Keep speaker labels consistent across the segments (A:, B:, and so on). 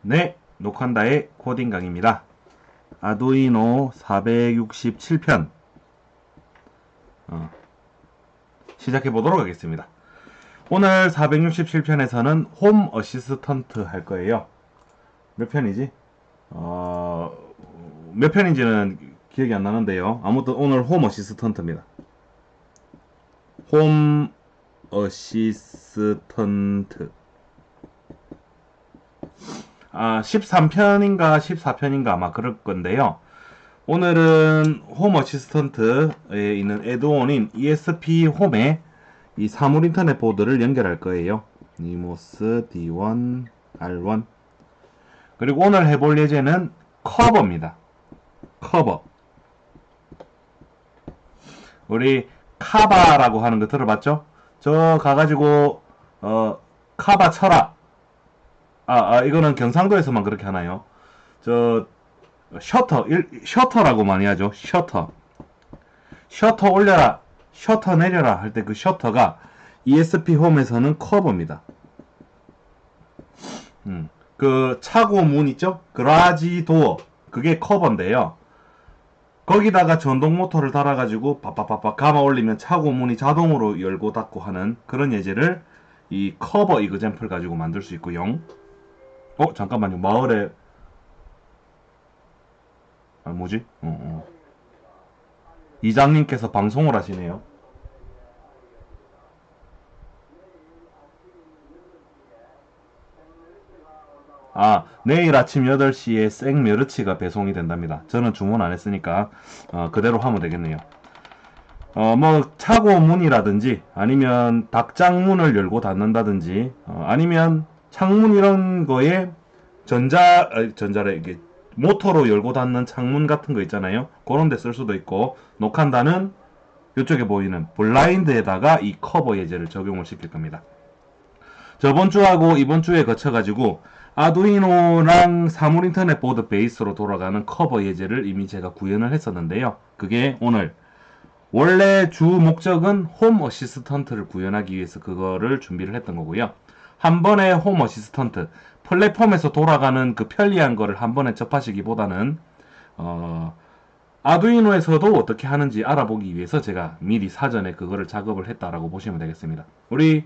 A: 네, 녹한다의 코딩 강의입니다. 아두이노 467편 시작해 보도록 하겠습니다. 오늘 467편에서는 홈 어시스턴트 할 거예요. 몇 편이지? 몇 편인지는 기억이 안 나는데요. 아무튼 오늘 홈 어시스턴트입니다. 홈 어시스턴트 13편인가 14편인가 아마 그럴 건데요. 오늘은 홈 어시스턴트에 있는 애드온인 ESP 홈에 이 사물 인터넷 보드를 연결할 거예요. 니모스 D1 R1. 그리고 오늘 해볼 예제는 커버입니다. 커버. 우리 카바라고 하는 거 들어봤죠? 저 가가지고 카바 쳐라. 이거는 경상도에서만 그렇게 하나요? 셔터라고 많이 하죠. 셔터 올려라, 셔터 내려라 할 때 그 셔터가 ESP 홈에서는 커버입니다. 그 차고 문 있죠? 그라지 도어. 그게 커버인데요. 거기다가 전동 모터를 달아가지고 빠빠빠빠 감아 올리면 차고 문이 자동으로 열고 닫고 하는 그런 예제를 이 커버 이그젬플 가지고 만들 수 있고요. 잠깐만요. 마을에 뭐지? 이장님께서 방송을 하시네요. 내일 아침 8시에 생메르치가 배송이 된답니다. 저는 주문 안 했으니까 그대로 하면 되겠네요. 뭐 차고 문이라든지 아니면 닭장문을 열고 닫는다든지 아니면 창문 이런 거에 전자래 이게 모터로 열고 닫는 창문 같은 거 있잖아요. 그런 데 쓸 수도 있고, 녹한다는 이쪽에 보이는 블라인드에다가 이 커버 예제를 적용을 시킬 겁니다. 저번 주하고 이번 주에 거쳐가지고 아두이노랑 사물 인터넷 보드 베이스로 돌아가는 커버 예제를 이미 제가 구현을 했었는데요. 그게 오늘 원래 주 목적은 홈 어시스턴트를 구현하기 위해서 그거를 준비를 했던 거고요. 한 번에 홈 어시스턴트 플랫폼에서 돌아가는 그 편리한 거를 한 번에 접하시기보다는 아두이노에서도 어떻게 하는지 알아보기 위해서 제가 미리 사전에 그거를 작업을 했다라고 보시면 되겠습니다. 우리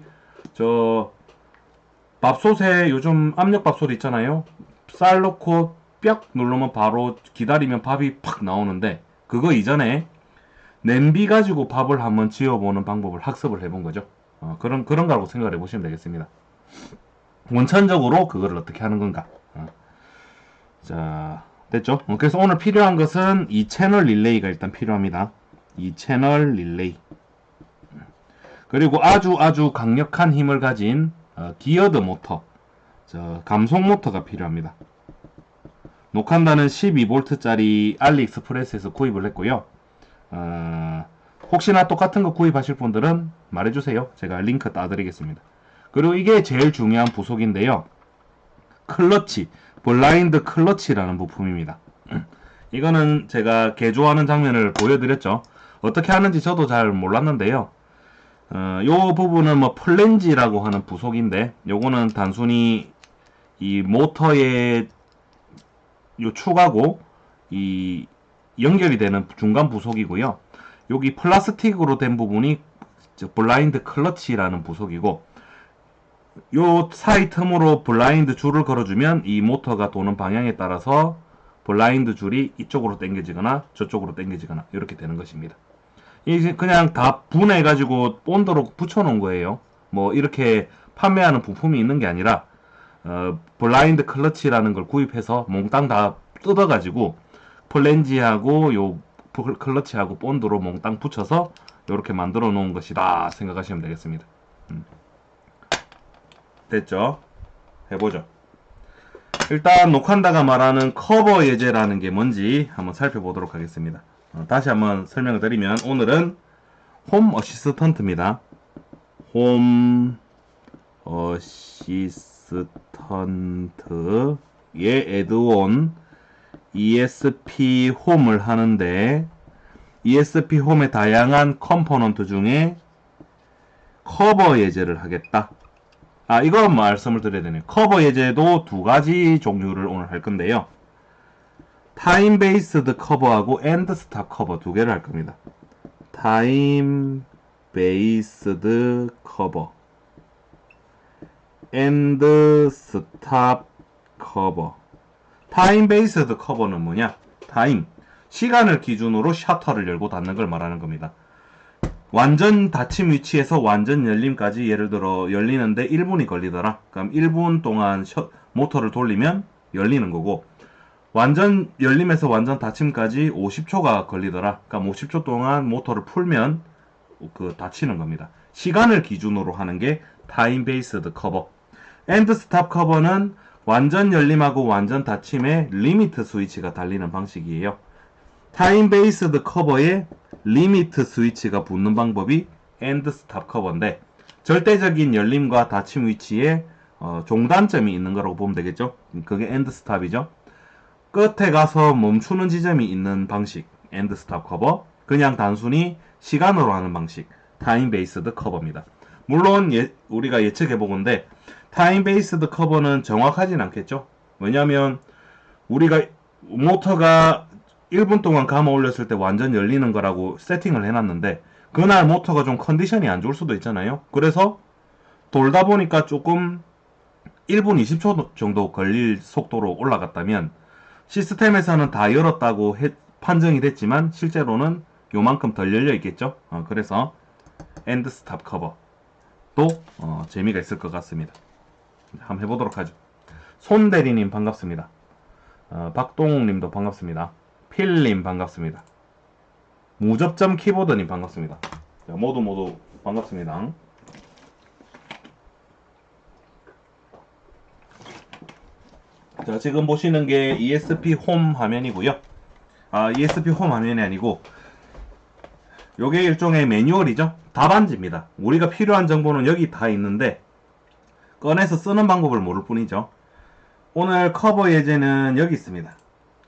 A: 밥솥에 요즘 압력밥솥 있잖아요. 쌀 넣고 뼈 누르면 바로 기다리면 밥이 팍 나오는데, 그거 이전에 냄비 가지고 밥을 한번 지어보는 방법을 학습을 해본 거죠. 그런 거라고 생각을 해보시면 되겠습니다. 원천적으로 그거를 어떻게 하는 건가. 자, 됐죠? 그래서 오늘 필요한 것은 이 채널 릴레이가 일단 필요합니다. 이 채널 릴레이. 그리고 아주 강력한 힘을 가진 기어드 모터, 감속 모터가 필요합니다. 녹한다는 12V짜리 알리익스프레스에서 구입을 했고요. 혹시나 똑같은 거 구입하실 분들은 말해주세요. 제가 링크 따드리겠습니다. 그리고 이게 제일 중요한 부속인데요. 클러치, 블라인드 클러치라는 부품입니다. 이거는 제가 개조하는 장면을 보여드렸죠. 어떻게 하는지 저도 잘 몰랐는데요. 요 부분은 뭐 플랜지라고 하는 부속인데, 요거는 단순히 이 모터의 요 축하고 이 연결이 되는 중간 부속이고요. 여기 플라스틱으로 된 부분이 블라인드 클러치라는 부속이고, 요 사이 틈으로 블라인드 줄을 걸어주면 이 모터가 도는 방향에 따라서 블라인드 줄이 이쪽으로 당겨지거나 저쪽으로 당겨지거나 이렇게 되는 것입니다. 이제 그냥 다 분해가지고 본드로 붙여놓은 거예요. 뭐 이렇게 판매하는 부품이 있는 게 아니라 블라인드 클러치라는 걸 구입해서 몽땅 다 뜯어가지고 플랜지하고 요 클러치하고 본드로 몽땅 붙여서 이렇게 만들어 놓은 것이다 생각하시면 되겠습니다. 됐죠? 해보죠. 일단 녹한다가 말하는 커버 예제라는 게 뭔지 한번 살펴보도록 하겠습니다. 다시 한번 설명을 드리면 오늘은 홈 어시스턴트입니다. 홈 어시스턴트의 애드온 ESP 홈을 하는데, ESP 홈의 다양한 컴포넌트 중에 커버 예제를 하겠다. 이거 말씀을 드려야 되네요. 커버 예제도 두 가지 종류를 오늘 할 건데요. 타임 베이스드 커버하고 엔드 스탑 커버 두 개를 할 겁니다. 타임 베이스드 커버, 엔드 스탑 커버. 타임 베이스드 커버는 뭐냐? 타임, 시간을 기준으로 셔터를 열고 닫는 걸 말하는 겁니다. 완전 닫힘 위치에서 완전 열림까지 예를 들어 열리는데 1분이 걸리더라. 그럼 1분 동안 모터를 돌리면 열리는 거고, 완전 열림에서 완전 닫힘까지 50초가 걸리더라. 그럼 50초 동안 모터를 풀면 닫히는 겁니다. 시간을 기준으로 하는 게 타임 베이스드 커버. 엔드 스탑 커버는 완전 열림하고 완전 닫힘에 리미트 스위치가 달리는 방식이에요. 타임 베이스드 커버에 리미트 스위치가 붙는 방법이 엔드 스탑 커버인데, 절대적인 열림과 닫힘 위치에 종단점이 있는 거라고 보면 되겠죠. 그게 엔드 스탑이죠. 끝에 가서 멈추는 지점이 있는 방식, 엔드 스탑 커버. 그냥 단순히 시간으로 하는 방식, 타임 베이스드 커버입니다. 물론 우리가 예측해보건데 타임 베이스드 커버는 정확하진 않겠죠. 왜냐하면 우리가 모터가 1분 동안 감아 올렸을 때 완전 열리는 거라고 세팅을 해놨는데, 그날 모터가 좀 컨디션이 안 좋을 수도 있잖아요. 그래서 돌다 보니까 조금 1분 20초 정도 걸릴 속도로 올라갔다면 시스템에서는 다 열었다고 판정이 됐지만 실제로는 요만큼 덜 열려 있겠죠. 그래서 엔드 스탑 커버도 재미가 있을 것 같습니다. 한번 해보도록 하죠. 손대리님 반갑습니다. 박동욱님도 반갑습니다. 필님 반갑습니다. 무접점 키보드님 반갑습니다. 자, 모두 반갑습니다. 자, 지금 보시는 게 ESP 홈 화면이고요. ESP 홈 화면이 아니고 요게 일종의 매뉴얼이죠. 답안지입니다. 우리가 필요한 정보는 여기 다 있는데 꺼내서 쓰는 방법을 모를 뿐이죠. 오늘 커버 예제는 여기 있습니다.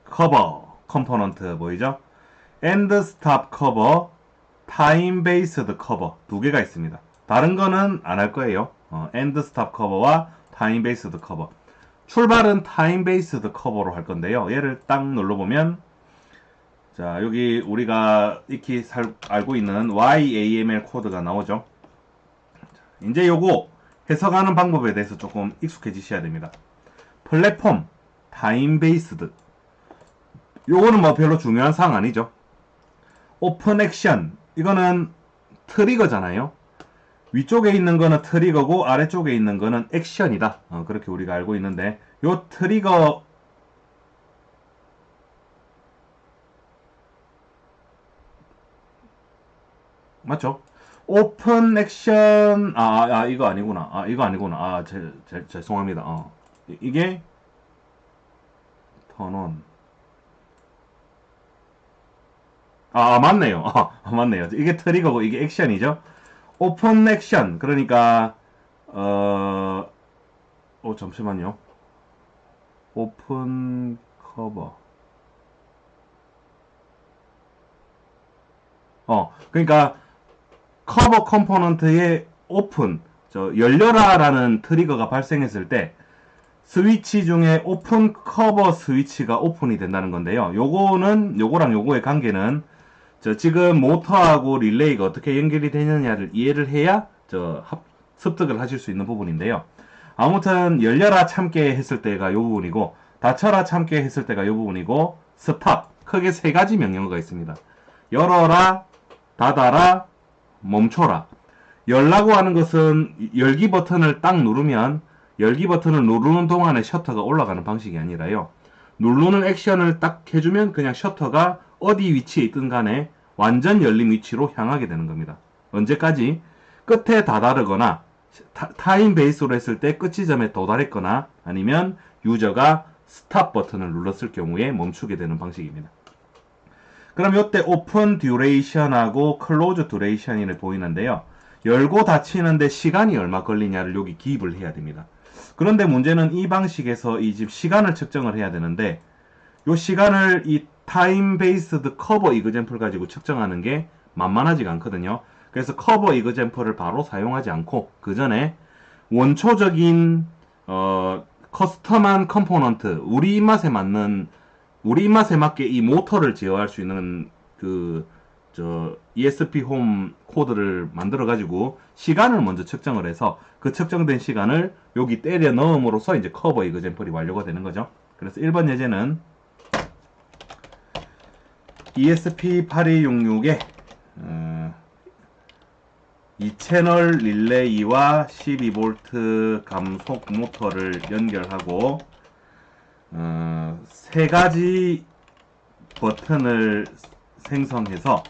A: 커버 컴포넌트 보이죠? 엔드 스탑 커버, 타임 베이스드 커버 두 개가 있습니다. 다른 거는 안 할 거예요. 엔드 스탑 커버와 타임 베이스드 커버. 출발은 타임 베이스드 커버로 할 건데요. 얘를 딱 눌러보면, 자, 여기 우리가 익히 알고 있는 YAML 코드가 나오죠. 이제 요거 해석하는 방법에 대해서 조금 익숙해지셔야 됩니다. 플랫폼, 타임 베이스드. 요거는 뭐 별로 중요한 사항 아니죠. 오픈 액션, 이거는 트리거잖아요. 위쪽에 있는 거는 트리거고 아래쪽에 있는 거는 액션이다. 그렇게 우리가 알고 있는데, 요 트리거 맞죠? 오픈 액션 이거 아니구나. 이거 아니구나. 죄송합니다. 이게 턴온. 맞네요. 맞네요. 이게 트리거고 이게 액션이죠. 오픈 액션, 그러니까 잠시만요. 오픈 커버. 그러니까 커버 컴포넌트의 오픈, 열려라라는 트리거가 발생했을 때 스위치 중에 오픈 커버 스위치가 오픈이 된다는 건데요. 요거랑 요거의 관계는 지금 모터하고 릴레이가 어떻게 연결이 되느냐를 이해를 해야 습득을 하실 수 있는 부분인데요. 아무튼 열려라 참게 했을 때가 요 부분이고, 닫혀라 참게 했을 때가 요 부분이고, 스탑, 크게 세 가지 명령어가 있습니다. 열어라, 닫아라, 멈춰라. 열라고 하는 것은 열기 버튼을 딱 누르면 열기 버튼을 누르는 동안에 셔터가 올라가는 방식이 아니라요. 누르는 액션을 딱 해주면 그냥 셔터가 어디 위치에 있든 간에 완전 열림 위치로 향하게 되는 겁니다. 언제까지? 끝에 다다르거나 타임 베이스로 했을 때 끝 지점에 도달했거나 아니면 유저가 스탑 버튼을 눌렀을 경우에 멈추게 되는 방식입니다. 그럼 이때 오픈 듀레이션하고 클로즈 듀레이션이 보이는데요. 열고 닫히는데 시간이 얼마 걸리냐를 여기 기입을 해야 됩니다. 그런데 문제는 이 방식에서 이 집 시간을 측정을 해야 되는데, 이 시간을 이 타임 베이스드 커버 이그젬플 가지고 측정하는 게 만만하지가 않거든요. 그래서 커버 이그젬플을 바로 사용하지 않고 그 전에 원초적인 커스텀한 컴포넌트, 우리 입맛에 맞게 이 모터를 제어할 수 있는 ESP 홈 코드를 만들어 가지고 시간을 먼저 측정을 해서 그 측정된 시간을 여기 때려 넣음으로써 이제 커버 이그젠플이 완료가 되는 거죠. 그래서 1번 예제는 ESP8266에 2채널 릴레이와 12V 감속 모터를 연결하고 세 가지 버튼을 생성해서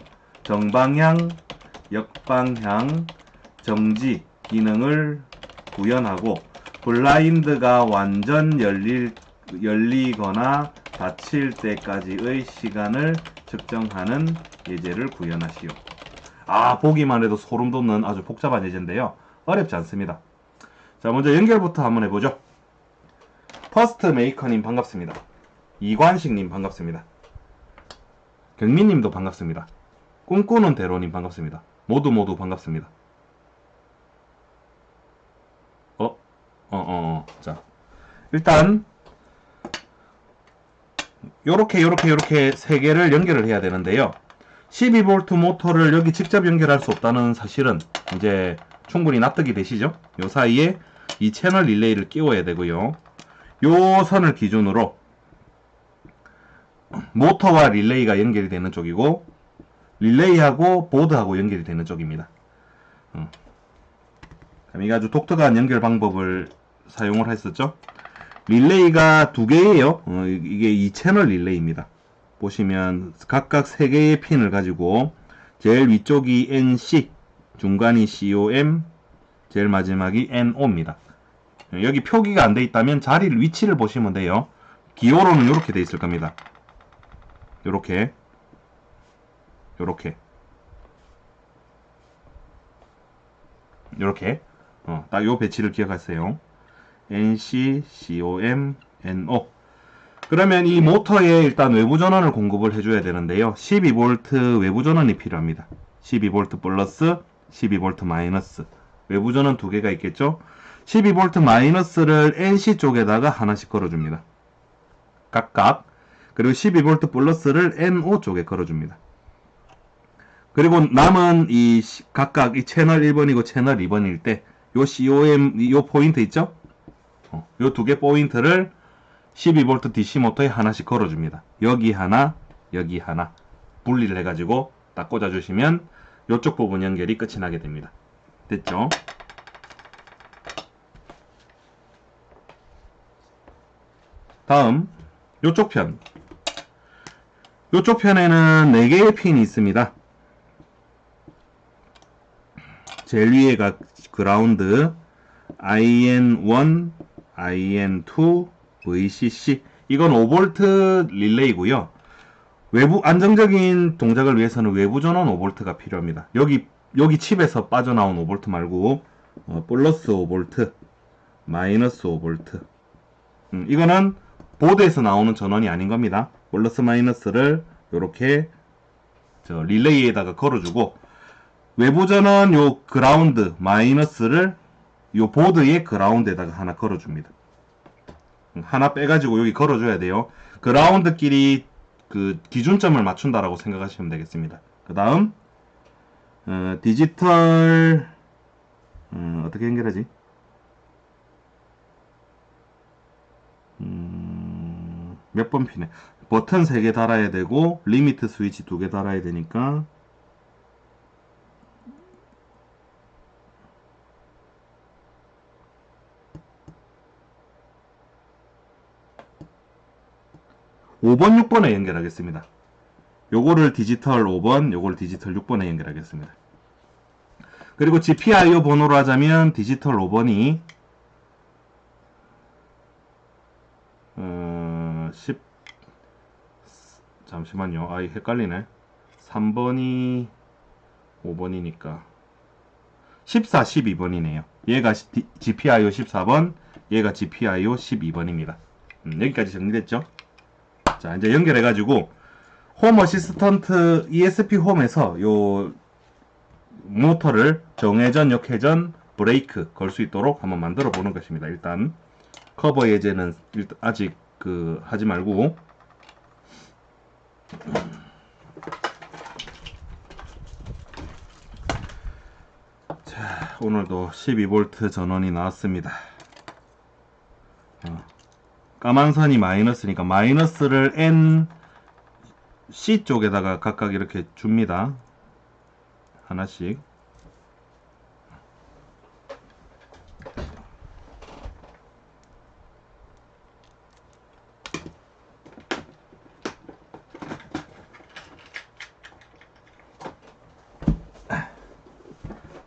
A: 정방향, 역방향, 정지 기능을 구현하고 블라인드가 완전 열리거나 닫힐 때까지의 시간을 측정하는 예제를 구현하시오. 보기만 해도 소름 돋는 아주 복잡한 예제인데요. 어렵지 않습니다. 자, 먼저 연결부터 한번 해보죠. 퍼스트 메이커님 반갑습니다. 이관식님 반갑습니다. 경민님도 반갑습니다. 꿈꾸는 대로님 반갑습니다. 모두 반갑습니다. 자, 일단 요렇게 세 개를 연결을 해야 되는데요. 12V 모터를 여기 직접 연결할 수 없다는 사실은 이제 충분히 납득이 되시죠? 요 사이에 이 채널 릴레이를 끼워야 되고요. 요 선을 기준으로 모터와 릴레이가 연결이 되는 쪽이고 릴레이하고 보드하고 연결이 되는 쪽입니다. 이게 아주 독특한 연결 방법을 사용을 했었죠. 릴레이가 두 개예요. 이게 이 채널 릴레이입니다. 보시면 각각 3개의 핀을 가지고 제일 위쪽이 NC, 중간이 COM, 제일 마지막이 NO입니다. 여기 표기가 안 돼 있다면 위치를 보시면 돼요. 기호로는 이렇게 돼 있을 겁니다. 요렇게 딱 요 배치를 기억하세요. NC, COM, NO. 그러면 이 모터에 일단 외부 전원을 공급을 해줘야 되는데요. 12V 외부 전원이 필요합니다. 12V 플러스, 12V 마이너스. 외부 전원 두 개가 있겠죠? 12V 마이너스를 NC 쪽에다가 하나씩 걸어줍니다. 각각. 그리고 12V 플러스를 NO 쪽에 걸어줍니다. 그리고 남은 각각 이 채널 1번이고 채널 2번일 때 요 COM, 요 포인트 있죠? 요 두 개 포인트를 12V DC 모터에 하나씩 걸어줍니다. 여기 하나, 여기 하나 분리를 해가지고 딱 꽂아주시면 요쪽 부분 연결이 끝이 나게 됩니다. 됐죠? 다음 요쪽 편. 요쪽 편에는 4개의 핀이 있습니다. 제일 위에가 그라운드, IN1, IN2, VCC. 이건 5V 릴레이고요. 외부 안정적인 동작을 위해서는 외부 전원 5V가 필요합니다. 여기 칩에서 빠져나온 5V 말고 플러스 5V, 마이너스 5V. 이거는 보드에서 나오는 전원이 아닌 겁니다. 플러스 마이너스를 이렇게 릴레이에다가 걸어주고 외부 전원 요 그라운드 마이너스를 요 보드의 그라운드에다가 하나 걸어줍니다. 하나 빼가지고 여기 걸어줘야 돼요. 그라운드끼리 그 기준점을 맞춘다라고 생각하시면 되겠습니다. 그 다음 디지털 어떻게 연결하지? 몇 번 피네. 버튼 3개 달아야 되고 리미트 스위치 2개 달아야 되니까 5번, 6번에 연결하겠습니다. 요거를 디지털 5번, 요거를 디지털 6번에 연결하겠습니다. 그리고 GPIO 번호로 하자면 디지털 5번이 10 잠시만요. 헷갈리네. 3번이 5번이니까 14, 12번이네요. 얘가 GPIO 14번, 얘가 GPIO 12번입니다. 여기까지 정리됐죠? 자, 이제 연결해가지고 홈 어시스턴트 ESP 홈에서 요 모터를 정회전, 역회전, 브레이크 걸 수 있도록 한번 만들어 보는 것입니다. 일단 커버 예제는 아직 하지 말고, 자, 오늘도 12V 전원이 나왔습니다. 까만 선이 마이너스니까 마이너스를 N, C 쪽에다가 각각 이렇게 줍니다. 하나씩.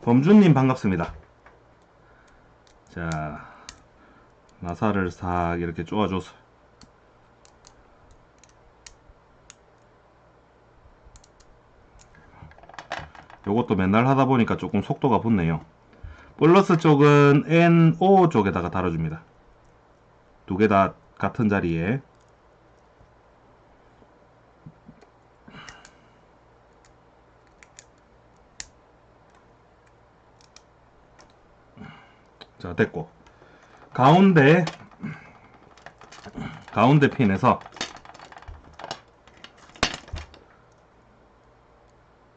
A: 범준님 반갑습니다. 자, 나사를 싹 이렇게 쪼아줘서 요것도 맨날 하다 보니까 조금 속도가 붙네요. 플러스 쪽은 NO 쪽에다가 달아줍니다. 두 개 다 같은 자리에. 자, 됐고, 가운데 핀에서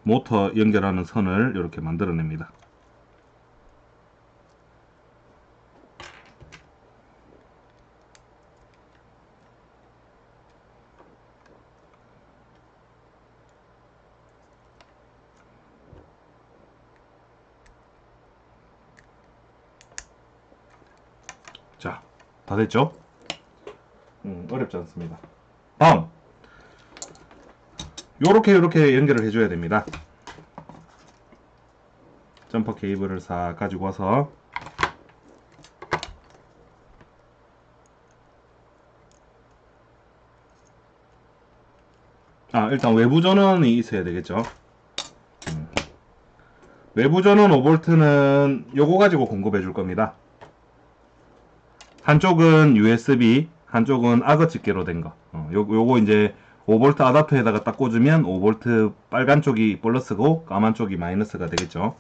A: 모터 연결하는 선을 이렇게 만들어냅니다. 자, 다 됐죠? 어렵지 않습니다. 다음, 요렇게 연결을 해줘야 됩니다. 점퍼 케이블을 싹 가지고 와서 일단 외부 전원이 있어야 되겠죠. 외부 전원 5V는 요거 가지고 공급해 줄 겁니다. 한쪽은 USB, 한쪽은 악어 집게로 된 거. 요거 이제 5V 아답터에다가 딱 꽂으면 5V 빨간 쪽이 플러스고 까만 쪽이 마이너스가 되겠죠.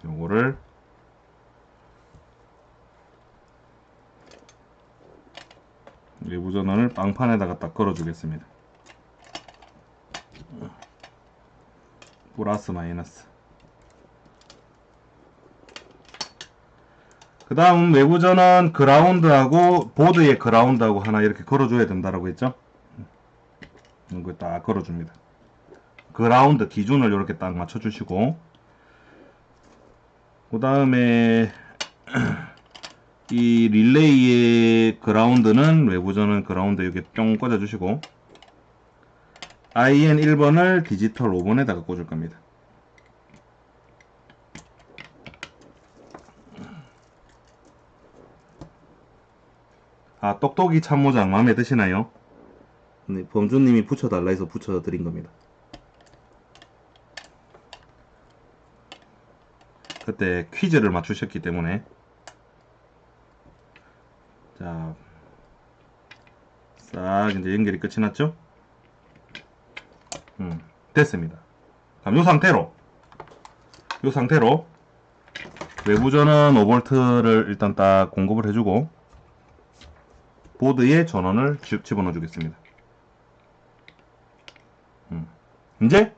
A: 요거를 외부 전원을 빵판에다가 딱 걸어 주겠습니다. 플러스 마이너스. 그 다음 외부 전원 그라운드하고 보드에 그라운드하고 하나 이렇게 걸어줘야 된다라고 했죠. 이거 딱 걸어줍니다. 그라운드 기준을 이렇게 딱 맞춰주시고, 그 다음에 이 릴레이의 그라운드는 외부 전원 그라운드 이렇게 뿅 꽂아주시고, IN 1번을 디지털 5번에다가 꽂을 겁니다. 똑똑이 참모장 마음에 드시나요? 네, 범주님이 붙여달라 해서 붙여드린 겁니다. 그때 퀴즈를 맞추셨기 때문에. 자, 싹 이제 연결이 끝이 났죠? 됐습니다. 그럼 요 상태로 외부 전원 5V를 일단 딱 공급을 해주고 보드에 전원을 집어넣어 주겠습니다. 이제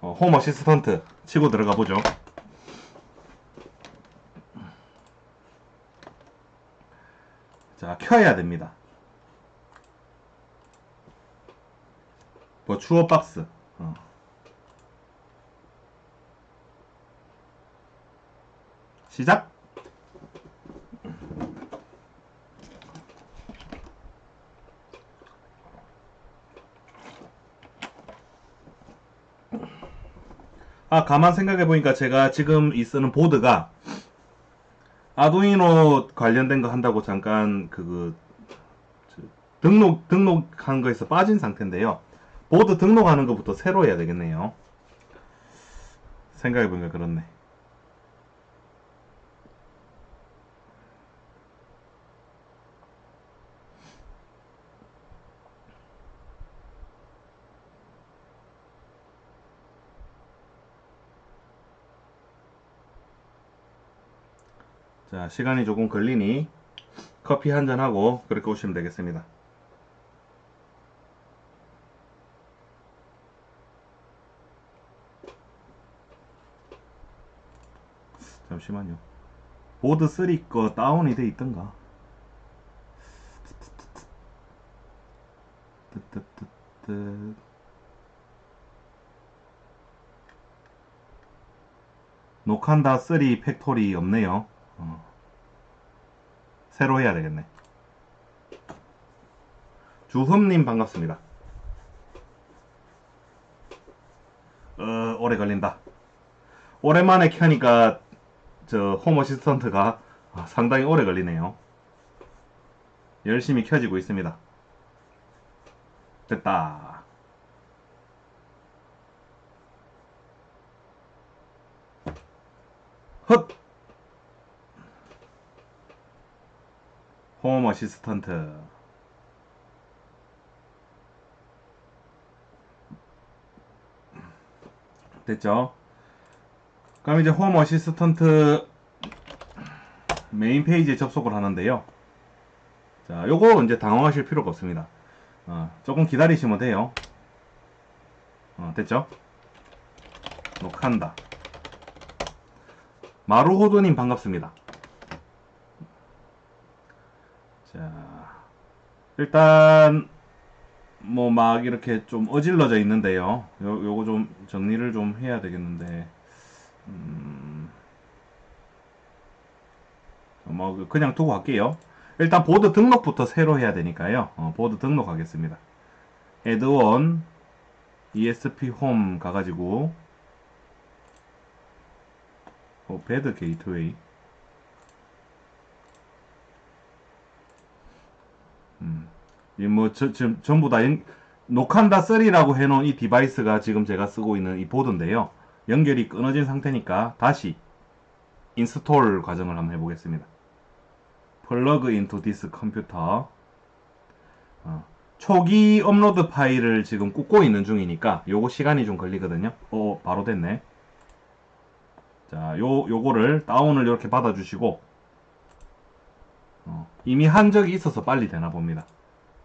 A: 홈 어시스턴트 치고 들어가 보죠. 자, 켜야 됩니다. 버추어 박스. 시작. 가만 생각해보니까 제가 지금 쓰는 보드가 아두이노 관련된 거 한다고 잠깐 등록한 거에서 빠진 상태인데요. 보드 등록하는 것부터 새로 해야 되겠네요. 생각해보니까 그렇네. 자, 시간이 조금 걸리니 커피 한 잔하고 그렇게 오시면 되겠습니다. 잠시만요. 보드 3 거 다운이 돼 있던가? 뜨뜨뜨뜨. 노칸다 3 팩토리 없네요. 새로 해야 되겠네. 주흠님 반갑습니다. 오래 걸린다. 오랜만에 켜니까 저 홈 어시스턴트가 상당히 오래 걸리네요. 열심히 켜지고 있습니다. 됐다. 헛! 홈 어시스턴트. 됐죠? 그럼 이제 홈 어시스턴트 메인 페이지에 접속을 하는데요. 자, 요거 이제 당황하실 필요가 없습니다. 조금 기다리시면 돼요. 됐죠? 녹한다. 마루호도님 반갑습니다. 자, 일단 뭐 막 이렇게 좀 어질러져 있는데요. 요거 좀 정리를 좀 해야 되겠는데, 뭐 그냥 두고 갈게요. 일단 보드 등록부터 새로 해야 되니까요. 보드 등록하겠습니다. 애드온 ESP 홈 가가지고 배드 게이트웨이. 뭐 지금 전부 다 노칸다 3라고 해놓은 이 디바이스가 지금 제가 쓰고 있는 이 보드인데요. 연결이 끊어진 상태니까 다시 인스톨 과정을 한번 해보겠습니다. 플러그 인투 디스 컴퓨터. 초기 업로드 파일을 지금 꽂고 있는 중이니까 요거 시간이 좀 걸리거든요. 바로 됐네. 자, 요거를 다운을 이렇게 받아주시고, 이미 한 적이 있어서 빨리 되나 봅니다.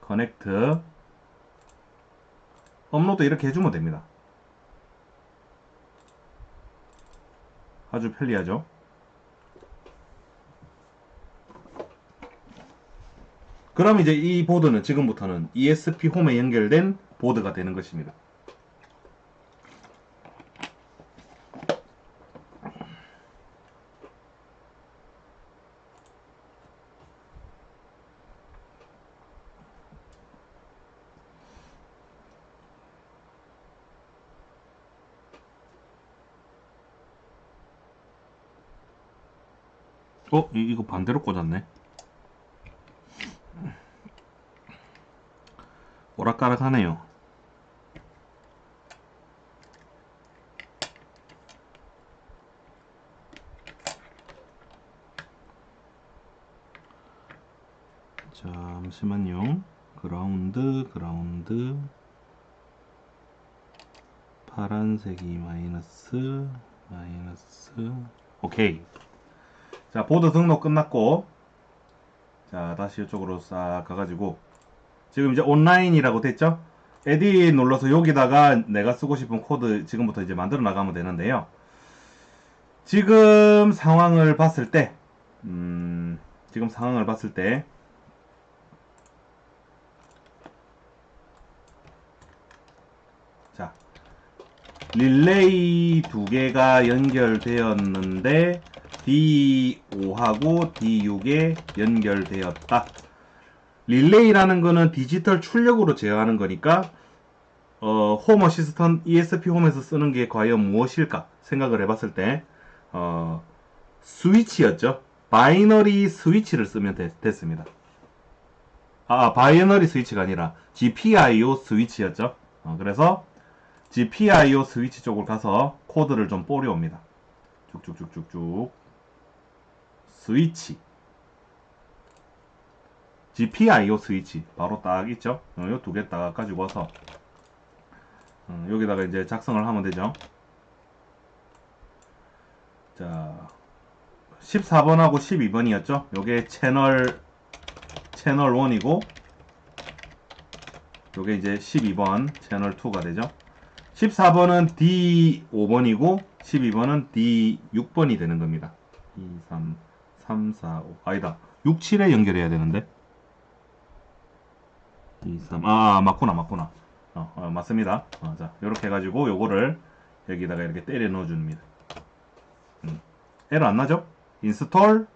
A: 커넥트. 업로드 이렇게 해주면 됩니다. 아주 편리하죠. 그럼 이제 이 보드는 지금부터는 ESP 홈에 연결된 보드가 되는 것입니다. 이거 반대로 꽂았네. 오락가락하네요. 잠시만요. 그라운드 파란색이 마이너스 오케이. 자, 보드 등록 끝났고, 자, 다시 이쪽으로 싹 가가지고, 지금 이제 온라인이라고 됐죠? 에디 눌러서 여기다가 내가 쓰고 싶은 코드 지금부터 이제 만들어 나가면 되는데요. 지금 상황을 봤을 때, 자, 릴레이 두 개가 연결되었는데, D5하고 D6에 연결되었다. 릴레이라는 거는 디지털 출력으로 제어하는 거니까 홈 어시스턴트 ESP 홈에서 쓰는 게 과연 무엇일까 생각을 해봤을 때 스위치였죠. 바이너리 스위치를 쓰면 됐습니다. 바이너리 스위치가 아니라 GPIO 스위치였죠. 그래서 GPIO 스위치 쪽으로 가서 코드를 좀 뿌려옵니다. 쭉쭉쭉쭉쭉 스위치 GPIO 스위치 바로 딱 있죠. 요 두 개 딱 가지고 와서 여기다가 이제 작성을 하면 되죠. 자, 14번하고 12번이었죠. 요게 채널 1이고 요게 이제 12번 채널 2가 되죠. 14번은 D5번이고 12번은 D6번이 되는 겁니다. 2, 3, 3, 4, 5 아니다. 6, 7에 연결해야 되는데 2, 3 맞구나. 맞습니다. 자, 요렇게 해가지고 요거를 여기다가 이렇게 때려 넣어줍니다. 에러 안 나죠? 인스톨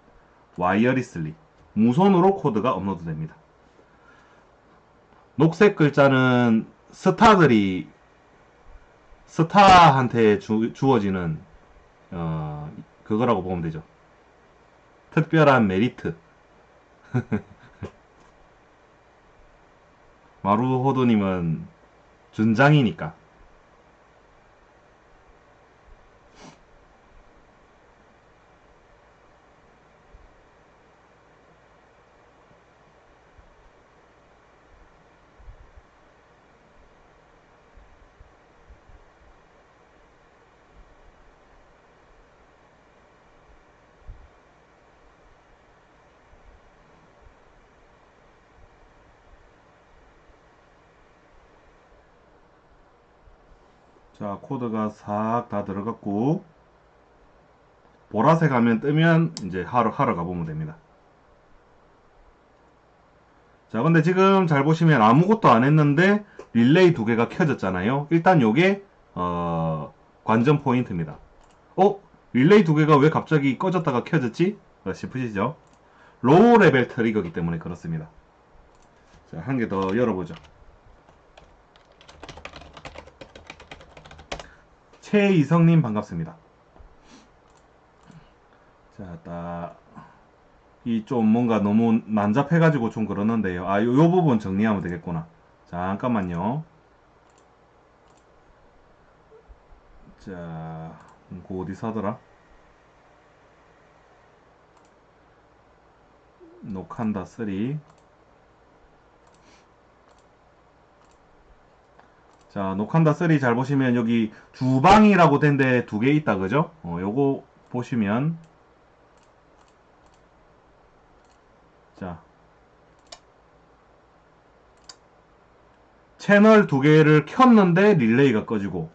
A: 와이어리슬리 무선으로 코드가 업로드 됩니다. 녹색 글자는 스타한테 주어지는 그거라고 보면 되죠. 특별한 메리트. 마루호도님은 준장이니까. 자, 코드가 싹 다 들어갔고 보라색 화면 뜨면 이제 하러 가보면 됩니다. 자, 근데 지금 잘 보시면 아무것도 안 했는데 릴레이 두 개가 켜졌잖아요. 일단 요게 관전 포인트입니다. 릴레이 두 개가 왜 갑자기 꺼졌다가 켜졌지? 싶으시죠? 로우 레벨 트리거기 때문에 그렇습니다. 자, 한 개 더 열어보죠. 최이성님 반갑습니다. 자, 이 좀 뭔가 너무 난잡해가지고 좀 그러는데요. 요 부분 정리하면 되겠구나. 잠깐만요. 자, 그거 어디서 하더라? 녹한다 3. 자, 녹한다 3 잘 보시면 여기 주방이라고 된 데 두 개 있다, 그죠? 요거 보시면 자, 채널 두 개를 켰는데 릴레이가 꺼지고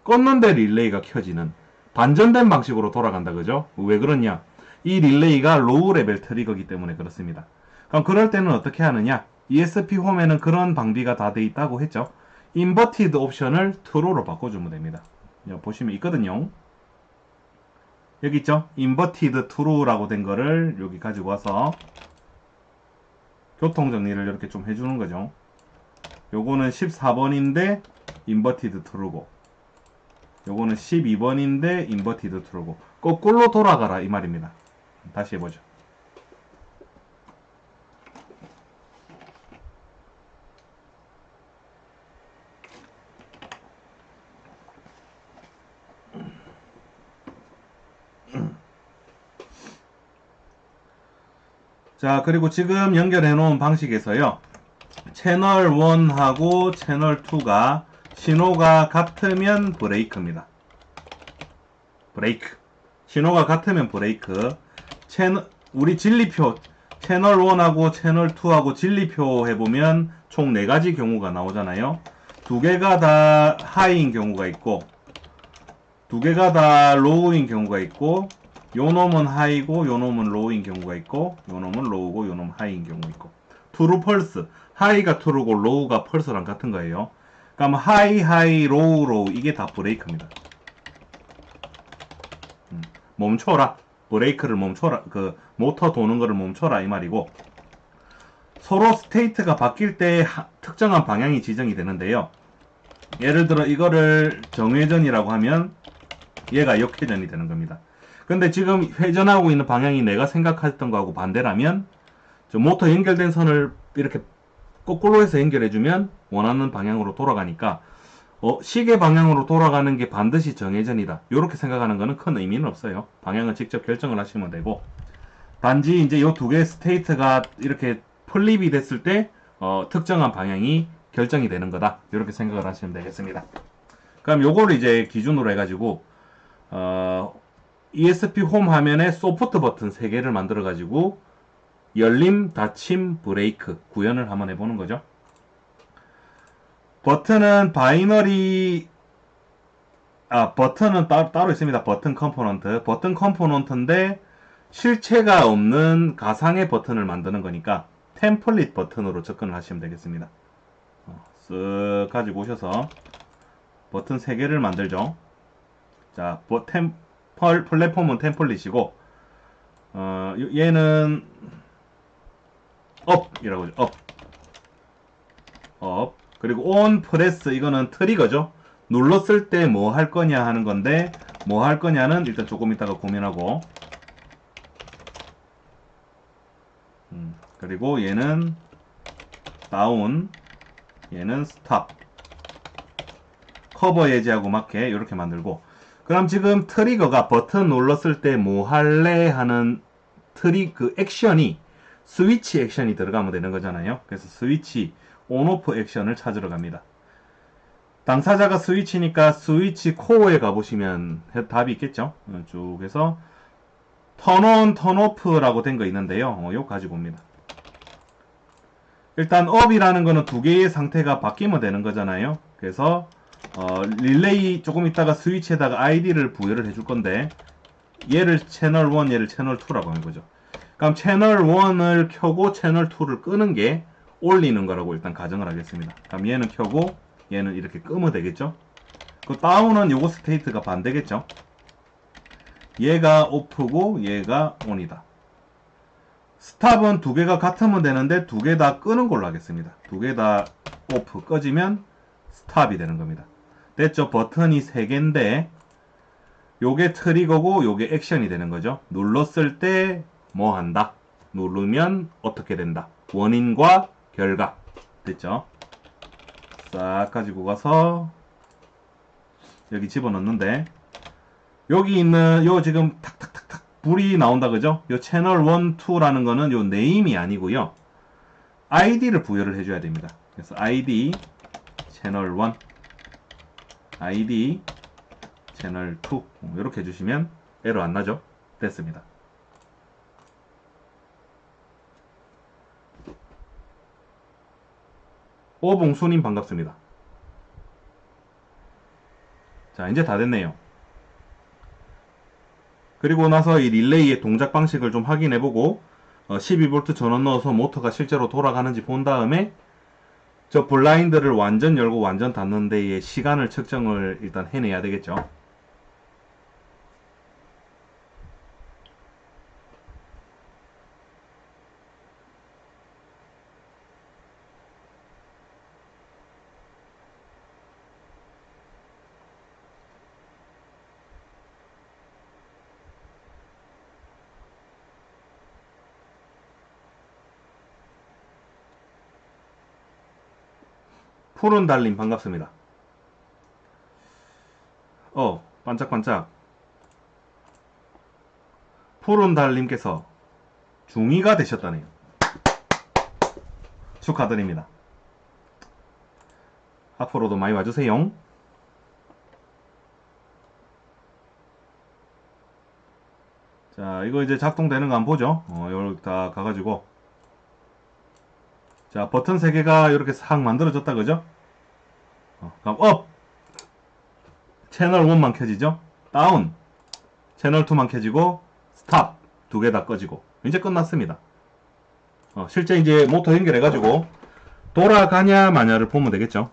A: 껐는데 릴레이가 켜지는 반전된 방식으로 돌아간다, 그죠? 왜 그러냐? 이 릴레이가 로우 레벨 트리거기 때문에 그렇습니다. 그럼 그럴 때는 어떻게 하느냐? ESP 홈에는 그런 방비가 다 돼 있다고 했죠. 인버티드 옵션을 트루로 바꿔주면 됩니다. 여기 보시면 있거든요. 여기 있죠? 인버티드 트루라고 된 거를 여기 가지고 와서 교통정리를 이렇게 좀 해주는 거죠. 요거는 14번인데 인버티드 트루고 요거는 12번인데 인버티드 트루고 거꾸로 돌아가라 이 말입니다. 다시 해보죠. 자, 그리고 지금 연결해 놓은 방식에서요. 채널 1하고 채널 2가 신호가 같으면 브레이크입니다. 브레이크. 신호가 같으면 브레이크. 우리 진리표 채널 1하고 채널 2하고 진리표 해보면 총 4가지 경우가 나오잖아요. 두 개가 다 하이인 경우가 있고 두 개가 다 로우인 경우가 있고 요 놈은 하이고 요 놈은 로우인 경우가 있고 요 놈은 로우고 요 놈은 하이인 경우가 있고 트루 펄스 하이가 트루고 로우가 펄스랑 같은 거예요. 그럼 하이 로우 이게 다 브레이크입니다. 멈춰라. 브레이크를 멈춰라. 그 모터 도는 거를 멈춰라 이 말이고 서로 스테이트가 바뀔 때 특정한 방향이 지정이 되는데요. 예를 들어 이거를 정회전이라고 하면 얘가 역회전이 되는 겁니다. 근데 지금 회전하고 있는 방향이 내가 생각했던 거하고 반대라면 저 모터 연결된 선을 이렇게 거꾸로 해서 연결해주면 원하는 방향으로 돌아가니까 시계 방향으로 돌아가는 게 반드시 정회전이다. 이렇게 생각하는 거는 큰 의미는 없어요. 방향은 직접 결정을 하시면 되고 단지 이제 이 두 개의 스테이트가 이렇게 플립이 됐을 때 특정한 방향이 결정이 되는 거다. 이렇게 생각을 하시면 되겠습니다. 그럼 요거를 이제 기준으로 해가지고 ESP 홈 화면에 소프트 버튼 3개를 만들어 가지고 열림, 닫힘, 브레이크 구현을 한번 해보는 거죠. 버튼은 바이너리 버튼은 따로 있습니다. 버튼 컴포넌트인데 실체가 없는 가상의 버튼을 만드는 거니까 템플릿 버튼으로 접근을 하시면 되겠습니다. 쓱 가지고 오셔서 버튼 3개를 만들죠. 자, 플랫폼은 템플릿이고 얘는 업이라고 하죠. 업. 그리고 온 프레스 이거는 트리거죠. 눌렀을 때 뭐 할 거냐 하는 건데 뭐 할 거냐는 일단 조금 이따가 고민하고 그리고 얘는 다운, 얘는 스탑. 커버 예제하고 맞게 이렇게 만들고, 그럼 지금 트리거가 버튼 눌렀을 때 뭐 할래 하는 그 액션이 스위치 액션이 들어가면 되는 거잖아요. 그래서 스위치 온오프 액션을 찾으러 갑니다. 당사자가 스위치니까 스위치 코어에 가보시면 답이 있겠죠. 쭉 해서 턴온, 턴오프라고 된 거 있는데요. 이거 가지고 옵니다. 일단 업이라는 거는 2개의 상태가 바뀌면 되는 거잖아요. 그래서 릴레이 조금 있다가 스위치에다가 아이디를 부여를 해줄 건데 얘를 채널 1, 얘를 채널 2라고 하는 거죠. 그럼 채널 1을 켜고 채널 2를 끄는 게 올리는 거라고 일단 가정을 하겠습니다. 그럼 얘는 켜고 얘는 이렇게 끄면 되겠죠. 그 다운은 요거 스테이트가 반대겠죠. 얘가 오프고 얘가 온이다. 스탑은 2개가 같으면 되는데 2개 다 끄는 걸로 하겠습니다. 2개 다 오프 꺼지면 스탑이 되는 겁니다. 됐죠? 버튼이 3개인데 요게 트리거고 요게 액션이 되는 거죠. 눌렀을 때 뭐 한다. 누르면 어떻게 된다. 원인과 결과. 됐죠? 싹 가지고 가서 여기 집어넣는데 여기 있는 요 지금 탁탁탁탁 불이 나온다 그죠? 요 채널 1, 2라는 거는 요 네임이 아니고요. 아이디를 부여를 해줘야 됩니다. 그래서 아이디 채널 1 아이디 채널 2 이렇게 해주시면 에러 안 나죠? 됐습니다. 오봉수님 반갑습니다. 자, 이제 다 됐네요. 그리고 나서 이 릴레이의 동작 방식을 좀 확인해보고 12V 전원 넣어서 모터가 실제로 돌아가는지 본 다음에 저 블라인드를 완전 열고 완전 닫는 데의 시간을 측정을 일단 해내야 되겠죠. 푸른 달님 반갑습니다. 반짝반짝. 푸른 달님께서 중2가 되셨다네요. 축하드립니다. 앞으로도 많이 와주세요. 자, 이거 이제 작동되는 거 한번 보죠. 여기 다 가가지고. 자, 버튼 3개가 이렇게 싹 만들어졌다, 그죠? 그럼 업! 채널 1만 켜지죠? 다운! 채널 2만 켜지고, 스탑! 2개 다 꺼지고. 이제 끝났습니다. 실제 이제 모터 연결해가지고, 돌아가냐, 마냐를 보면 되겠죠?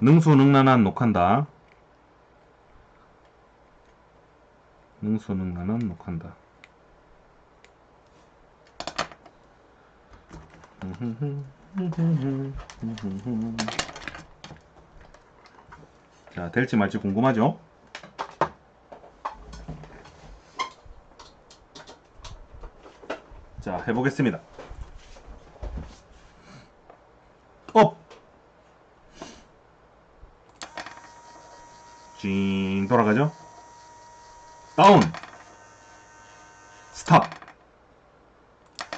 A: 능수능란한 녹한다. 능수능란한 녹한다. 자, 될지 말지 궁금하죠? 자, 해보겠습니다. 업! 찡 돌아가죠? 다운! 스탑!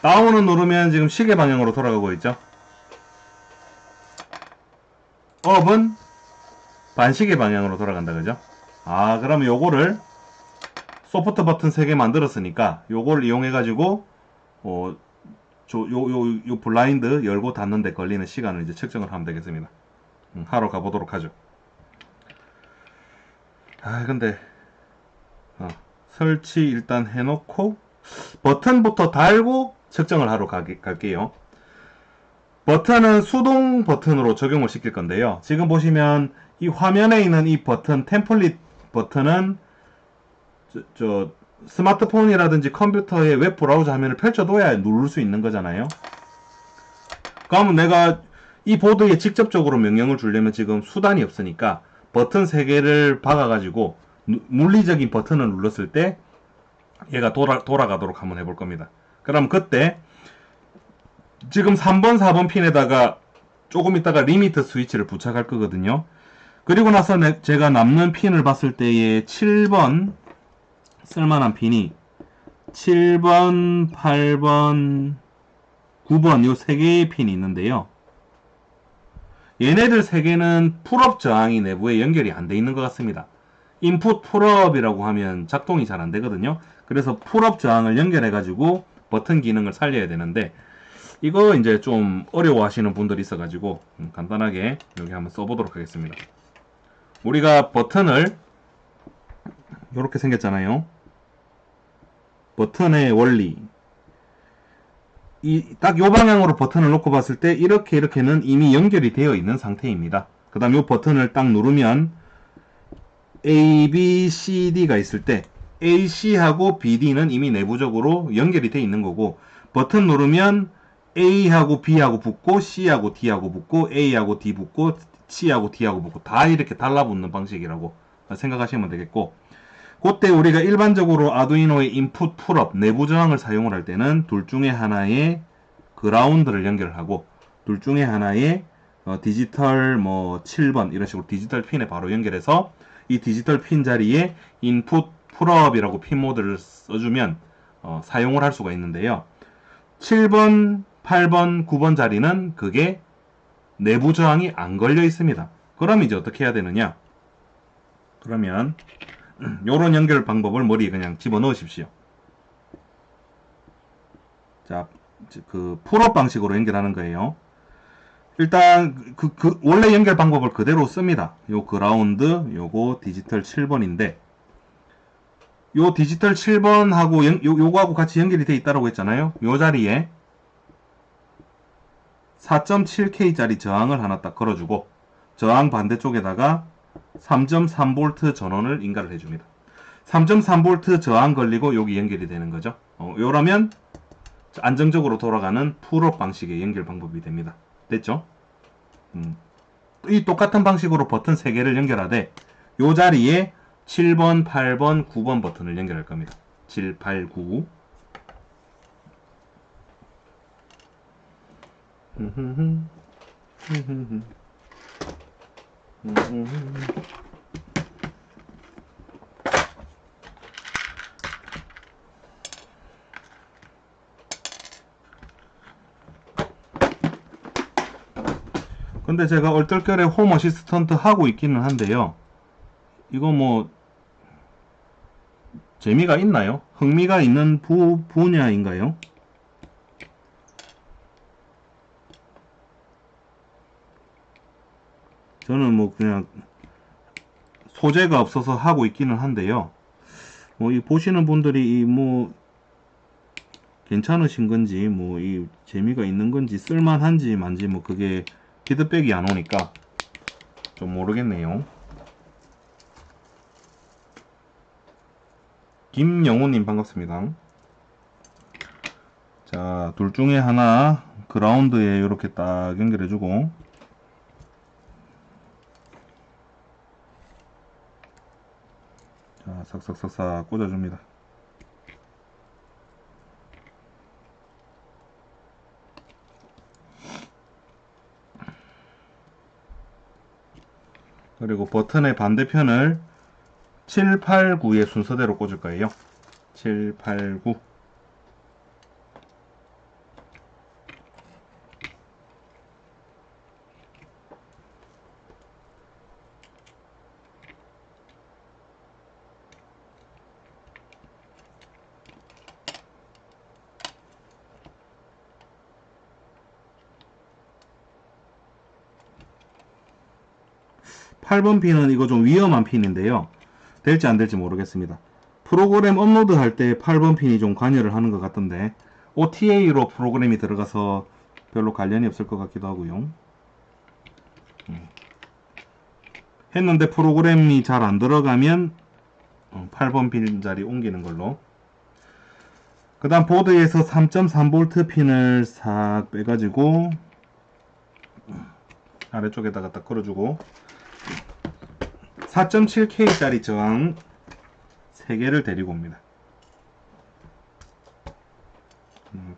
A: 다운을 누르면 지금 시계 방향으로 돌아가고 있죠? 업은 반시계 방향으로 돌아간다, 그죠? 아, 그러면 요거를 소프트 버튼 3개 만들었으니까 요걸 이용해가지고 요 블라인드 열고 닫는데 걸리는 시간을 이제 측정을 하면 되겠습니다. 하러 가보도록 하죠. 아, 근데 설치 일단 해놓고 버튼부터 달고 측정을 하러 갈게요. 버튼은 수동 버튼으로 적용을 시킬 건데요. 지금 보시면 이 화면에 있는 이 버튼, 템플릿 버튼은 스마트폰이라든지 컴퓨터의 웹 브라우저 화면을 펼쳐둬야 누를 수 있는 거잖아요. 그러면 내가 이 보드에 직접적으로 명령을 주려면 지금 수단이 없으니까 버튼 3개를 박아가지고 물리적인 버튼을 눌렀을 때 얘가 돌아가도록 한번 해볼 겁니다. 그럼 그때 지금 3번, 4번 핀에다가 조금 있다가 리미트 스위치를 부착할 거거든요. 그리고 나서 제가 남는 핀을 봤을 때에 7번 쓸만한 핀이 7번, 8번, 9번 요 3개의 핀이 있는데요. 얘네들 3개는 풀업 저항이 내부에 연결이 안 돼 있는 것 같습니다. 인풋 풀업이라고 하면 작동이 잘 안 되거든요. 그래서 풀업 저항을 연결해 가지고 버튼 기능을 살려야 되는데 이거 이제 좀 어려워 하시는 분들이 있어 가지고 간단하게 여기 한번 써보도록 하겠습니다. 우리가 버튼을 이렇게 생겼잖아요. 버튼의 원리 딱 요 방향으로 버튼을 놓고 봤을 때 이렇게는 이미 연결이 되어 있는 상태입니다. 그 다음 요 버튼을 딱 누르면 A, B, C, D가 있을 때 AC하고 BD는 이미 내부적으로 연결이 되어 있는 거고 버튼 누르면 A하고 B하고 붙고 C하고 D하고 붙고 A하고 D 붙고 C하고 D하고 붙고 다 이렇게 달라붙는 방식이라고 생각하시면 되겠고 그때 우리가 일반적으로 아두이노의 인풋 풀업 내부 저항을 사용을 할 때는 둘 중에 하나에 그라운드를 연결하고 둘 중에 하나에 디지털 뭐 7번 이런 식으로 디지털 핀에 바로 연결해서 이 디지털 핀 자리에 인풋 풀업이라고 핀 모드를 써주면 사용을 할 수가 있는데요. 7번, 8번, 9번 자리는 그게 내부 저항이 안 걸려 있습니다. 그럼 이제 어떻게 해야 되느냐? 그러면 요런 연결 방법을 머리에 그냥 집어넣으십시오. 자, 그 풀업 방식으로 연결하는 거예요. 일단 원래 연결 방법을 그대로 씁니다. 요 그라운드, 요거 디지털 7번인데 요 디지털 7번하고 요거하고 같이 연결이 돼 있다고 했잖아요. 요 자리에 4.7K 짜리 저항을 하나 딱 걸어주고 저항 반대쪽에다가 3.3V 전원을 인가를 해줍니다. 3.3V 저항 걸리고 여기 연결이 되는 거죠. 요러면 안정적으로 돌아가는 풀업 방식의 연결 방법이 됩니다. 됐죠? 이 똑같은 방식으로 버튼 3개를 연결하되 요 자리에 7번, 8번, 9번 버튼을 연결할 겁니다. 7, 8, 9 근데 제가 얼떨결에 홈 어시스턴트 하고 있기는 한데요. 이거 뭐 재미가 있나요? 흥미가 있는 분야인가요? 저는 뭐 그냥 소재가 없어서 하고 있기는 한데요. 뭐 이 보시는 분들이 뭐 괜찮으신 건지 뭐 이 재미가 있는 건지 쓸만한지 만지 뭐 그게 피드백이 안 오니까 좀 모르겠네요. 김영호님 반갑습니다. 자, 둘 중에 하나 그라운드에 이렇게 딱 연결해주고 자, 싹싹싹싹 꽂아줍니다. 그리고 버튼의 반대편을 7, 8, 9의 순서대로 꽂을 거예요. 7, 8, 9 8번 핀은 이거 좀 위험한 핀인데요. 될지 안 될지 모르겠습니다. 프로그램 업로드 할 때 8번 핀이 좀 관여를 하는 것 같던데 OTA로 프로그램이 들어가서 별로 관련이 없을 것 같기도 하고요. 했는데 프로그램이 잘 안 들어가면 8번 핀 자리 옮기는 걸로. 그 다음 보드에서 3.3V 핀을 싹 빼가지고 아래쪽에다가 딱 걸어주고 4.7K 짜리 저항 3개를 데리고 옵니다.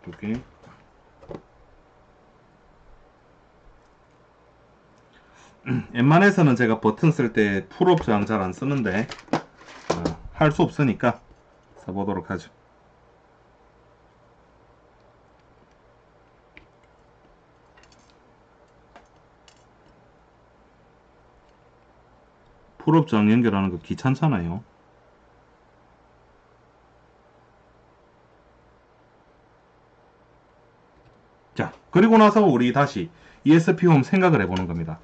A: 이렇게 웬만해서는 제가 버튼 쓸 때 풀업 저항 잘 안 쓰는데 할 수 없으니까 써보도록 하죠. 풀업 저항 연결하는 거 귀찮잖아요. 자, 그리고 나서 우리 다시 ESP 홈 생각을 해보는 겁니다.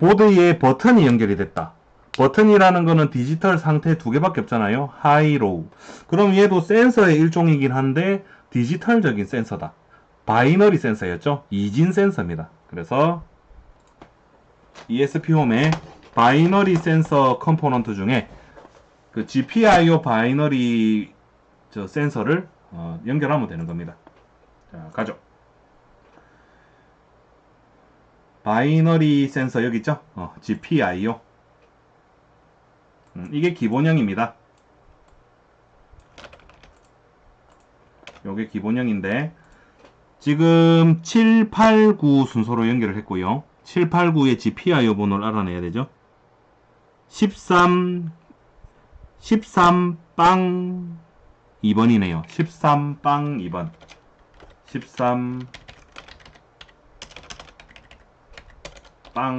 A: 보드에 버튼이 연결이 됐다. 버튼이라는 거는 디지털 상태 두 개밖에 없잖아요. 하이, 로우. 그럼 얘도 센서의 일종이긴 한데 디지털적인 센서다. 바이너리 센서였죠. 이진 센서입니다. 그래서 ESP 홈에 바이너리 센서 컴포넌트 중에 그 GPIO 바이너리 센서를 연결하면 되는 겁니다. 자, 가죠. 바이너리 센서 여기 있죠? GPIO. 이게 기본형입니다. 요게 기본형인데 지금 7, 8, 9 순서로 연결을 했고요. 7, 8, 9의 GPIO 번호를 알아내야 되죠. 13 빵 2번이네요. 13 빵 2번. 13 빵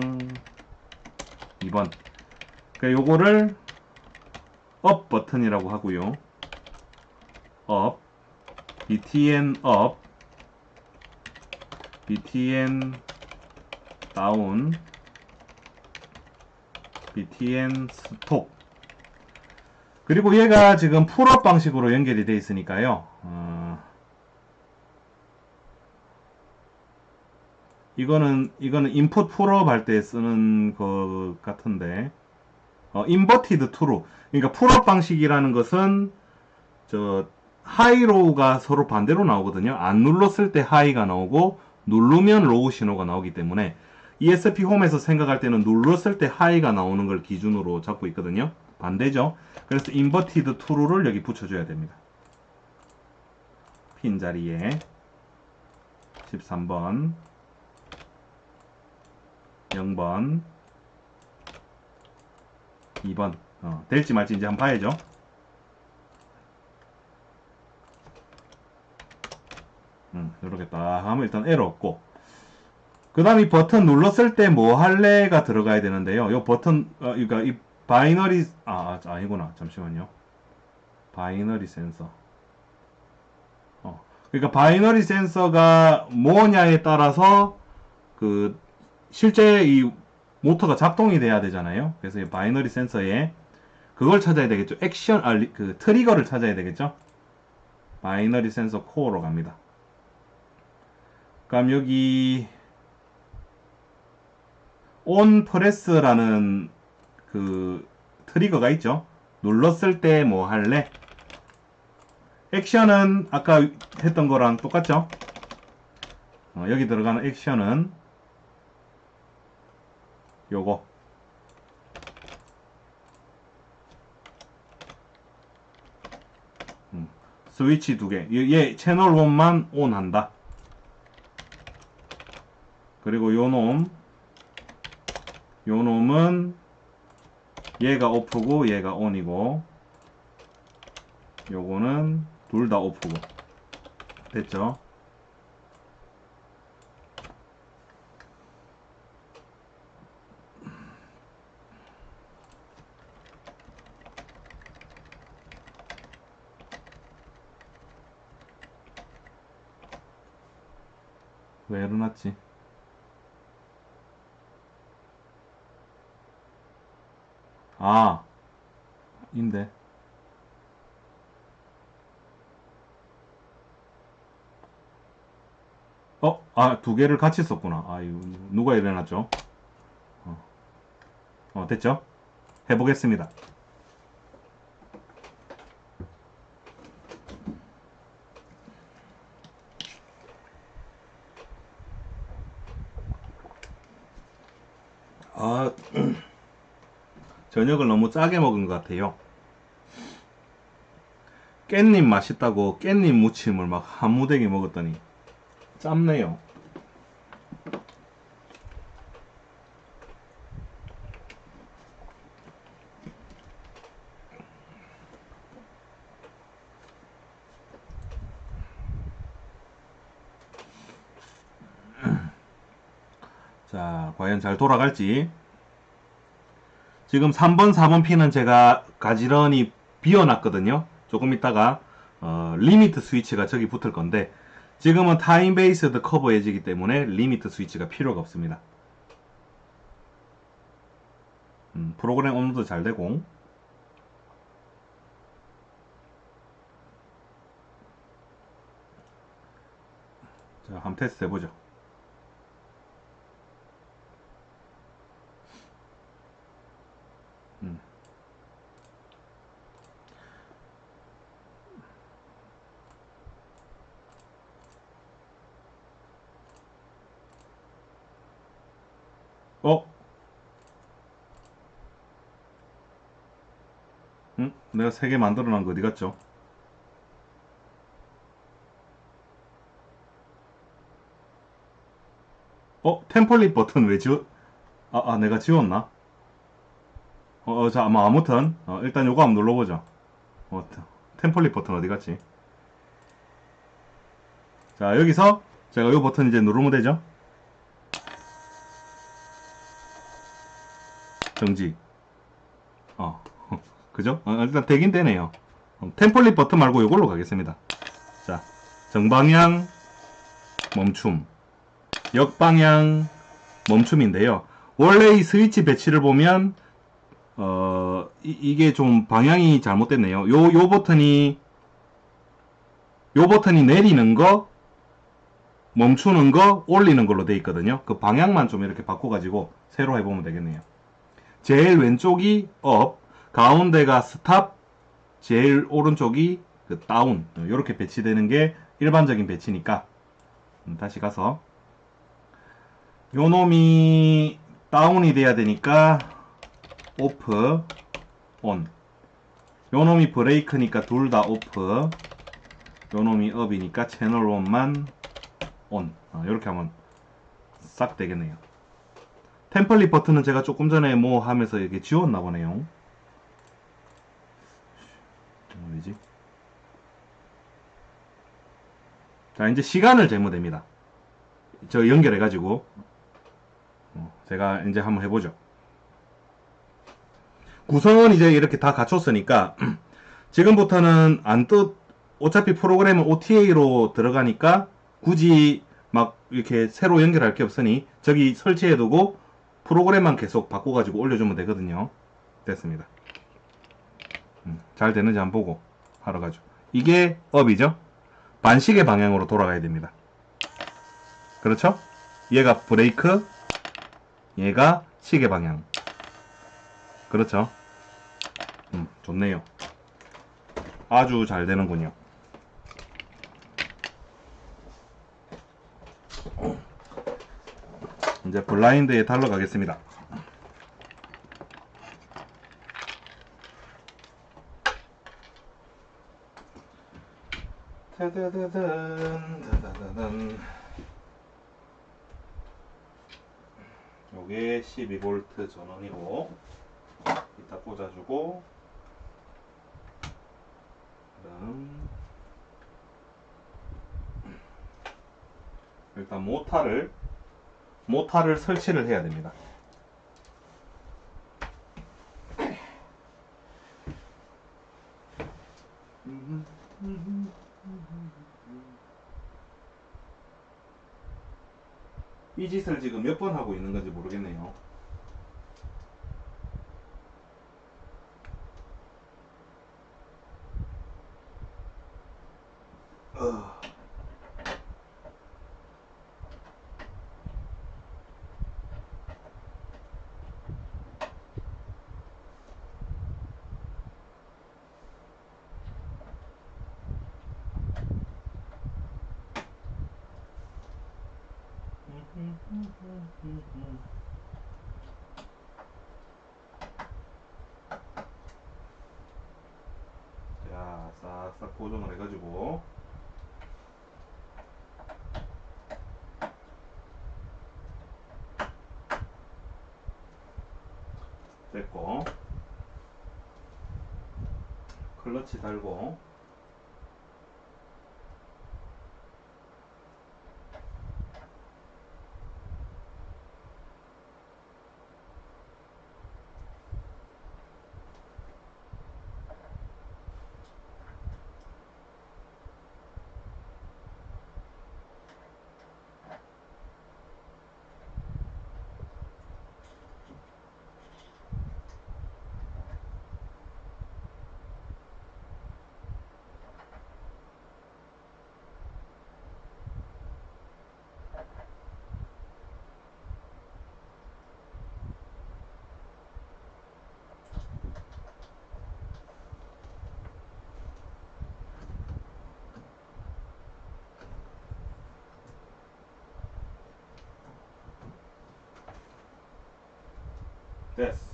A: 2번. 그러니까 요거를 업 버튼이라고 하고요. 업, btn 업, btn 다운, btn 스톱. 그리고 얘가 지금 풀업 방식으로 연결이 되어 있으니까요. 이거는 인풋 풀업 할 때 쓰는 것 같은데 인버티드 트루. 그러니까 풀업 방식이라는 것은 하이로우가 서로 반대로 나오거든요. 안 눌렀을 때 하이가 나오고 누르면 로우 신호가 나오기 때문에 ESP 홈에서 생각할 때는 눌렀을 때 하이가 나오는 걸 기준으로 잡고 있거든요. 반대죠. 그래서 인버티드 트루를 여기 붙여줘야 됩니다. 핀 자리에 13번 0번 2번 될지 말지 이제 한번 봐야죠. 이렇게 딱 하면 일단 에러 없고 그 다음 이 버튼 눌렀을 때 뭐 할래가 들어가야 되는데요. 이 버튼 그러니까 이 바이너리 아니구나. 잠시만요. 바이너리 센서 그러니까 바이너리 센서가 뭐냐에 따라서 그 실제 이 모터가 작동이 돼야 되잖아요. 그래서 이 바이너리 센서에 그걸 찾아야 되겠죠. 액션 그 트리거를 찾아야 되겠죠. 바이너리 센서 코어로 갑니다. 그럼 여기 온 프레스라는 그 트리거가 있죠. 눌렀을 때 뭐 할래? 액션은 아까 했던 거랑 똑같죠? 여기 들어가는 액션은 요거 스위치 두 개. 얘 채널 1만 온 한다. 그리고 요놈은 얘가 오프고 얘가 온이고 요거는 둘 다 오프고 됐죠? 왜 일어났지? 아, 인데. 두 개를 같이 썼구나. 아, 이거 누가 일어났죠? 됐죠? 해보겠습니다. 아, 저녁을 너무 짜게 먹은 것 같아요. 깻잎 맛있다고 깻잎 무침을 막 한 무대기 먹었더니 짭네요. 자, 과연 잘 돌아갈지. 지금 3번, 4번 핀은 제가 가지런히 비워놨거든요. 조금 있다가 리미트 스위치가 저기 붙을 건데 지금은 타임 베이스드 커버 엣지이기 때문에 리미트 스위치가 필요가 없습니다. 프로그램 업로드 잘 되고. 자, 한번 테스트 해보죠. 음. 어? 내가 3개 만들어 놓은 거 어디 갔죠? 템플릿 버튼 왜 지워? 내가 지웠나? 자, 아무튼 일단 요거 한번 눌러보죠. 템플릿 버튼 어디 갔지? 자, 여기서 제가 요 버튼 이제 누르면 되죠? 정지. 어, 그죠? 일단 되긴 되네요. 템플릿 버튼 말고 요걸로 가겠습니다. 자, 정방향 멈춤, 역방향 멈춤인데요. 원래 이 스위치 배치를 보면 이게 좀 방향이 잘못됐네요. 요 버튼이 내리는 거, 멈추는 거, 올리는 걸로 돼 있거든요. 그 방향만 좀 이렇게 바꿔가지고 새로 해보면 되겠네요. 제일 왼쪽이 업, 가운데가 스탑, 제일 오른쪽이 그 다운. 이렇게 배치되는 게 일반적인 배치니까 다시 가서 요 놈이 다운이 돼야 되니까 오프, 온. 요 놈이 브레이크니까 둘 다 오프. 요 놈이 업이니까 채널 1만 온. 이렇게 하면 싹 되겠네요. 템플릿 버튼은 제가 조금 전에 뭐 하면서 이렇게 지웠나 보네요. 어디지? 자, 이제 시간을 재면 됩니다. 저 연결해가지고 제가 이제 한번 해보죠. 구성은 이제 이렇게 다 갖췄으니까 지금부터는 어차피 프로그램은 OTA로 들어가니까 굳이 막 이렇게 새로 연결할 게 없으니 저기 설치해두고 프로그램만 계속 바꿔가지고 올려주면 되거든요. 됐습니다. 잘 되는지 한번 보고 하러 가죠. 이게 업이죠. 반시계 방향으로 돌아가야 됩니다. 그렇죠? 얘가 브레이크, 얘가 시계 방향. 그렇죠? 좋네요. 아주 잘 되는군요. 이제 블라인드에 달러 가겠습니다. 요게 12V 전원이고 이따 꽂아주고 그다음 일단 모타를 설치를 해야 됩니다. 이 짓을 지금 몇 번 하고 있는 건지 모르겠네요. 싹싹 고정을 해가지고 됐고, 클러치 달고, 됐어.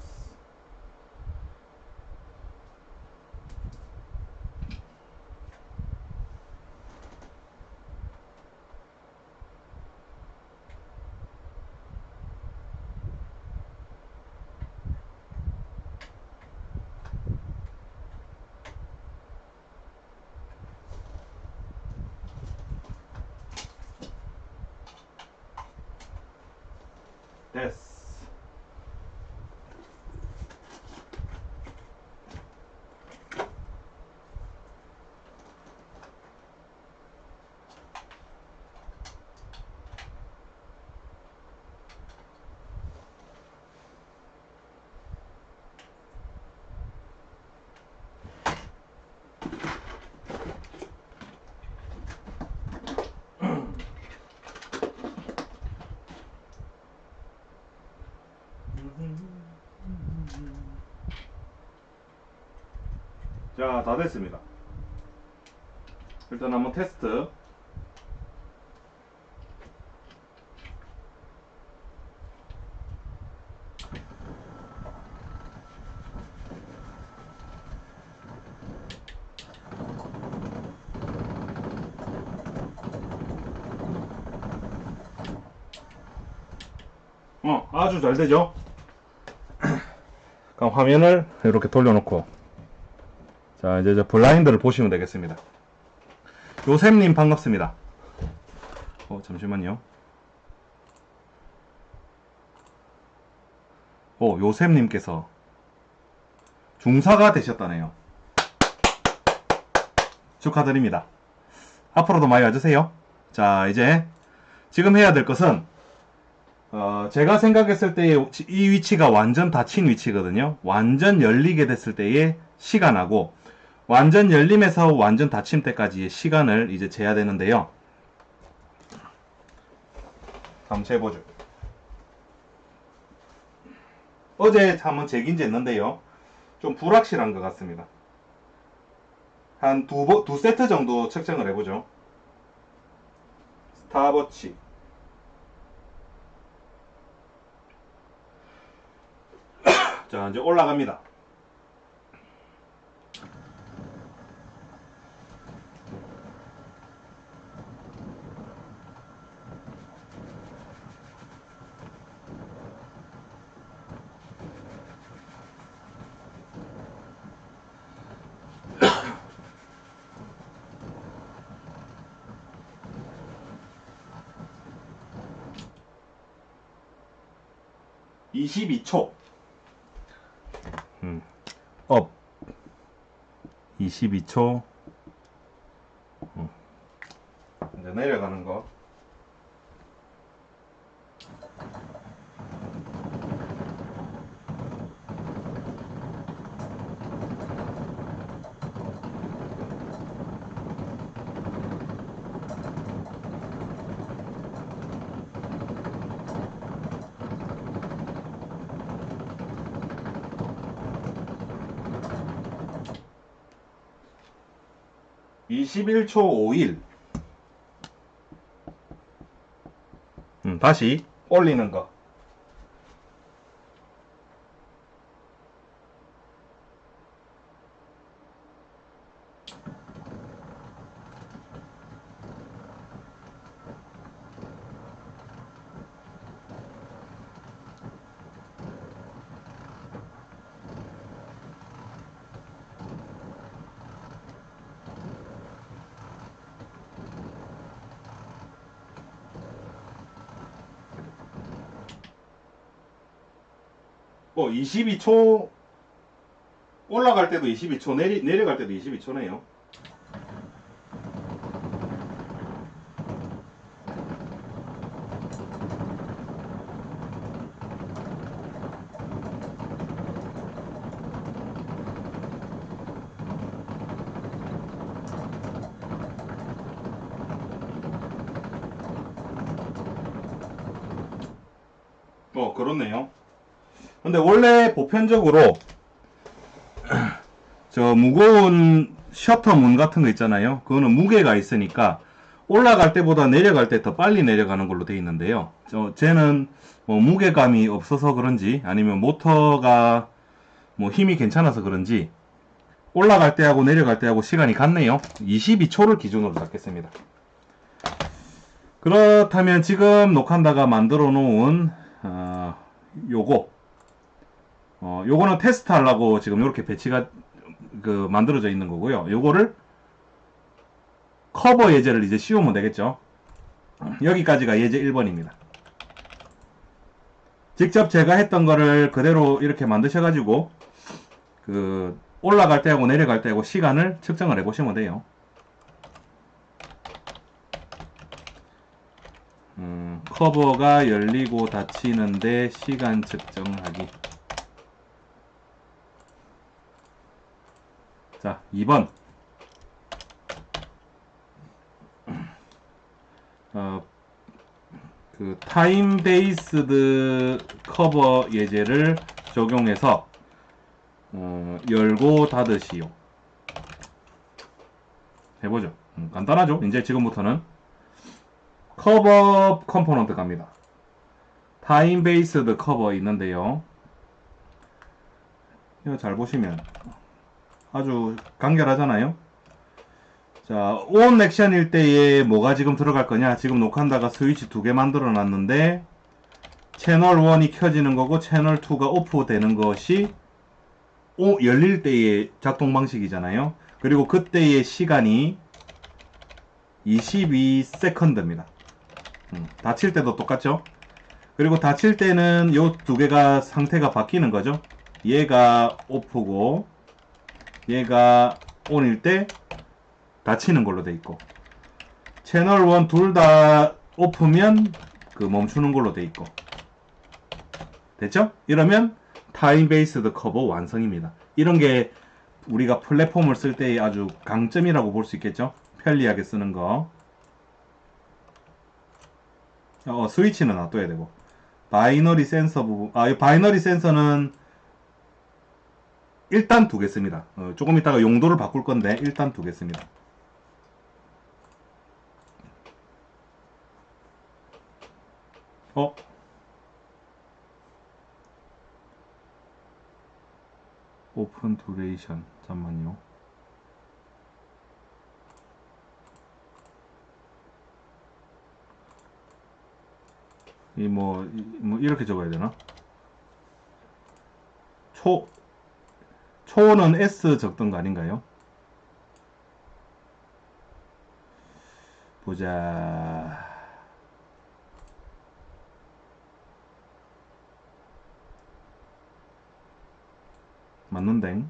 A: 됐어. 자, 다 됐습니다. 일단 한번 테스트. 아주 잘 되죠? 그럼 화면을 이렇게 돌려놓고, 자, 이제 저 블라인드를 보시면 되겠습니다. 요셉님 반갑습니다. 잠시만요. 요셉님께서 중사가 되셨다네요. 축하드립니다. 앞으로도 많이 와주세요. 자, 이제 지금 해야 될 것은 제가 생각했을 때의 이 위치가 완전 닫힌 위치거든요. 완전 열리게 됐을 때의 시간하고 완전 열림에서 완전 닫힘 때까지의 시간을 이제 재야 되는데요. 한번 재보죠. 어제 한번 재긴 쟀는데요. 좀 불확실한 것 같습니다. 한 두 세트 정도 측정을 해보죠. 스탑워치. 자, 이제 올라갑니다. (22초) 업 22초. 이제 내려가는 거. (21초 51) 다시 올리는 거. 22초 올라갈 때도 22초, 내려갈 때도 22초네요. 그렇네요. 근데 원래 보편적으로 저 무거운 셔터 문 같은 거 있잖아요. 그거는 무게가 있으니까 올라갈 때보다 내려갈 때 더 빨리 내려가는 걸로 되어 있는데요. 쟤는 뭐 무게감이 없어서 그런지 아니면 모터가 뭐 힘이 괜찮아서 그런지 올라갈 때하고 내려갈 때하고 시간이 같네요. 22초를 기준으로 잡겠습니다. 그렇다면 지금 녹한다가 만들어 놓은 요거는 테스트 하려고 지금 이렇게 배치가 만들어져 있는 거고요. 요거를 커버 예제를 이제 씌우면 되겠죠. 여기까지가 예제 1번입니다. 직접 제가 했던 거를 그대로 이렇게 만드셔가지고 올라갈 때하고 내려갈 때하고 시간을 측정을 해보시면 돼요. 커버가 열리고 닫히는데 시간 측정하기. 자, 2번. 타임 베이스드 커버 예제를 적용해서 열고 닫으시오. 해보죠. 간단하죠? 이제 지금부터는 커버 컴포넌트 갑니다. 타임 베이스드 커버 있는데요. 이거 잘 보시면 아주 간결하잖아요. 자, 온 액션일 때에 뭐가 지금 들어갈 거냐? 지금 녹한다가 스위치 2개 만들어 놨는데 채널 1이 켜지는 거고 채널 2가 오프 되는 것이 열릴 때의 작동 방식이잖아요. 그리고 그때의 시간이 22세컨드입니다. 닫힐 때도 똑같죠? 그리고 닫힐 때는 요 두 개가 상태가 바뀌는 거죠. 얘가 오프고 얘가 온일 때 닫히는 걸로 돼 있고, 채널 1 둘 다 오프면 멈추는 걸로 돼 있고. 됐죠? 이러면 타임 베이스드 커버 완성입니다. 이런 게 우리가 플랫폼을 쓸 때의 아주 강점이라고 볼 수 있겠죠? 편리하게 쓰는 거. 스위치는 놔둬야 되고. 바이너리 센서 부분. 이 바이너리 센서는 일단 두겠습니다. 조금 이따가 용도를 바꿀 건데 일단 두겠습니다. 오픈 두레이션. 잠만요. 이렇게 적어야 되나? 초는 S 적던 거 아닌가요? 보자. 맞는데.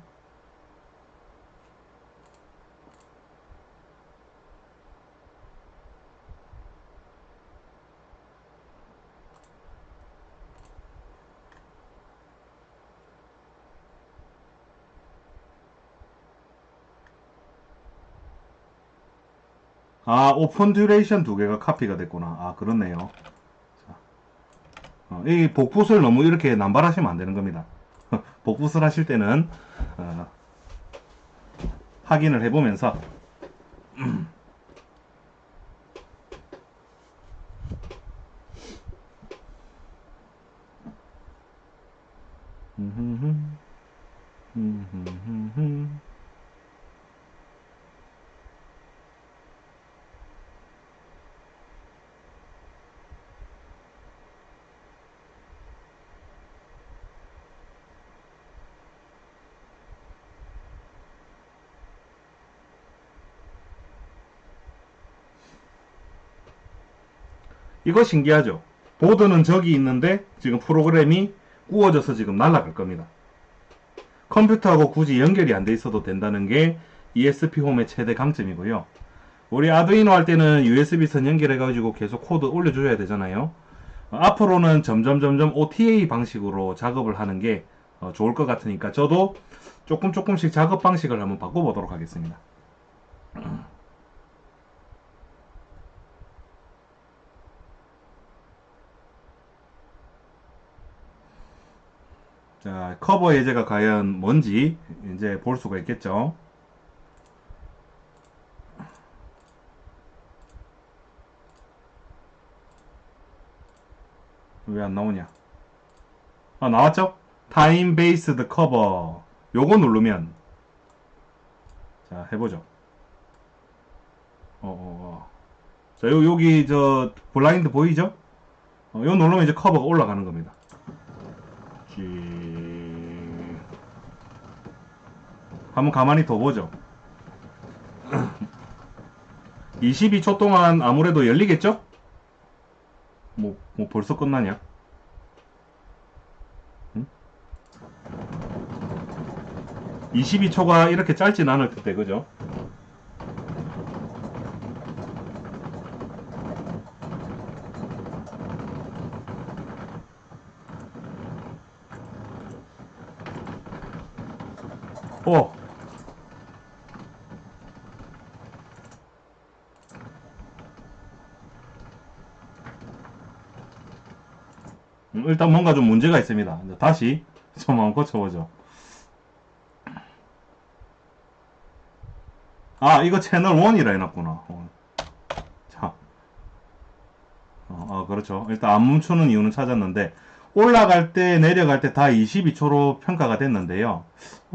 A: 오픈 듀레이션 두 개가 카피가 됐구나. 그렇네요. 이 복붙을 너무 이렇게 남발하시면 안 되는 겁니다. 복붙을 하실 때는 확인을 해보면서 이거 신기하죠? 보드는 저기 있는데 지금 프로그램이 구워져서 지금 날아갈 겁니다. 컴퓨터하고 굳이 연결이 안 돼 있어도 된다는 게 ESP 홈의 최대 강점이고요. 우리 아두이노 할 때는 USB 선 연결해가지고 계속 코드 올려줘야 되잖아요. 앞으로는 점점 OTA 방식으로 작업을 하는 게 좋을 것 같으니까 저도 조금씩 작업 방식을 한번 바꿔보도록 하겠습니다. 자, 커버 예제가 과연 뭔지 이제 볼 수가 있겠죠. 왜 안 나오냐? 아, 나왔죠? 타임 베이스드 커버. 요거 누르면 자, 해보죠. 자, 여기 저 블라인드 보이죠? 요 누르면 이제 커버가 올라가는 겁니다. 한번 가만히 더 보죠. 22초 동안 아무래도 열리겠죠? 뭐 벌써 끝나냐? 응? 22초가 이렇게 짧진 않을 텐데, 그죠? 일단 뭔가 좀 문제가 있습니다. 다시 좀 한번 고쳐보죠. 아, 이거 채널 1이라 해놨구나. 자, 그렇죠. 일단 안 멈추는 이유는 찾았는데 올라갈 때 내려갈 때 다 22초로 평가가 됐는데요.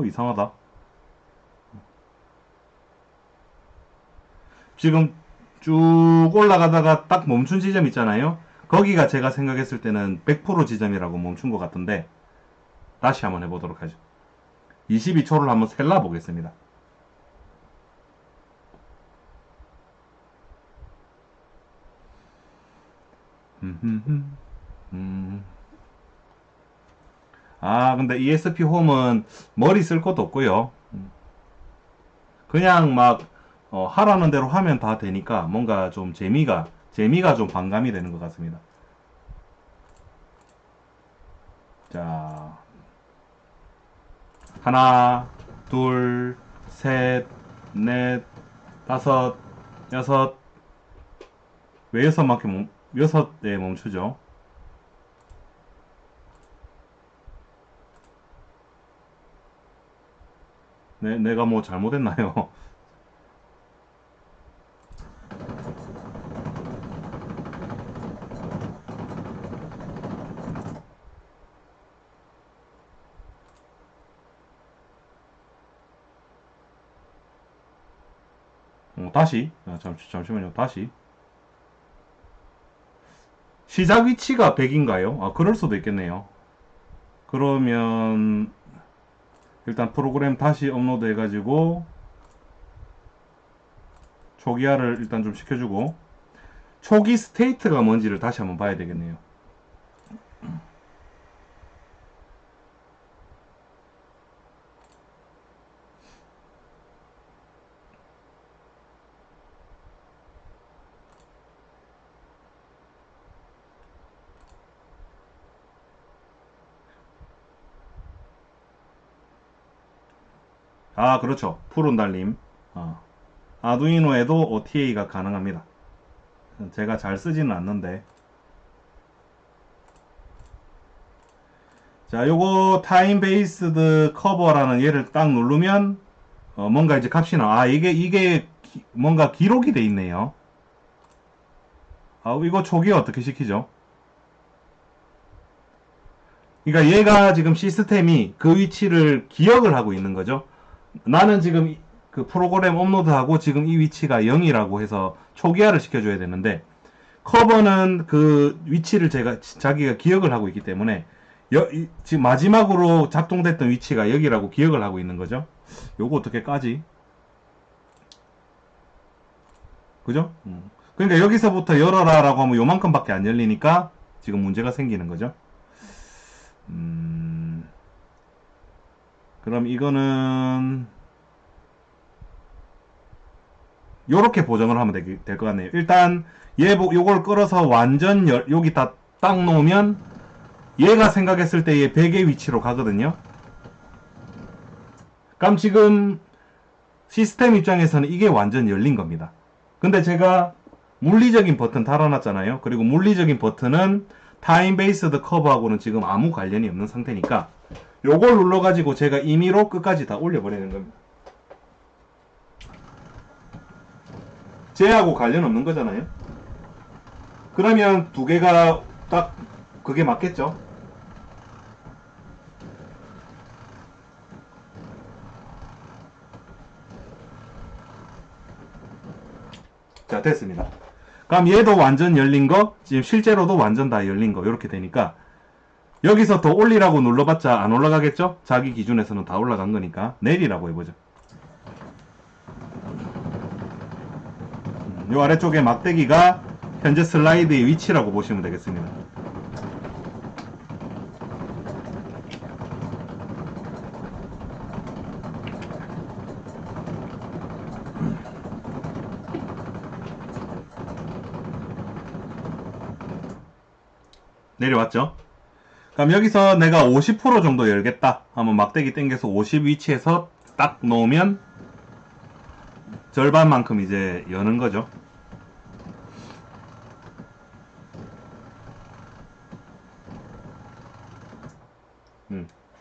A: 이상하다. 지금 쭉 올라가다가 딱 멈춘 지점 있잖아요. 거기가 제가 생각했을 때는 100% 지점이라고 멈춘 것 같은데 다시 한번 해보도록 하죠. 22초를 한번 셀라 보겠습니다. 근데 ESP 홈은 머리 쓸 것도 없고요. 그냥 막 하라는 대로 하면 다 되니까 뭔가 좀 재미가 좀 반감이 되는 것 같습니다. 자, 하나, 둘, 셋, 넷, 다섯, 여섯. 왜 여섯에 멈추죠? 내가 뭐 잘못했나요? 다시. 잠시만요. 다시. 시작 위치가 100인가요? 그럴 수도 있겠네요. 그러면 일단 프로그램 다시 업로드 해가지고 초기화를 일단 좀 시켜주고 초기 스테이트가 뭔지를 다시 한번 봐야 되겠네요. 그렇죠. 푸른달님. 아두이노에도 OTA가 가능합니다. 제가 잘 쓰지는 않는데. 자, 요거 타임 베이스드 커버라는 얘를 딱 누르면 뭔가 이제 값이 나와. 이게 뭔가 기록이 돼 있네요. 이거 초기화 어떻게 시키죠? 그러니까 얘가 지금 시스템이 그 위치를 기억을 하고 있는 거죠. 나는 지금 그 프로그램 업로드하고 지금 이 위치가 0이라고 해서 초기화를 시켜줘야 되는데 커버는 그 위치를 자기가 기억을 하고 있기 때문에 지금 마지막으로 작동됐던 위치가 여기라고 기억을 하고 있는 거죠. 요거 어떻게 까지? 그죠? 그러니까 여기서부터 열어라 라고 하면 요만큼밖에 안 열리니까 지금 문제가 생기는 거죠. 그럼 이거는 요렇게 보정을 하면 될 것 같네요. 일단 요걸 끌어서 완전 여기다 딱 놓으면 얘가 생각했을 때의 베개 위치로 가거든요. 그럼 지금 시스템 입장에서는 이게 완전 열린 겁니다. 근데 제가 물리적인 버튼 달아놨잖아요. 그리고 물리적인 버튼은 타임 베이스드 커버하고는 지금 아무 관련이 없는 상태니까 요걸 눌러가지고 제가 임의로 끝까지 다 올려버리는 겁니다. 쟤하고 관련 없는 거잖아요. 그러면 두 개가 딱 그게 맞겠죠? 자, 됐습니다. 그럼 얘도 완전 열린 거, 지금 실제로도 완전 다 열린 거, 이렇게 되니까 여기서 더 올리라고 눌러봤자 안 올라가겠죠? 자기 기준에서는 다 올라간 거니까 내리라고 해보죠. 이 아래쪽에 막대기가 현재 슬라이드의 위치라고 보시면 되겠습니다. 내려왔죠? 그럼 여기서 내가 50% 정도 열겠다 하면 막대기 당겨서 50 위치에서 딱 놓으면 절반만큼 이제 여는 거죠.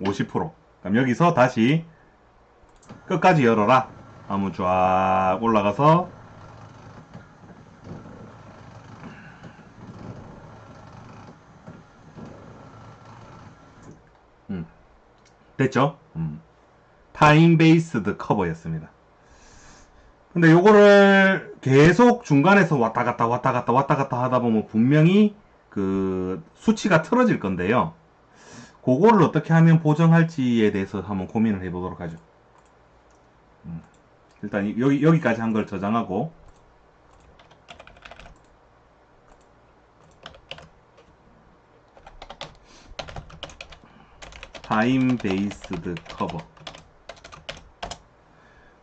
A: 50%. 그럼 여기서 다시 끝까지 열어라 하면 쫙 올라가서 됐죠? 타임 베이스드 커버였습니다. 근데 요거를 계속 중간에서 왔다 갔다 왔다 갔다 왔다 갔다 하다 보면 분명히 그 수치가 틀어질 건데요. 그거를 어떻게 하면 보정할지에 대해서 한번 고민을 해보도록 하죠. 일단 여기까지 한 걸 저장하고 타임 베이스드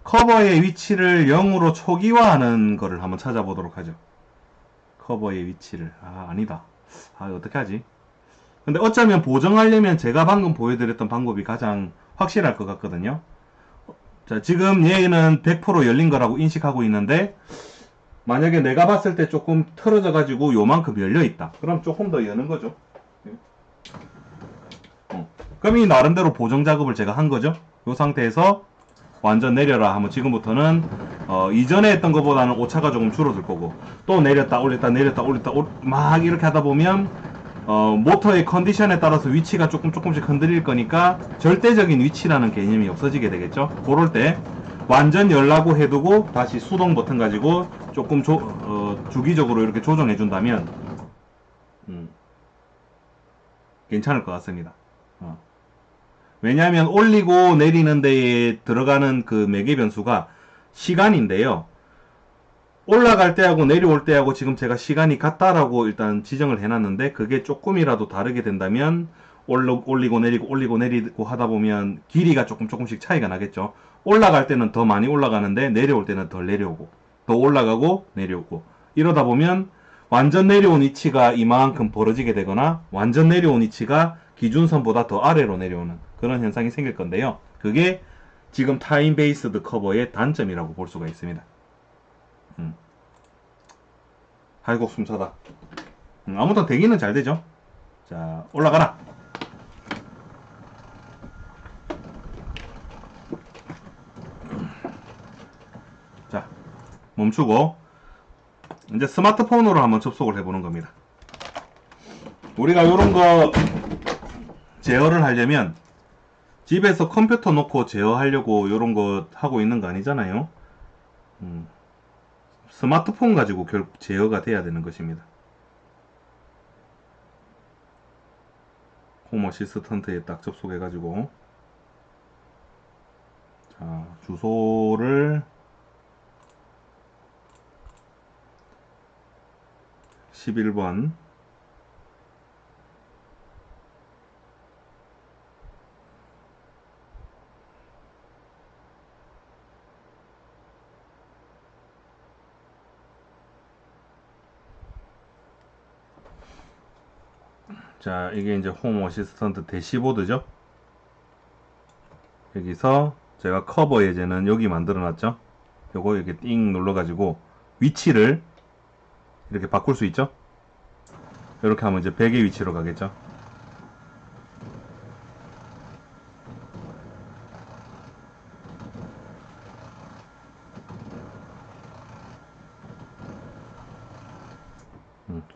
A: 커버의 위치를 0으로 초기화하는 거를 한번 찾아보도록 하죠. 커버의 위치를 아니다. 어떻게 하지? 근데 어쩌면 보정하려면 제가 방금 보여드렸던 방법이 가장 확실할 것 같거든요. 자, 지금 얘는 100% 열린 거라고 인식하고 있는데 만약에 내가 봤을 때 조금 틀어져 가지고 요만큼 열려 있다. 그럼 조금 더 여는 거죠. 그럼 이 나름대로 보정 작업을 제가 한 거죠. 이 상태에서 완전 내려라 하면 지금부터는 이전에 했던 것보다는 오차가 조금 줄어들 거고 또 내렸다 올렸다 내렸다 올렸다 막 이렇게 하다 보면 모터의 컨디션에 따라서 위치가 조금씩 흔들릴 거니까 절대적인 위치라는 개념이 없어지게 되겠죠. 그럴 때 완전 열라고 해두고 다시 수동 버튼 가지고 조금 주기적으로 이렇게 조정해 준다면 괜찮을 것 같습니다. 왜냐하면 올리고 내리는 데에 들어가는 그 매개 변수가 시간인데요. 올라갈 때하고 내려올 때하고 지금 제가 시간이 같다라고 일단 지정을 해놨는데 그게 조금이라도 다르게 된다면 올리고 내리고 올리고 내리고 하다 보면 길이가 조금씩 차이가 나겠죠. 올라갈 때는 더 많이 올라가는데 내려올 때는 덜 내려오고 더 올라가고 내려오고 이러다 보면 완전 내려온 위치가 이만큼 벌어지게 되거나 완전 내려온 위치가 기준선보다 더 아래로 내려오는 그런 현상이 생길 건데요. 그게 지금 타임 베이스드 커버의 단점이라고 볼 수가 있습니다. 아이고 숨차다. 아무튼 대기는 잘 되죠. 자, 올라가라. 자, 멈추고 이제 스마트폰으로 한번 접속을 해보는 겁니다. 우리가 이런 거 제어를 하려면 집에서 컴퓨터 놓고 제어하려고 이런 거 하고 있는 거 아니잖아요. 스마트폰 가지고 결국 제어가 돼야 되는 것입니다. 홈 어시스턴트에 딱 접속해 가지고 자, 주소를 11번 자, 이게 이제 홈 어시스턴트 대시보드죠. 여기서 제가 커버 예제는 여기 만들어 놨죠. 요거 이렇게 띵 눌러 가지고 위치를 이렇게 바꿀 수 있죠. 이렇게 하면 이제 베개 위치로 가겠죠.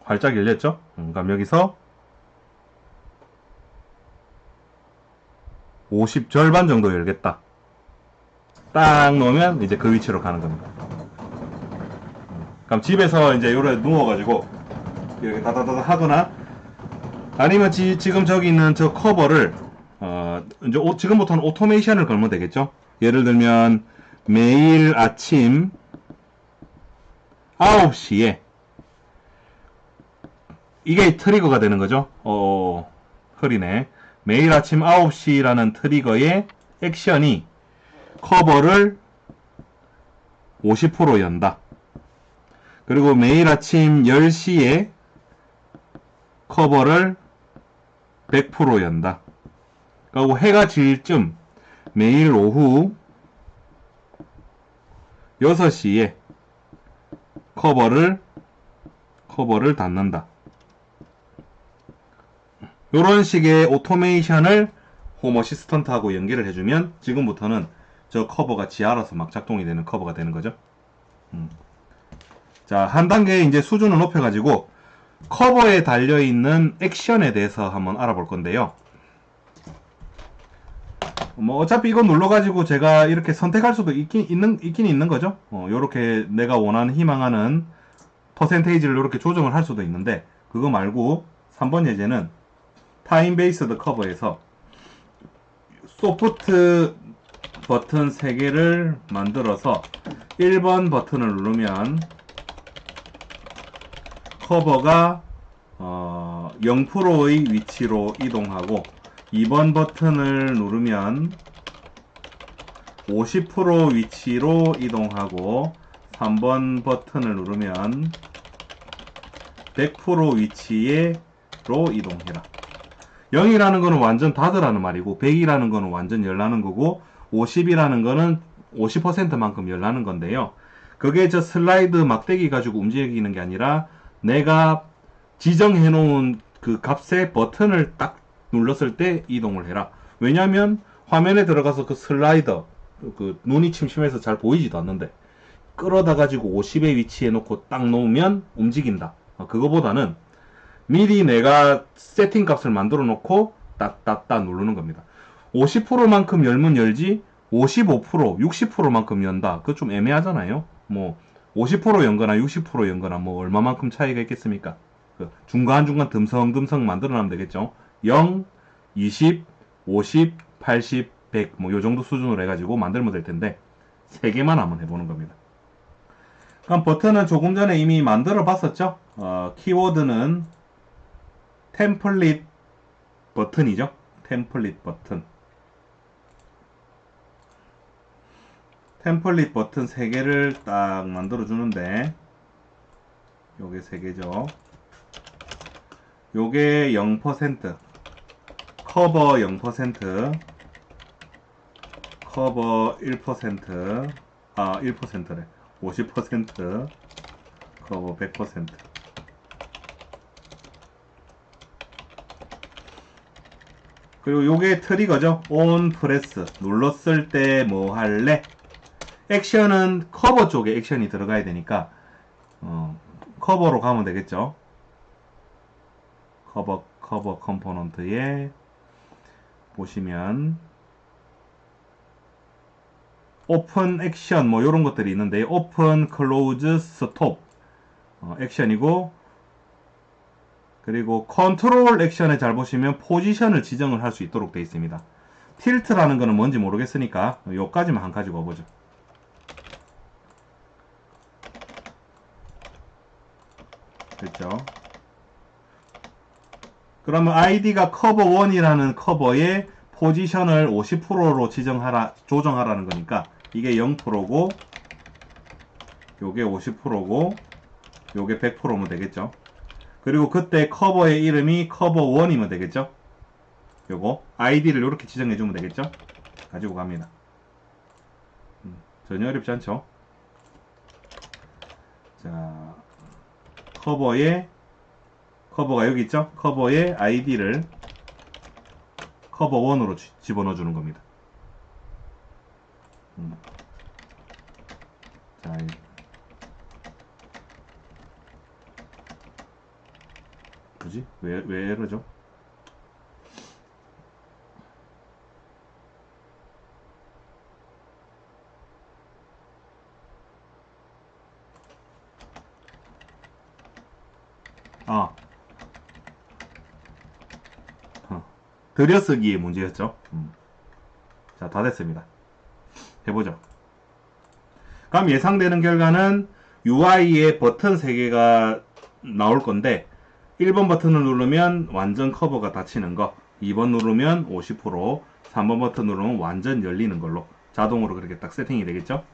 A: 활짝 열렸죠. 그럼 여기서 50 절반 정도 열겠다. 딱 놓으면 이제 그 위치로 가는 겁니다. 그럼 집에서 이제 요래 누워가지고 이렇게 다다다다 하거나 아니면 지금 저기 있는 저 커버를 이제 지금부터는 오토메이션을 걸면 되겠죠. 예를 들면 매일 아침 9시에 이게 트리거가 되는 거죠. 흐리네. 매일 아침 9시라는 트리거의 액션이 커버를 50% 연다. 그리고 매일 아침 10시에 커버를 100% 연다. 그리고 해가 질 쯤 매일 오후 6시에 커버를 닫는다. 이런 식의 오토메이션을 홈 어시스턴트하고 연결을 해주면 지금부터는 저 커버가 지 알아서 막 작동이 되는 커버가 되는 거죠. 자, 한 단계 이제 수준을 높여가지고 커버에 달려있는 액션에 대해서 한번 알아볼 건데요. 뭐 어차피 이거 눌러가지고 제가 이렇게 선택할 수도 있긴 있는 거죠. 요렇게 내가 원하는 희망하는 퍼센테이지를 이렇게 조정을 할 수도 있는데 그거 말고 3번 예제는 타임 베이스드 커버에서 소프트 버튼 3개를 만들어서 1번 버튼을 누르면 커버가 0%의 위치로 이동하고 2번 버튼을 누르면 50% 위치로 이동하고 3번 버튼을 누르면 100% 위치로 이동해라. 0이라는 거는 완전 닫으라는 말이고 100이라는 거는 완전 열라는 거고 50이라는 거는 50%만큼 열라는 건데요. 그게 저 슬라이드 막대기 가지고 움직이는 게 아니라 내가 지정해 놓은 그 값의 버튼을 딱 눌렀을 때 이동을 해라. 왜냐면 화면에 들어가서 그 슬라이더 그 눈이 침침해서 잘 보이지도 않는데 끌어다 가지고 50의 위치에 놓고 딱 놓으면 움직인다. 그거보다는 미리 내가 세팅 값을 만들어 놓고 딱딱딱 누르는 겁니다. 50%만큼 열면 열지 55%, 60%만큼 연다. 그거 좀 애매하잖아요. 뭐 50% 연거나 60% 연거나 뭐 얼마만큼 차이가 있겠습니까? 그 중간중간 듬성듬성 만들어 놔면 되겠죠. 0, 20, 50, 80, 100 뭐 요 정도 수준으로 해가지고 만들면 될 텐데 3개만 한번 해보는 겁니다. 그럼 버튼은 조금 전에 이미 만들어 봤었죠. 키워드는 템플릿 버튼이죠. 템플릿 버튼. 템플릿 버튼 3개를 딱 만들어 주는데 요게 3개죠. 요게 0%, 커버 0%, 커버 1%, 1%래. 50%, 커버 100%. 그리고 요게 트리거죠. 온 프레스 눌렀을 때 뭐 할래? 액션은 커버 쪽에 액션이 들어가야 되니까 커버로 가면 되겠죠. 커버 컴포넌트에 보시면 오픈 액션 뭐 이런 것들이 있는데 오픈 클로즈 스톱 액션이고 그리고 컨트롤 액션에 잘 보시면 포지션을 지정을 할 수 있도록 되어 있습니다. 틸트라는 거는 뭔지 모르겠으니까 요까지만 한 가지고 보죠. 됐죠? 그러면 id가 커버1이라는 커버의 포지션을 50%로 조정하라는 거니까 이게 0%고 요게 50%고 요게 100%면 되겠죠. 그리고 그때 커버의 이름이 커버1이면 되겠죠. 요거 아이디를 이렇게 지정해주면 되겠죠. 가지고 갑니다. 전혀 어렵지 않죠. 자, 커버가 여기 있죠. 커버의 아이디를 커버1으로 집어넣어 주는 겁니다. 자, 뭐지? 왜 이러죠? 아, 들여쓰기의 문제였죠. 자, 다 됐습니다. 해보죠. 그럼 예상되는 결과는 UI에 버튼 3개가 나올 건데 1번 버튼을 누르면 완전 커버가 닫히는 거, 2번 누르면 50%, 3번 버튼 누르면 완전 열리는 걸로 자동으로 그렇게 딱 세팅이 되겠죠.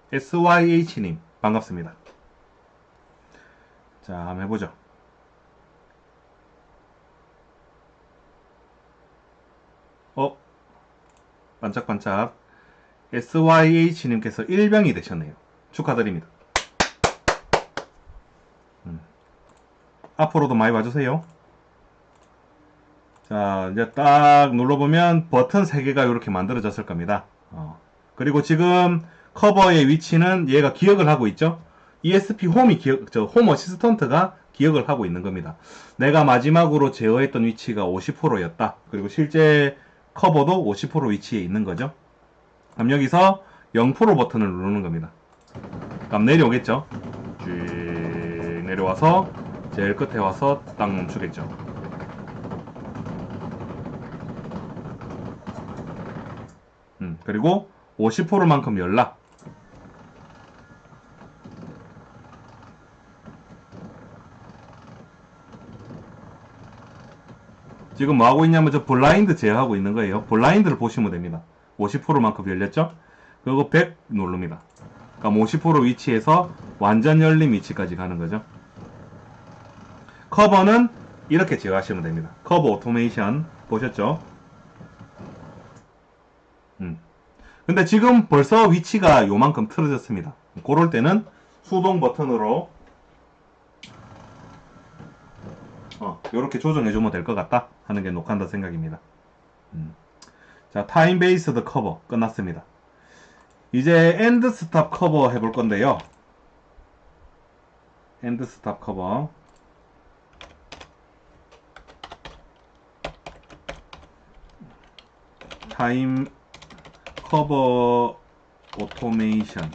A: SYH님 반갑습니다. 자, 한번 해보죠. 반짝반짝 SYH님께서 1병이 되셨네요. 축하드립니다. 앞으로도 많이 봐주세요. 자, 이제 딱 눌러보면 버튼 3개가 이렇게 만들어졌을 겁니다. 그리고 지금 커버의 위치는 얘가 기억을 하고 있죠. ESP 홈이 홈 어시스턴트가 기억을 하고 있는 겁니다. 내가 마지막으로 제어했던 위치가 50%였다. 그리고 실제 커버도 50% 위치에 있는 거죠. 그럼 여기서 0% 버튼을 누르는 겁니다. 그럼 내려오겠죠. 쭉 내려와서 제일 끝에 와서 딱 멈추겠죠. 그리고 50%만큼 열라. 지금 뭐 하고 있냐면 저 블라인드 제어하고 있는 거예요. 블라인드를 보시면 됩니다. 50%만큼 열렸죠? 그리고 100 누릅니다. 그럼 50% 위치에서 완전 열림 위치까지 가는 거죠. 커버는 이렇게 제어하시면 됩니다. 커버 오토메이션 보셨죠? 근데 지금 벌써 위치가 요만큼 틀어졌습니다. 그럴 때는 수동 버튼으로 이렇게 조정해주면 될 것 같다 하는 게 녹한다 생각입니다. 자, 타임 베이스드 커버 끝났습니다. 이제 엔드 스탑 커버 해볼 건데요. 엔드 스탑 커버 타임 커버 오토메이션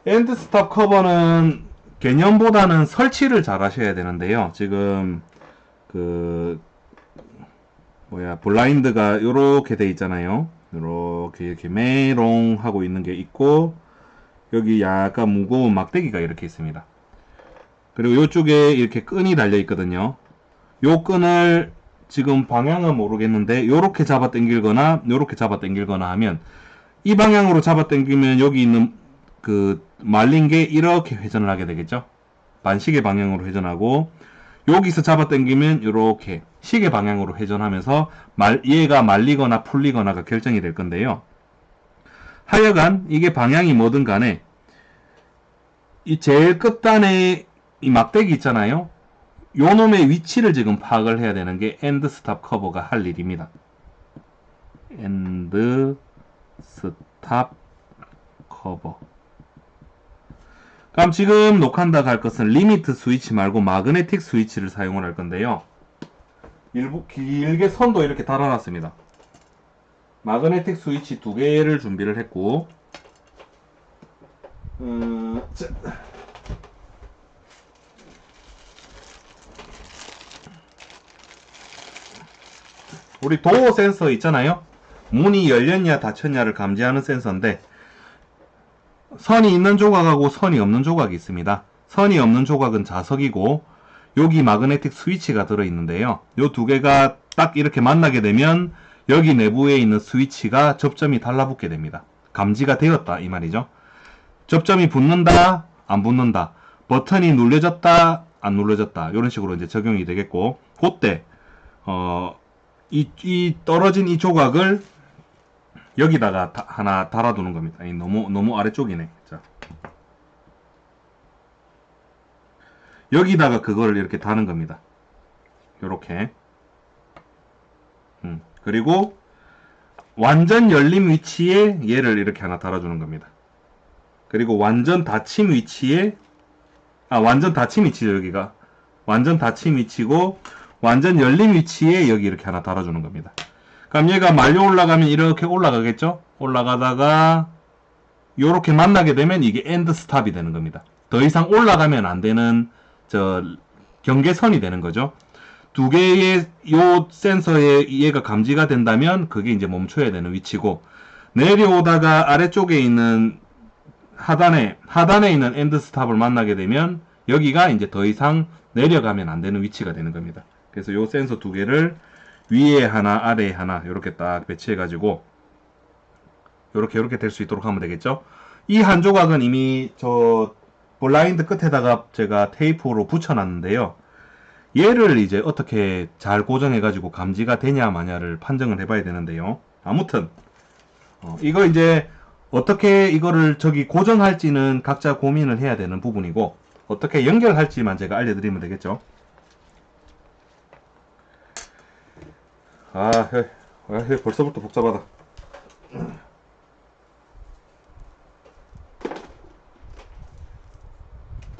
A: 엔드 스탑 커버는 개념보다는 설치를 잘 하셔야 되는데요. 지금 블라인드가 요렇게 돼 있잖아요. 요렇게 이렇게 메롱 하고 있는 게 있고 여기 약간 무거운 막대기가 이렇게 있습니다. 그리고 요쪽에 이렇게 끈이 달려 있거든요. 요 끈을 지금 방향은 모르겠는데 요렇게 잡아 당길거나 요렇게 잡아 당길거나 하면 이 방향으로 잡아 당기면 여기 있는 말린 게 이렇게 회전을 하게 되겠죠. 반시계 방향으로 회전하고 여기서 잡아 당기면 이렇게 시계 방향으로 회전하면서 얘가 말리거나 풀리거나가 결정이 될 건데요. 하여간 이게 방향이 뭐든 간에 이 제일 끝단에 이 막대기 있잖아요. 요 놈의 위치를 지금 파악을 해야 되는 게 엔드 스탑 커버가 할 일입니다. 엔드 스탑 커버. 그럼 지금 녹한다고 할 것은 리미트 스위치 말고 마그네틱 스위치를 사용을 할 건데요. 일부 길게 선도 이렇게 달아놨습니다. 마그네틱 스위치 두 개를 준비를 했고, 자, 우리 도어 센서 있잖아요. 문이 열렸냐 닫혔냐를 감지하는 센서인데, 선이 있는 조각하고 선이 없는 조각이 있습니다. 선이 없는 조각은 자석이고, 여기 마그네틱 스위치가 들어있는데요. 요 두 개가 딱 이렇게 만나게 되면 여기 내부에 있는 스위치가 접점이 달라붙게 됩니다. 감지가 되었다 이 말이죠. 접점이 붙는다 안 붙는다, 버튼이 눌려졌다 안 눌려졌다, 이런 식으로 이제 적용이 되겠고, 그때 이 떨어진 이 조각을 여기다가 하나 달아두는 겁니다. 너무 아래쪽이네. 자, 여기다가 그걸 이렇게 다는 겁니다. 요렇게. 그리고 완전 열림 위치에 얘를 이렇게 하나 달아주는 겁니다. 그리고 완전 닫힘 위치에, 완전 닫힘 위치죠, 여기가. 완전 닫힘 위치고, 완전 열림 위치에 여기 이렇게 하나 달아주는 겁니다. 그럼 얘가 말려 올라가면 이렇게 올라가겠죠? 올라가다가, 요렇게 만나게 되면 이게 엔드 스탑이 되는 겁니다. 더 이상 올라가면 안 되는, 경계선이 되는 거죠. 두 개의 요 센서에 얘가 감지가 된다면 그게 이제 멈춰야 되는 위치고, 내려오다가 아래쪽에 있는 하단에 있는 엔드 스탑을 만나게 되면 여기가 이제 더 이상 내려가면 안 되는 위치가 되는 겁니다. 그래서 요 센서 두 개를 위에 하나 아래에 하나 이렇게 딱 배치해 가지고 이렇게 될 수 있도록 하면 되겠죠. 이 한 조각은 이미 저 블라인드 끝에다가 제가 테이프로 붙여놨는데요. 얘를 이제 어떻게 잘 고정해가지고 감지가 되냐 마냐를 판정을 해봐야 되는데요. 아무튼 이거 이제 어떻게 이거를 저기 고정할지는 각자 고민을 해야 되는 부분이고, 어떻게 연결할지만 제가 알려드리면 되겠죠. 벌써부터 복잡하다.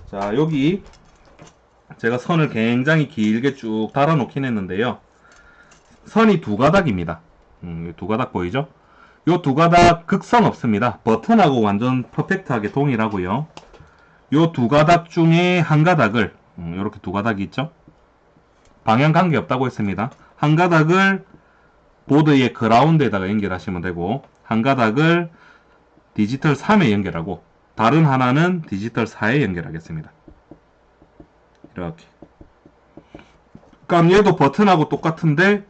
A: 자, 여기 제가 선을 굉장히 길게 쭉 달아 놓긴 했는데요. 선이 두 가닥입니다. 두 가닥 보이죠? 요 두 가닥 극선 없습니다. 버튼하고 완전 퍼펙트하게 동일하고요. 요 두 가닥 중에 한 가닥을, 이렇게 두 가닥이 있죠? 방향 관계 없다고 했습니다. 한 가닥을 보드의 그라운드에다가 연결하시면 되고, 한 가닥을 디지털 3에 연결하고, 다른 하나는 디지털 4에 연결하겠습니다. 이렇게. 그럼 얘도 버튼하고 똑같은데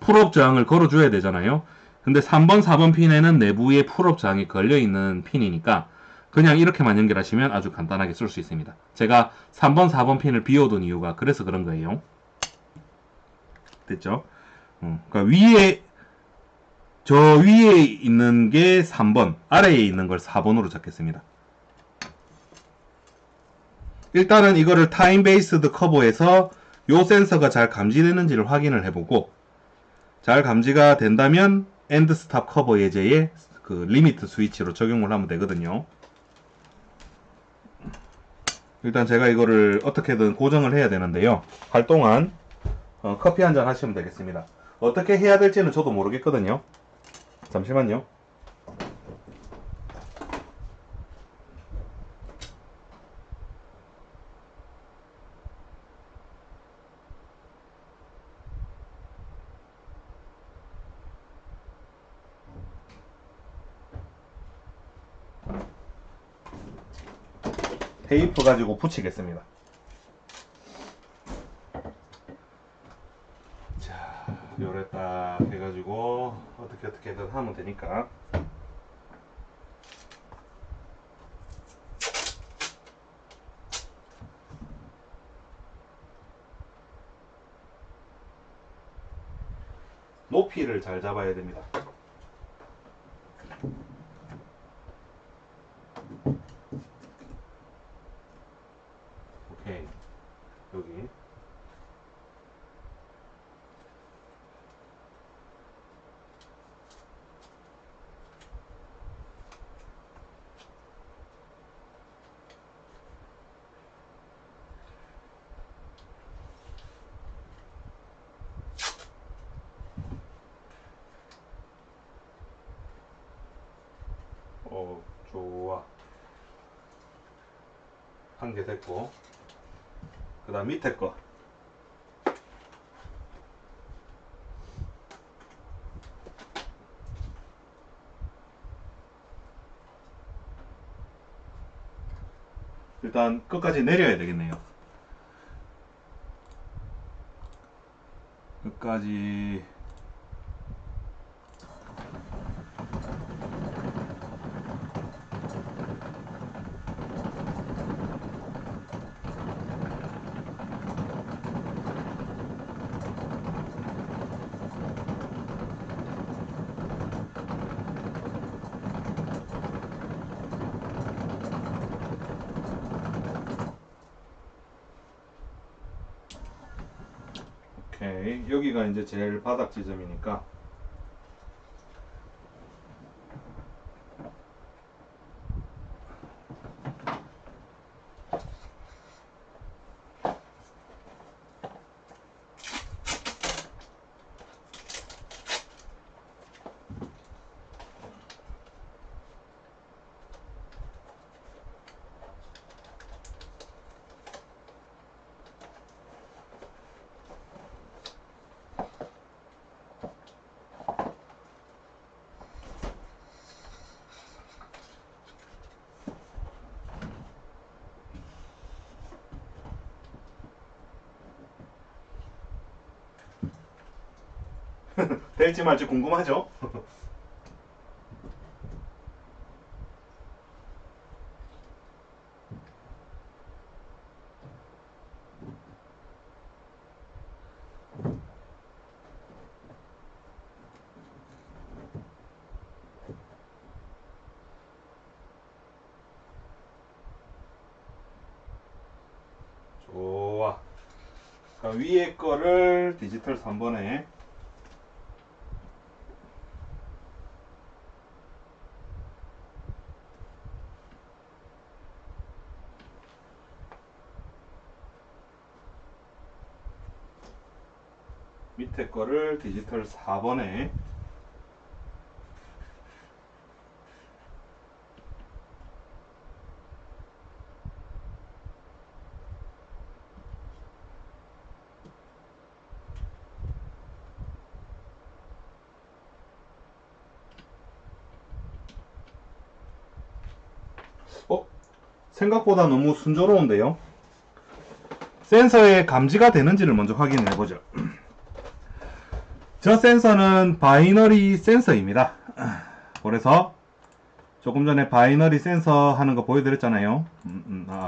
A: 풀업 저항을 걸어줘야 되잖아요. 근데 3번, 4번 핀에는 내부에 풀업 저항이 걸려있는 핀이니까 그냥 이렇게만 연결하시면 아주 간단하게 쓸 수 있습니다. 제가 3번, 4번 핀을 비워둔 이유가 그래서 그런 거예요. 됐죠? 그러니까 저 위에 있는 게 3번, 아래에 있는 걸 4번으로 적겠습니다. 일단은 이거를 타임 베이스드 커버에서 요 센서가 잘 감지되는지를 확인을 해보고, 잘 감지가 된다면 엔드 스탑 커버 예제에 그 리미트 스위치로 적용을 하면 되거든요. 일단 제가 이거를 어떻게든 고정을 해야 되는데요. 할 동안 커피 한잔 하시면 되겠습니다. 어떻게 해야 될지는 저도 모르겠거든요. 잠시만요. 테이프 가지고 붙이겠습니다. 자, 요래 딱 해가지고 어떻게든 하면 되니까. 높이를 잘 잡아야 됩니다. 오케이. 여기. 좋아. 한 개 됐고, 그 다음 밑에 거. 일단 끝까지 내려야 되겠네요. 끝까지. 오케이. 여기가 이제 제일 바닥 지점이니까 될지 말지 궁금하죠? 좋아. 그럼 위에 거를 디지털 3번에 밑에 거를 디지털 4번에 생각보다 너무 순조로운데요. 센서에 감지가 되는지를 먼저 확인해 보죠. 저 센서는 바이너리 센서입니다. 그래서 조금 전에 바이너리 센서 하는 거 보여드렸잖아요.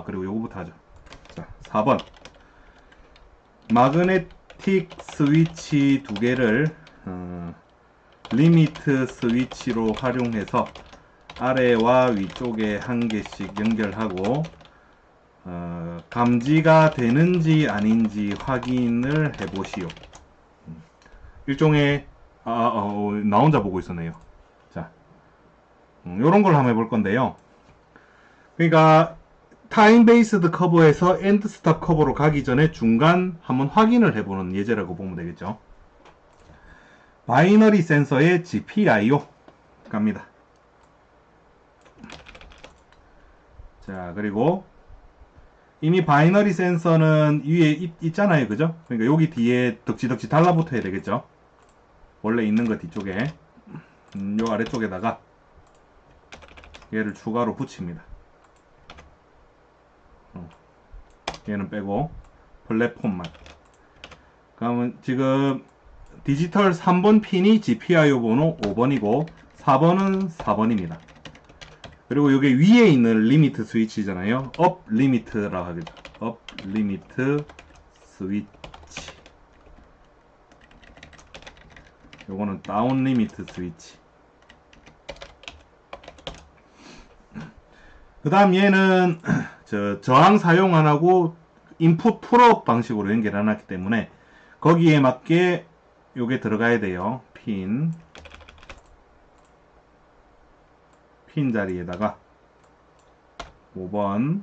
A: 그리고 요거부터 하죠. 자, 4번. 마그네틱 스위치 두 개를 리미트 스위치로 활용해서 아래와 위쪽에 한 개씩 연결하고 감지가 되는지 아닌지 확인을 해보시오. 일종의 나 혼자 보고 있었네요. 자, 요런 걸 한번 해볼 건데요. 그러니까 타임 베이스드 커버에서 엔드 스탑 커버로 가기 전에 중간 한번 확인을 해보는 예제라고 보면 되겠죠. 바이너리 센서의 GPIO 갑니다. 자, 그리고 이미 바이너리 센서는 위에 있잖아요. 그죠? 그러니까 여기 뒤에 덕지덕지 달라붙어야 되겠죠. 원래 있는 거 뒤쪽에 요 아래쪽에다가 얘를 추가로 붙입니다. 얘는 빼고 플랫폼만. 그러면 지금 디지털 3번 핀이 GPIO 번호 5번이고 4번은 4번입니다. 그리고 여기 위에 있는 리미트 스위치잖아요. 업 리미트라고 하겠죠. 업 리미트 스위치. 요거는 다운 리미트 스위치. 그 다음 얘는 저항 사용 안 하고 인풋 풀업 방식으로 연결해 놨기 때문에 거기에 맞게 요게 들어가야 돼요. 핀 자리에다가 5번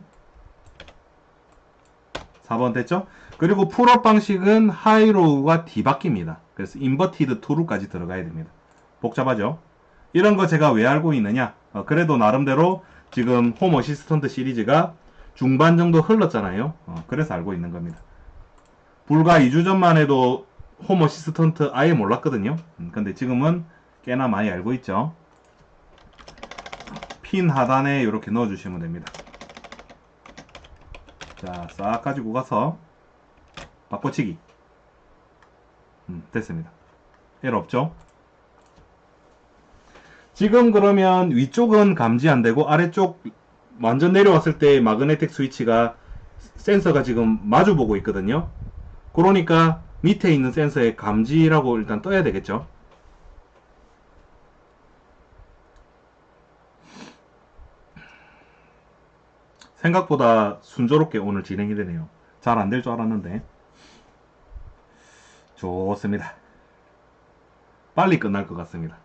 A: 4번 됐죠? 그리고 풀업 방식은 하이로우가 뒤바뀝니다. 그래서 인버티드 투루까지 들어가야 됩니다. 복잡하죠? 이런 거 제가 왜 알고 있느냐? 그래도 나름대로 지금 홈 어시스턴트 시리즈가 중반 정도 흘렀잖아요. 그래서 알고 있는 겁니다. 불과 2주 전만 해도 홈 어시스턴트 아예 몰랐거든요. 근데 지금은 꽤나 많이 알고 있죠. 핀 하단에 이렇게 넣어주시면 됩니다. 자, 싹 가지고 가서 바꿔치기. 됐습니다. 에러 없죠? 지금 그러면 위쪽은 감지 안 되고 아래쪽 완전 내려왔을 때 마그네틱 스위치가 센서가 지금 마주 보고 있거든요. 그러니까 밑에 있는 센서에 감지라고 일단 떠야 되겠죠. 생각보다 순조롭게 오늘 진행이 되네요. 잘 안 될 줄 알았는데. 좋습니다. 빨리 끝날 것 같습니다.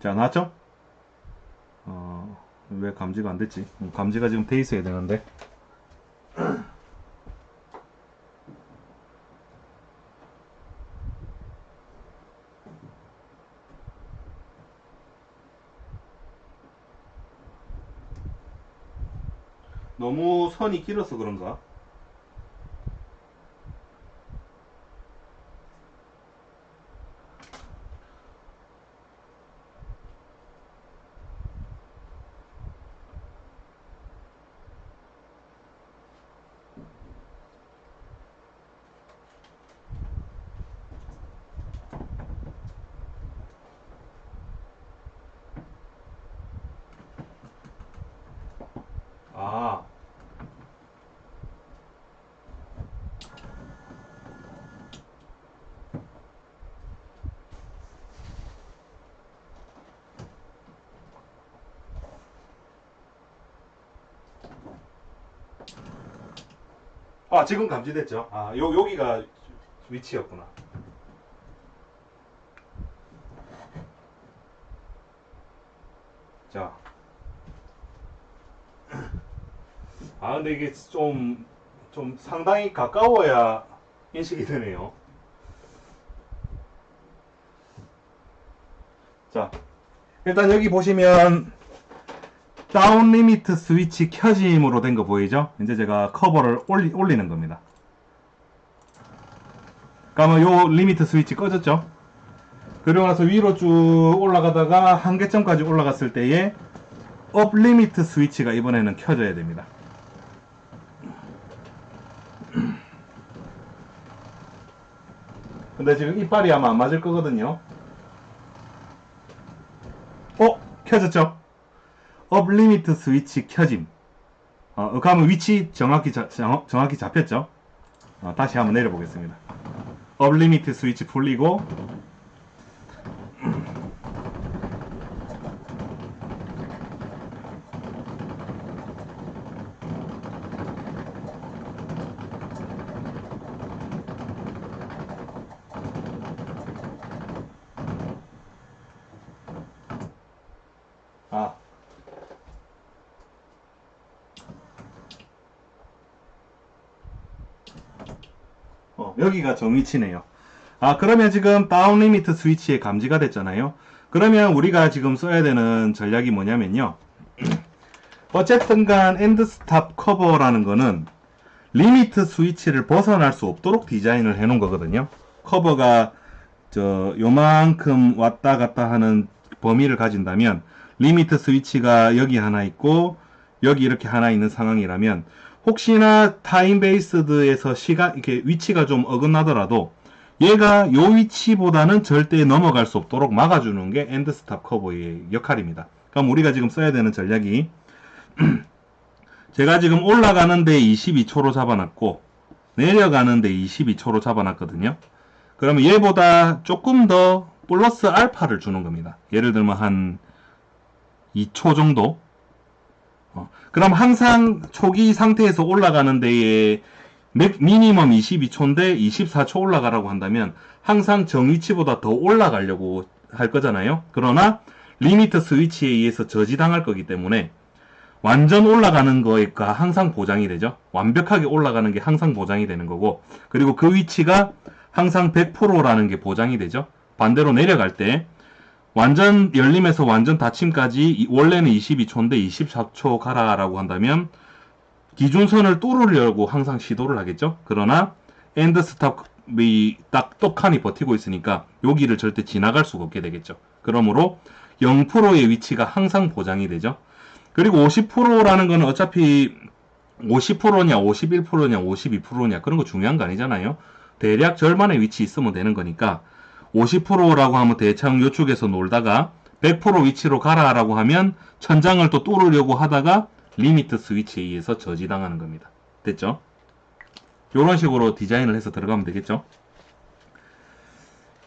A: 자, 나왔죠? 왜 감지가 안 됐지? 감지가 지금 돼 있어야 되는데. 너무 선이 길어서 그런가? 아, 지금 감지됐죠? 여기가 위치였구나. 자. 근데 이게 좀 상당히 가까워야 인식이 되네요. 자, 일단 여기 보시면 다운 리미트 스위치 켜짐으로 된 거 보이죠? 이제 제가 커버를 올리는 겁니다. 그러면 요 리미트 스위치 꺼졌죠? 그리고 나서 위로 쭉 올라가다가 한계점까지 올라갔을 때에 업 리미트 스위치가 이번에는 켜져야 됩니다. 근데 지금 이빨이 아마 안 맞을 거거든요. 켜졌죠? 업 리미트 스위치 켜짐. 그러면 위치 정확히 잡혔죠? 다시 한번 내려보겠습니다. 업 리미트 스위치 풀리고 여기가 정위치네요. 그러면 지금 다운 리미트 스위치에 감지가 됐잖아요. 그러면 우리가 지금 써야 되는 전략이 뭐냐면요. 어쨌든 간 엔드 스탑 커버라는 거는 리미트 스위치를 벗어날 수 없도록 디자인을 해 놓은 거거든요. 커버가 요만큼 왔다 갔다 하는 범위를 가진다면 리미트 스위치가 여기 하나 있고 여기 이렇게 하나 있는 상황이라면 혹시나 타임 베이스드에서 이렇게 위치가 좀 어긋나더라도 얘가 요 위치보다는 절대 넘어갈 수 없도록 막아주는 게 엔드 스탑 커버의 역할입니다. 그럼 우리가 지금 써야 되는 전략이 제가 지금 올라가는데 22초로 잡아놨고 내려가는데 22초로 잡아놨거든요. 그러면 얘보다 조금 더 플러스 알파를 주는 겁니다. 예를 들면 한 2초 정도. 그럼 항상 초기 상태에서 올라가는 데에 미니멈 22초인데 24초 올라가라고 한다면 항상 정위치보다 더 올라가려고 할 거잖아요. 그러나 리미트 스위치에 의해서 저지당할 거기 때문에 완전 올라가는 거가 항상 보장이 되죠. 완벽하게 올라가는 게 항상 보장이 되는 거고, 그리고 그 위치가 항상 100%라는 게 보장이 되죠. 반대로 내려갈 때 완전 열림에서 완전 닫힘까지 원래는 22초인데 24초 가라라고 한다면 기준선을 뚫으려고 항상 시도를 하겠죠. 그러나 엔드 스탑이 딱 똑하니 버티고 있으니까 여기를 절대 지나갈 수가 없게 되겠죠. 그러므로 0%의 위치가 항상 보장이 되죠. 그리고 50%라는 거는 어차피 50%냐 51%냐 52%냐 그런 거 중요한 거 아니잖아요. 대략 절반의 위치 있으면 되는 거니까 50%라고 하면 대충 요쪽에서 놀다가 100% 위치로 가라라고 하면 천장을 또 뚫으려고 하다가 리미트 스위치에 의해서 저지당하는 겁니다. 됐죠? 이런 식으로 디자인을 해서 들어가면 되겠죠?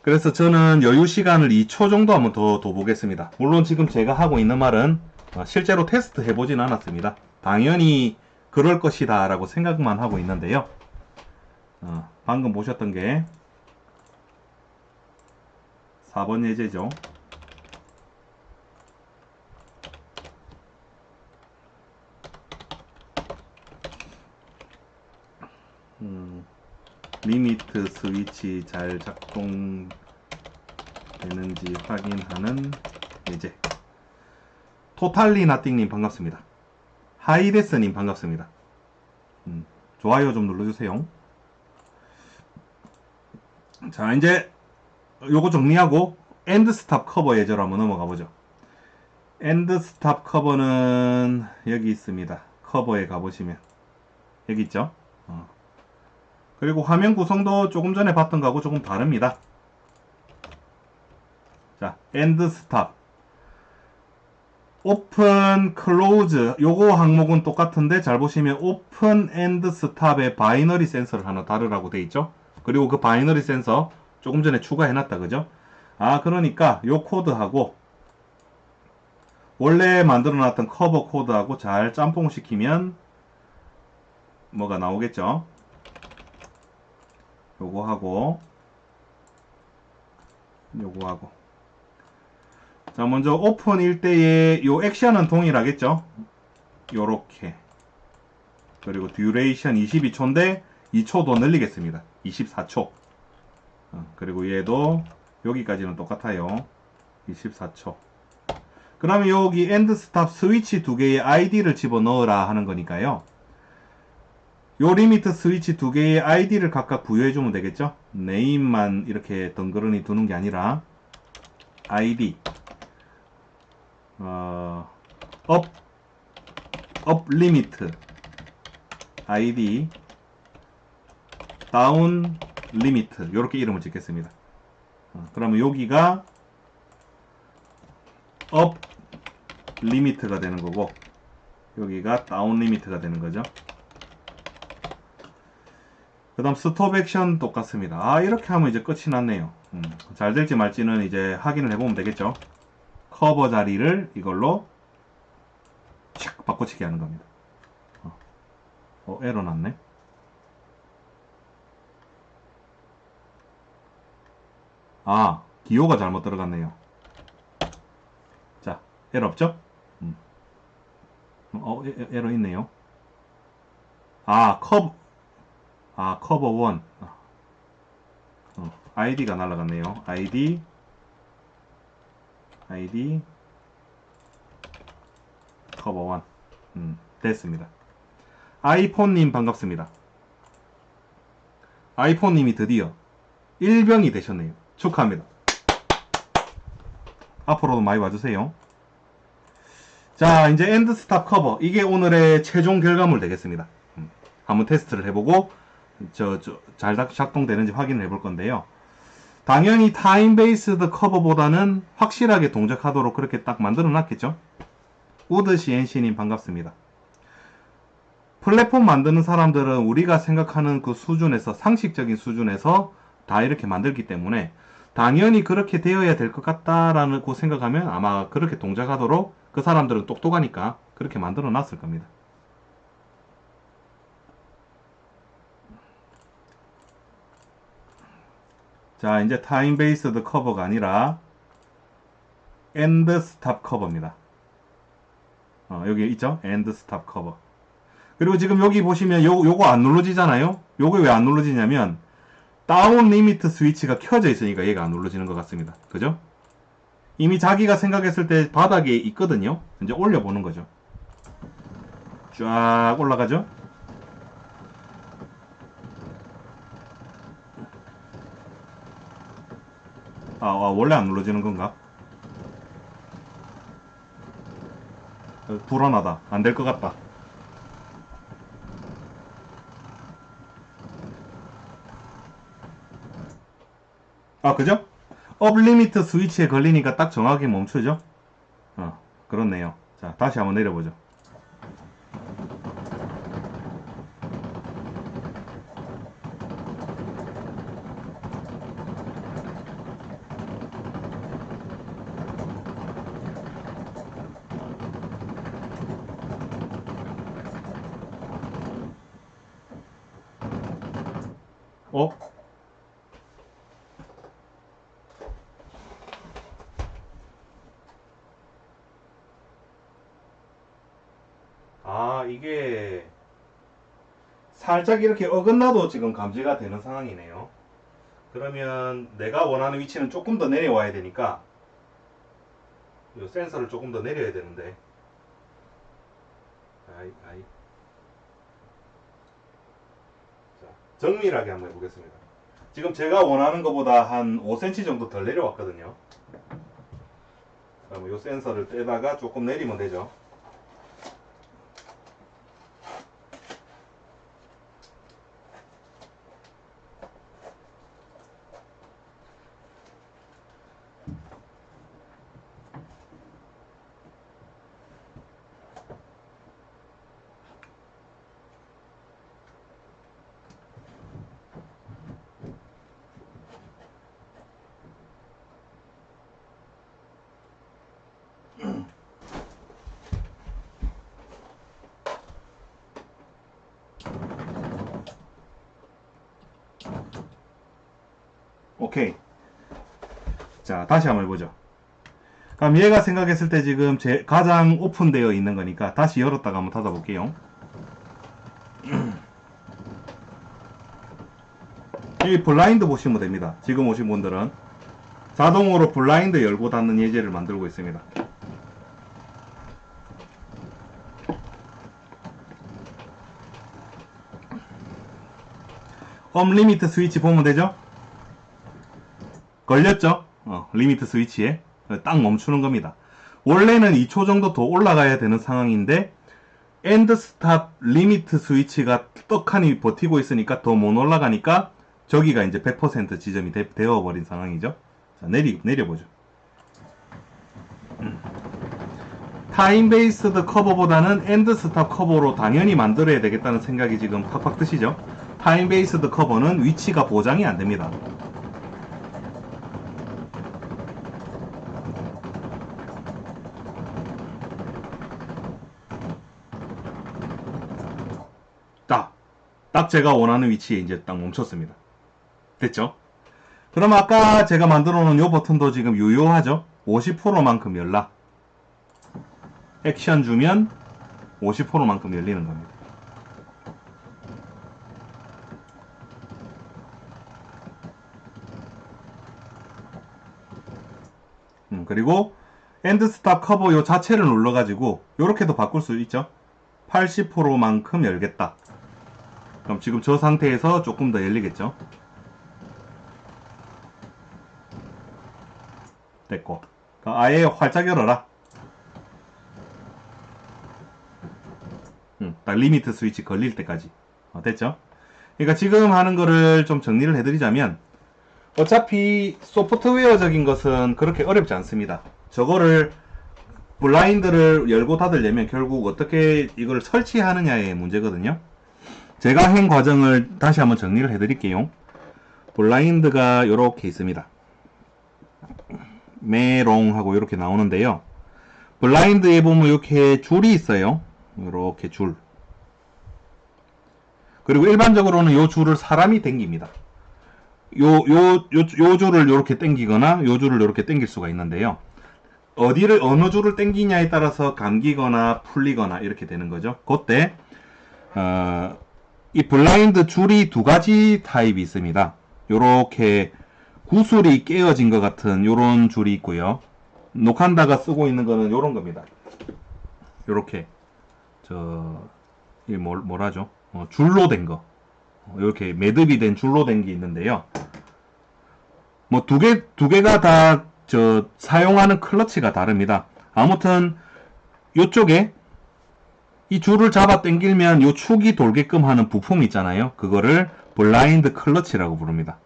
A: 그래서 저는 여유 시간을 2초 정도 한번 더 보겠습니다. 물론 지금 제가 하고 있는 말은 실제로 테스트 해보진 않았습니다. 당연히 그럴 것이다 라고 생각만 하고 있는데요. 방금 보셨던 게 4번 예제죠. 리미트 스위치 잘 작동되는지 확인하는 예제. 토탈리 나띵님 반갑습니다. 하이데스님 반갑습니다. 좋아요 좀 눌러주세요. 자, 이제 요거 정리하고 엔드 스탑 커버 예제로 한번 넘어가 보죠. 엔드 스탑 커버는 여기 있습니다. 커버에 가보시면 여기 있죠. 그리고 화면 구성도 조금 전에 봤던 거하고 조금 다릅니다. 자, 엔드 스탑, 오픈, 클로즈 요거 항목은 똑같은데 잘 보시면 오픈 엔드 스탑에 바이너리 센서를 하나 다르라고 돼 있죠. 그리고 그 바이너리 센서 조금 전에 추가해 놨다 그죠. 그러니까 요 코드하고 원래 만들어 놨던 커버 코드하고 잘 짬뽕 시키면 뭐가 나오겠죠. 요거 하고 요거 하고. 자, 먼저 오픈일 때의 요 액션은 동일하겠죠. 요렇게. 그리고 듀레이션 22초인데 2초 더 늘리겠습니다. 24초. 그리고 얘도 여기까지는 똑같아요. 24초. 그러면 여기 엔드 스탑 스위치 두 개의 아이디를 집어넣으라 하는 거니까요. 요 리미트 스위치 두 개의 아이디를 각각 부여해주면 되겠죠. 네임만 이렇게 덩그러니 두는 게 아니라 아이디 업 리미트 아이디 다운 리미트 이렇게 이름을 짓겠습니다. 그러면 여기가 업 리미트가 되는 거고 여기가 다운 리미트가 되는 거죠. 그 다음 스톱 액션 똑같습니다. 이렇게 하면 이제 끝이 났네요. 잘 될지 말지는 이제 확인을 해보면 되겠죠. 커버 자리를 이걸로 촥 바꿔치기 하는 겁니다. 에러 났네. 기호가 잘못 들어갔네요. 자, 에러 없죠? 에러 있네요. 커버 1. 아이디가 날라갔네요. 아이디 커버 1. 됐습니다. 아이폰님 반갑습니다. 아이폰님이 드디어 1병이 되셨네요. 축하합니다. 앞으로도 많이 와주세요. 자, 이제 엔드 스탑 커버. 이게 오늘의 최종 결과물 되겠습니다. 한번 테스트를 해보고 잘 작동되는지 확인을 해볼 건데요. 당연히 타임 베이스드 커버보다는 확실하게 동작하도록 그렇게 딱 만들어 놨겠죠. 우드 CNC님 반갑습니다. 플랫폼 만드는 사람들은 우리가 생각하는 그 수준에서 상식적인 수준에서 다 이렇게 만들기 때문에 당연히 그렇게 되어야 될 것 같다라고 생각하면 아마 그렇게 동작하도록 그 사람들은 똑똑하니까 그렇게 만들어 놨을 겁니다. 자, 이제 타임 베이스드 커버가 아니라 엔드 스탑 커버입니다. 여기 있죠? end stop cover. 그리고 지금 여기 보시면 요거 안 눌러지잖아요? 요거 왜 안 눌러지냐면 다운 리미트 스위치가 켜져 있으니까 얘가 안 눌러지는 것 같습니다. 그죠? 이미 자기가 생각했을 때 바닥에 있거든요. 이제 올려보는 거죠. 쫙 올라가죠? 원래 안 눌러지는 건가? 불안하다. 안 될 것 같다. 그죠? 업 리미트 스위치에 걸리니까 딱 정확히 멈추죠? 그렇네요. 자, 다시 한번 내려보죠. 어? 이게 살짝 이렇게 어긋나도 지금 감지가 되는 상황이네요. 그러면 내가 원하는 위치는 조금 더 내려와야 되니까 이 센서를 조금 더 내려야 되는데 자, 정밀하게 한번 해보겠습니다. 지금 제가 원하는 것보다 한 5cm 정도 덜 내려왔거든요. 그럼 이 센서를 떼다가 조금 내리면 되죠. 오케이. 자, 다시 한번 해보죠. 그럼 얘가 생각했을 때 지금 가장 오픈되어 있는 거니까 다시 열었다가 한번 닫아볼게요. 여기 블라인드 보시면 됩니다. 지금 오신 분들은 자동으로 블라인드 열고 닫는 예제를 만들고 있습니다. 리미트 스위치 보면 되죠? 걸렸죠? 리미트 스위치에 딱 멈추는 겁니다. 원래는 2초 정도 더 올라가야 되는 상황인데 엔드 스탑 리미트 스위치가 떡하니 버티고 있으니까 더 못 올라가니까 저기가 이제 100% 지점이 되어버린 상황이죠. 자, 내려보죠. 타임 베이스드 커버보다는 엔드 스탑 커버로 당연히 만들어야 되겠다는 생각이 지금 팍팍 드시죠? 타임 베이스드 커버는 위치가 보장이 안 됩니다. 딱 제가 원하는 위치에 이제 딱 멈췄습니다. 됐죠? 그럼 아까 제가 만들어 놓은 이 버튼도 지금 유효하죠? 50%만큼 열라. 액션 주면 50%만큼 열리는 겁니다. 그리고 엔드 스탑 커버 요 자체를 눌러가지고 요렇게도 바꿀 수 있죠? 80%만큼 열겠다. 그럼 지금 저 상태에서 조금 더 열리겠죠? 됐고. 아예 활짝 열어라. 딱 리미트 스위치 걸릴 때까지. 됐죠? 그러니까 지금 하는 거를 좀 정리를 해드리자면 어차피 소프트웨어적인 것은 그렇게 어렵지 않습니다. 저거를 블라인드를 열고 닫으려면 결국 어떻게 이걸 설치하느냐의 문제거든요. 제가 한 과정을 다시 한번 정리를 해드릴게요. 블라인드가 이렇게 있습니다. 메롱하고 이렇게 나오는데요. 블라인드에 보면 이렇게 줄이 있어요. 이렇게 줄. 그리고 일반적으로는 이 줄을 사람이 당깁니다. 요 줄을 이렇게 당기거나 요 줄을 이렇게 당길 수가 있는데요. 어느 줄을 당기냐에 따라서 감기거나 풀리거나 이렇게 되는 거죠. 그때 이 블라인드 줄이 두 가지 타입이 있습니다. 요렇게 구슬이 깨어진 것 같은 요런 줄이 있고요. 노칸다가 쓰고 있는 거는 요런 겁니다. 요렇게 이 뭐라죠? 줄로 된 거. 이렇게 매듭이 된 줄로 된 게 있는데요. 뭐 두 개가 다 사용하는 클러치가 다릅니다. 아무튼 요쪽에 이 줄을 잡아 당기면 요 축이 돌게끔 하는 부품 있잖아요. 그거를 블라인드 클러치라고 부릅니다.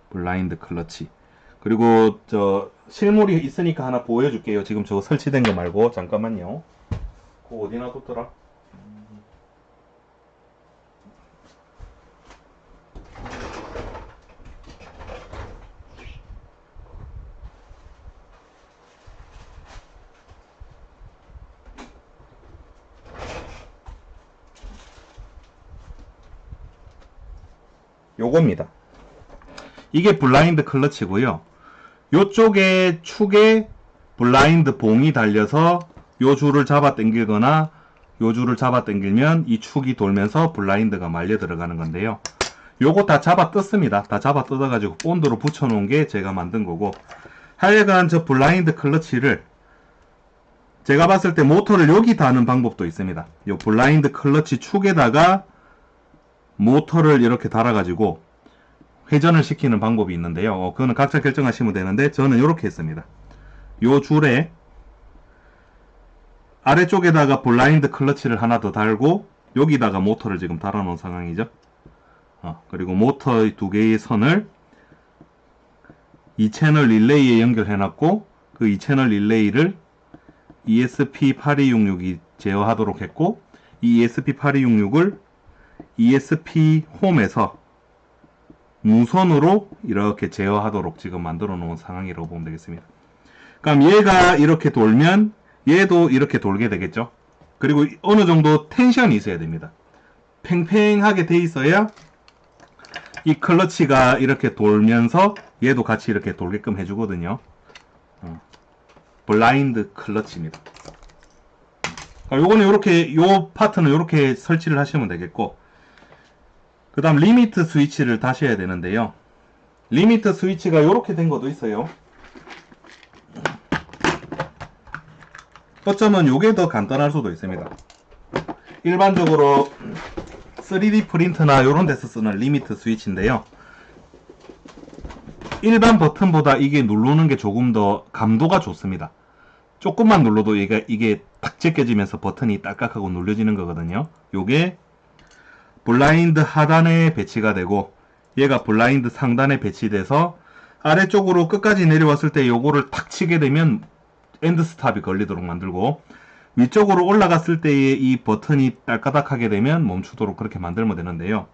A: 블라인드 클러치. 그리고 실물이 있으니까 하나 보여줄게요. 지금 저거 설치된 거 말고. 잠깐만요. 그거 어디 놔뒀더라? 요겁니다. 이게 블라인드 클러치고요. 요쪽에 축에 블라인드 봉이 달려서 요 줄을 잡아 당기거나 요 줄을 잡아 당기면 이 축이 돌면서 블라인드가 말려 들어가는 건데요. 요거 다 잡아 떴습니다. 다 잡아 뜯어가지고 본드로 붙여놓은 게 제가 만든 거고, 하여간 저 블라인드 클러치를 제가 봤을 때 모터를 여기 다는 방법도 있습니다. 요 블라인드 클러치 축에다가 모터를 이렇게 달아가지고 회전을 시키는 방법이 있는데요. 그거는 각자 결정하시면 되는데 저는 이렇게 했습니다. 요 줄에 아래쪽에다가 블라인드 클러치를 하나 더 달고 여기다가 모터를 지금 달아놓은 상황이죠. 그리고 모터 두 개의 선을 2채널 릴레이에 연결해놨고 그 2채널 릴레이를 ESP8266이 제어하도록 했고, 이 ESP8266을 ESP 홈에서 무선으로 이렇게 제어하도록 지금 만들어 놓은 상황이라고 보면 되겠습니다. 그럼 얘가 이렇게 돌면 얘도 이렇게 돌게 되겠죠. 그리고 어느 정도 텐션이 있어야 됩니다. 팽팽하게 돼 있어야 이 클러치가 이렇게 돌면서 얘도 같이 이렇게 돌게끔 해주거든요. 블라인드 클러치입니다. 요거는 이렇게, 요 파트는 이렇게 설치를 하시면 되겠고, 그 다음 리미트 스위치를 다셔야 되는데요. 리미트 스위치가 이렇게 된 것도 있어요. 어쩌면 요게 더 간단할 수도 있습니다. 일반적으로 3D 프린트나 이런 데서 쓰는 리미트 스위치인데요. 일반 버튼보다 이게 누르는 게 조금 더 감도가 좋습니다. 조금만 눌러도 이게 딱 제껴지면서 버튼이 딸깍하고 눌려지는 거거든요. 요게 블라인드 하단에 배치가 되고 얘가 블라인드 상단에 배치돼서 아래쪽으로 끝까지 내려왔을 때 요거를 탁 치게 되면 엔드 스탑이 걸리도록 만들고, 위쪽으로 올라갔을 때의 이 버튼이 딸까닥하게 되면 멈추도록 그렇게 만들면 되는데요.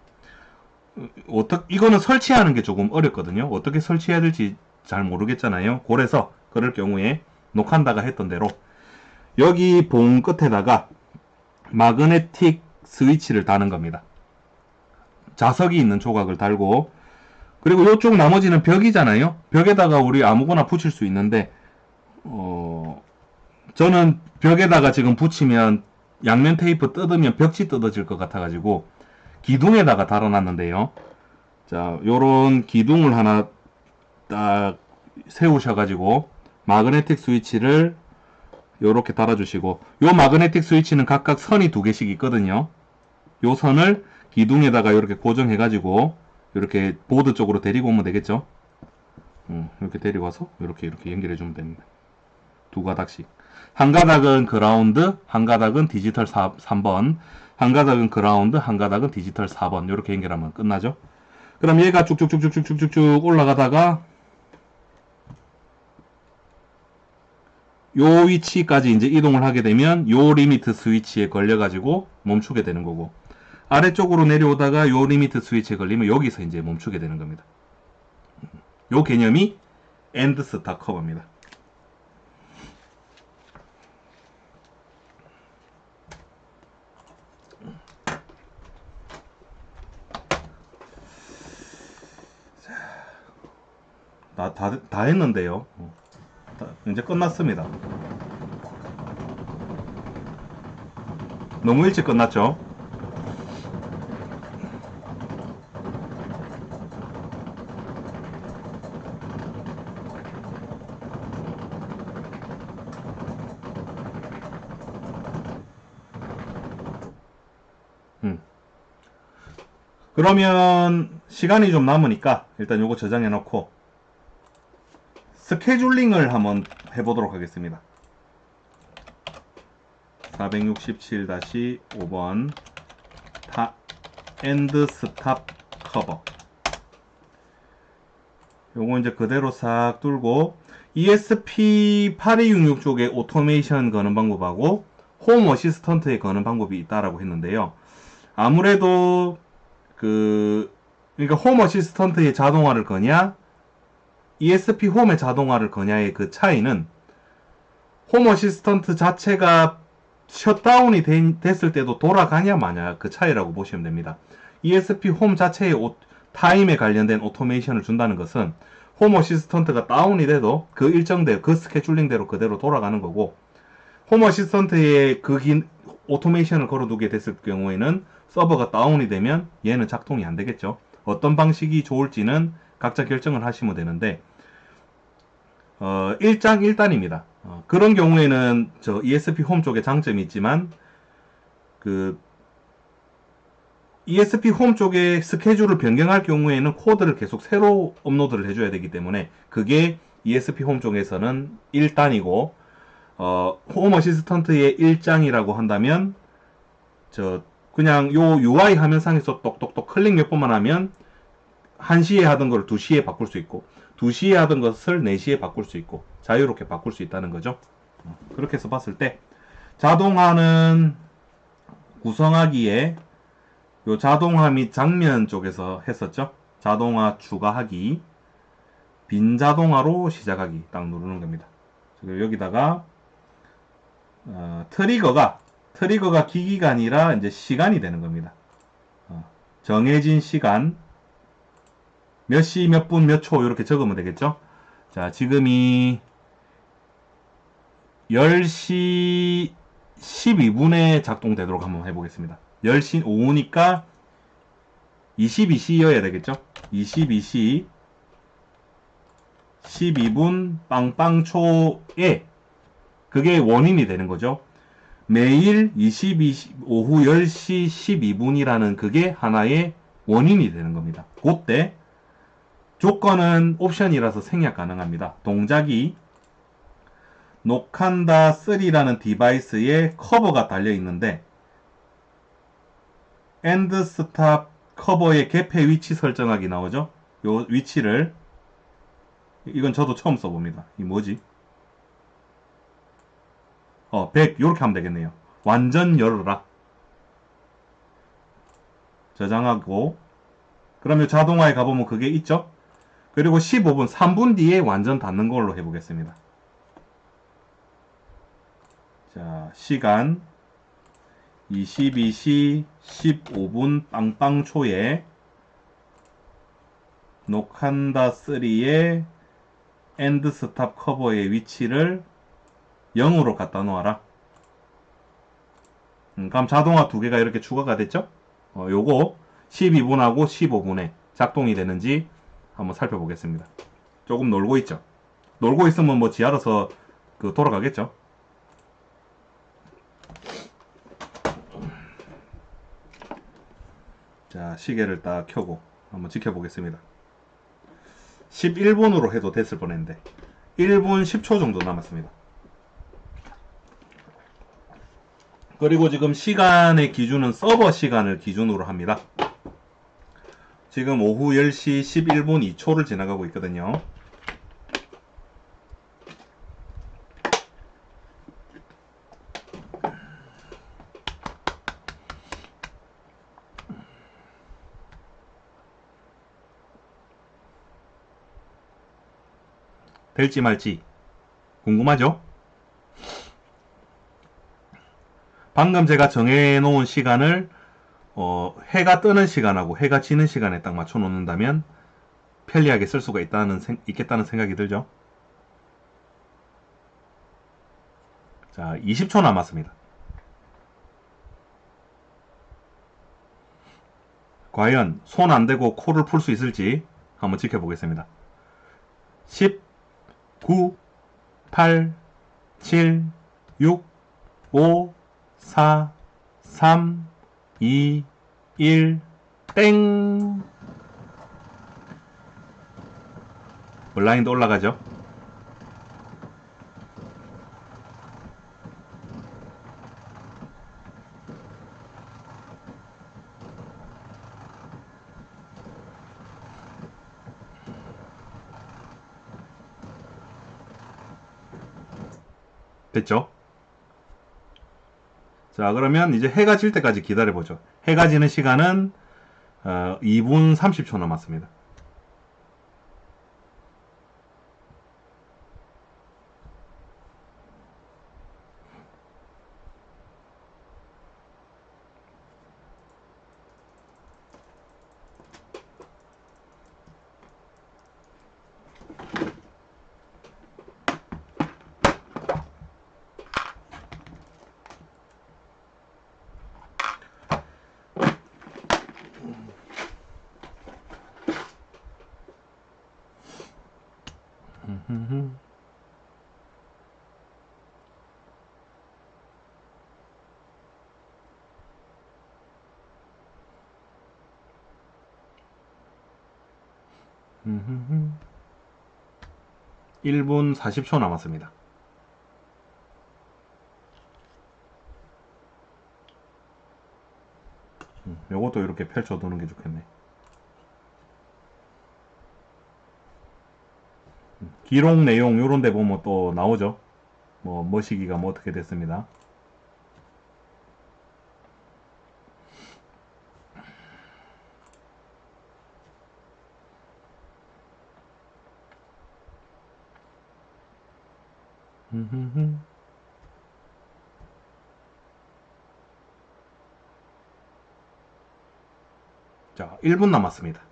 A: 이거는 설치하는 게 조금 어렵거든요. 어떻게 설치해야 될지 잘 모르겠잖아요. 그래서 그럴 경우에 노칸다가 했던 대로 여기 봉 끝에다가 마그네틱 스위치를 다는 겁니다. 자석이 있는 조각을 달고, 그리고 이쪽 나머지는 벽이잖아요. 벽에다가 우리 아무거나 붙일 수 있는데 저는 벽에다가 지금 붙이면 양면 테이프 뜯으면 벽지 뜯어질 것 같아가지고 기둥에다가 달아놨는데요. 자, 요런 기둥을 하나 딱 세우셔가지고 마그네틱 스위치를 요렇게 달아주시고, 요 마그네틱 스위치는 각각 선이 두 개씩 있거든요. 요 선을 기둥에다가 이렇게 고정해가지고 이렇게 보드 쪽으로 데리고 오면 되겠죠. 이렇게 데리고 와서 이렇게 연결해주면 됩니다. 두 가닥씩. 한 가닥은 그라운드, 한 가닥은 디지털 3번, 한 가닥은 그라운드, 한 가닥은 디지털 4번. 이렇게 연결하면 끝나죠. 그럼 얘가 쭉쭉쭉쭉쭉쭉쭉 올라가다가 요 위치까지 이제 이동을 하게 되면 요 리미트 스위치에 걸려가지고 멈추게 되는 거고, 아래쪽으로 내려오다가 요 리미트 스위치에 걸리면 여기서 이제 멈추게 되는 겁니다. 요 개념이 엔드 스탑 커버입니다. 다 했는데요. 이제 끝났습니다. 너무 일찍 끝났죠? 그러면 시간이 좀 남으니까 일단 요거 저장해 놓고 스케줄링을 한번 해보도록 하겠습니다. 467-5번 엔드 스탑 커버, 요거 이제 그대로 싹 둘고 ESP8266 쪽에 오토메이션 거는 방법하고 홈 어시스턴트에 거는 방법이 있다라고 했는데요. 아무래도 그러니까 홈 어시스턴트의 자동화를 거냐 ESP 홈의 자동화를 거냐의 그 차이는, 홈 어시스턴트 자체가 셧다운이 됐을 때도 돌아가냐 마냐 그 차이라고 보시면 됩니다. ESP 홈 자체의 타임에 관련된 오토메이션을 준다는 것은 홈 어시스턴트가 다운이 돼도 그 일정대로 그 스케줄링대로 그대로 돌아가는 거고, 홈 어시스턴트에 오토메이션을 걸어두게 됐을 경우에는 서버가 다운이 되면 얘는 작동이 안 되겠죠. 어떤 방식이 좋을지는 각자 결정을 하시면 되는데, 일장일단입니다. 그런 경우에는 저 ESP 홈 쪽에 장점이 있지만, ESP 홈 쪽에 스케줄을 변경할 경우에는 코드를 계속 새로 업로드를 해줘야 되기 때문에 그게 ESP 홈 쪽에서는 1단이고, 홈 어시스턴트의 1장이라고 한다면 그냥 요 UI 화면상에서 똑똑똑 클릭 몇 번만 하면 1시에 하던 걸 2시에 바꿀 수 있고 2시에 하던 것을 4시에 바꿀 수 있고 자유롭게 바꿀 수 있다는 거죠. 그렇게 해서 봤을 때 자동화는 구성하기에 요 자동화 및 장면 쪽에서 했었죠. 자동화 추가하기, 빈 자동화로 시작하기 딱 누르는 겁니다. 여기다가 트리거가 기기가 아니라 이제 시간이 되는 겁니다. 정해진 시간 몇 시, 몇 분, 몇 초 이렇게 적으면 되겠죠. 자, 지금이 10시 12분에 작동되도록 한번 해보겠습니다. 10시 오후니까 22시여야 되겠죠. 22시 12분 빵빵초에 그게 원인이 되는 거죠. 매일 22시 오후 10시 12분이라는 그게 하나의 원인이 되는 겁니다. 그때 조건은 옵션이라서 생략 가능합니다. 동작이 녹한다 3라는 디바이스에 커버가 달려 있는데 엔드 스탑 커버의 개폐 위치 설정하기 나오죠. 요 위치를, 이건 저도 처음 써봅니다. 이 뭐지? 100 요렇게 하면 되겠네요. 완전 열어라. 저장하고, 그러면 자동화에 가보면 그게 있죠. 그리고 15분 3분 뒤에 완전 닫는 걸로 해보겠습니다. 자, 시간 22시 15분 빵빵초에 녹한다 3의 엔드 스탑 커버의 위치를 0으로 갖다 놓아라. 그럼 자동화 두 개가 이렇게 추가가 됐죠? 요거 12분하고 15분에 작동이 되는지 한번 살펴보겠습니다. 조금 놀고 있죠? 놀고 있으면 뭐 지 알아서 돌아가겠죠? 자, 시계를 딱 켜고 한번 지켜보겠습니다. 11분으로 해도 됐을 뻔했는데 1분 10초 정도 남았습니다. 그리고 지금 시간의 기준은 서버 시간을 기준으로 합니다. 지금 오후 10시 11분 2초를 지나가고 있거든요. 될지 말지 궁금하죠? 방금 제가 정해놓은 시간을 해가 뜨는 시간하고 해가 지는 시간에 딱 맞춰 놓는다면 편리하게 쓸 수가 있겠다는 생각이 들죠. 자, 20초 남았습니다. 과연 손 안 대고 코를 풀 수 있을지 한번 지켜보겠습니다. 10, 9, 8, 7, 6, 5, 4, 3, 2, 1, 땡! 블라인드 올라가죠. 됐죠? 자, 그러면 이제 해가 질 때까지 기다려보죠. 해가 지는 시간은 2분 30초 남았습니다. 음, 1분 40초 남았습니다. 요것도 이렇게 펼쳐두는 게 좋겠네. 기록 내용 요런 데 보면 또 나오죠. 뭐 시기가 뭐 어떻게 됐습니다. 자, 1분 남았습니다.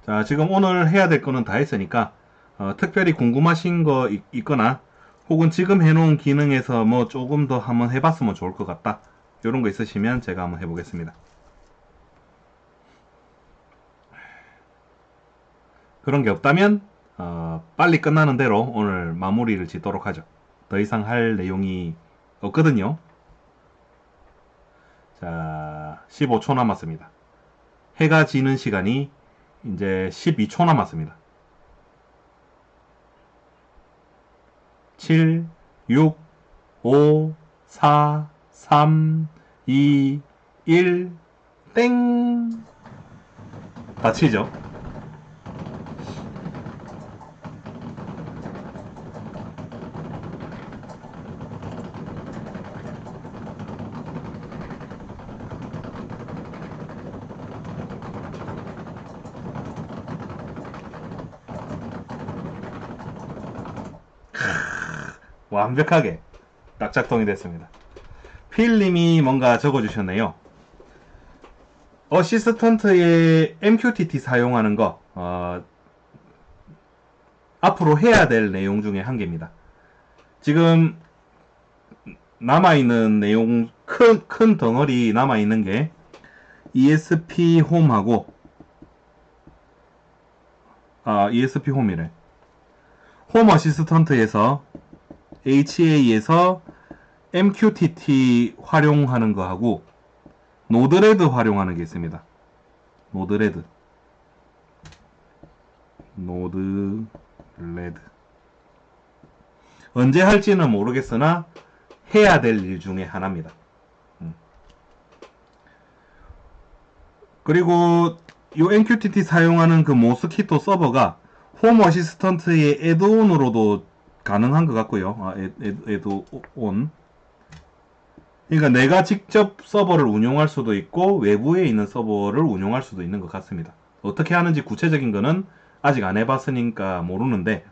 A: 자, 지금 오늘 해야 될 거는 다 했으니까 특별히 궁금하신 거 있거나 혹은 지금 해놓은 기능에서 뭐 조금 더 한번 해봤으면 좋을 것 같다, 이런 거 있으시면 제가 한번 해보겠습니다. 그런 게 없다면 빨리 끝나는 대로 오늘 마무리를 짓도록 하죠. 더 이상 할 내용이 없거든요. 자, 15초 남았습니다. 해가 지는 시간이 이제 12초 남았습니다. 7, 6, 5, 4, 3, 2, 1, 땡! 다치죠? 완벽하게 딱 작동이 됐습니다. 필님이 뭔가 적어주셨네요. 어시스턴트의 MQTT 사용하는 거 앞으로 해야 될 내용 중에 한 개입니다. 지금 남아있는 내용, 큰 덩어리 남아있는 게 ESP 홈하고 ESP 홈이래. 홈 어시스턴트에서 HA에서 MQTT 활용하는 거하고 노드레드 활용하는 게 있습니다. 노드레드 언제 할지는 모르겠으나 해야 될 일 중에 하나입니다. 그리고 이 MQTT 사용하는 그 모스키토 서버가 홈 어시스턴트의 애드온으로도 가능한 것 같고요. 애드온. 그러니까 내가 직접 서버를 운용할 수도 있고 외부에 있는 서버를 운용할 수도 있는 것 같습니다. 어떻게 하는지 구체적인 거는 아직 안 해봤으니까 모르는데,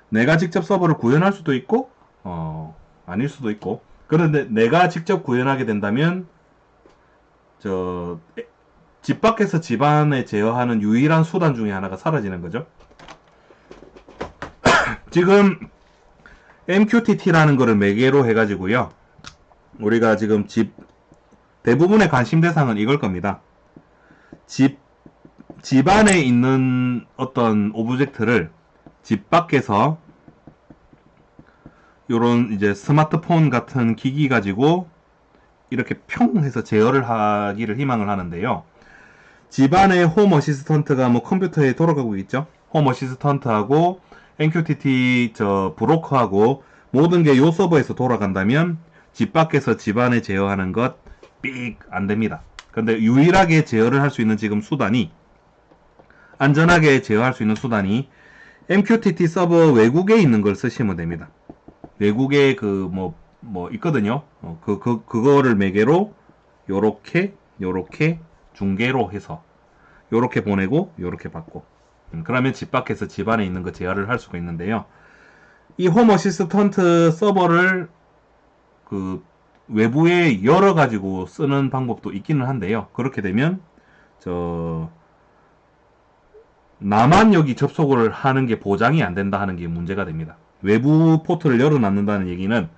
A: 내가 직접 서버를 구현할 수도 있고 아닐 수도 있고. 그런데 내가 직접 구현하게 된다면 집 밖에서 집 안에 제어하는 유일한 수단 중에 하나가 사라지는 거죠. 지금 MQTT라는 거를 매개로 해가지고요, 우리가 지금 대부분의 관심 대상은 이걸 겁니다. 집 안에 있는 어떤 오브젝트를 집 밖에서 요런 이제 스마트폰 같은 기기 가지고 이렇게 평 해서 제어를 하기를 희망을 하는데요. 집안의 홈 어시스턴트가 뭐 컴퓨터에 돌아가고 있죠. 홈 어시스턴트하고 MQTT 브로커하고 모든 게 요 서버에서 돌아간다면 집 밖에서 집안에 제어하는 것 삑 안 됩니다. 근데 유일하게 제어를 할 수 있는 지금 수단이, 안전하게 제어할 수 있는 수단이 MQTT 서버 외국에 있는 걸 쓰시면 됩니다. 외국에 있거든요. 그거를 매개로 요렇게 중계로 해서 요렇게 보내고 요렇게 받고, 그러면 집 밖에서 집 안에 있는 거 제어를 할 수가 있는데요. 이 홈 어시스턴트 서버를 외부에 열어 가지고 쓰는 방법도 있기는 한데요. 그렇게 되면 나만 여기 접속을 하는 게 보장이 안 된다 하는 게 문제가 됩니다. 외부 포트를 열어놨는다는 얘기는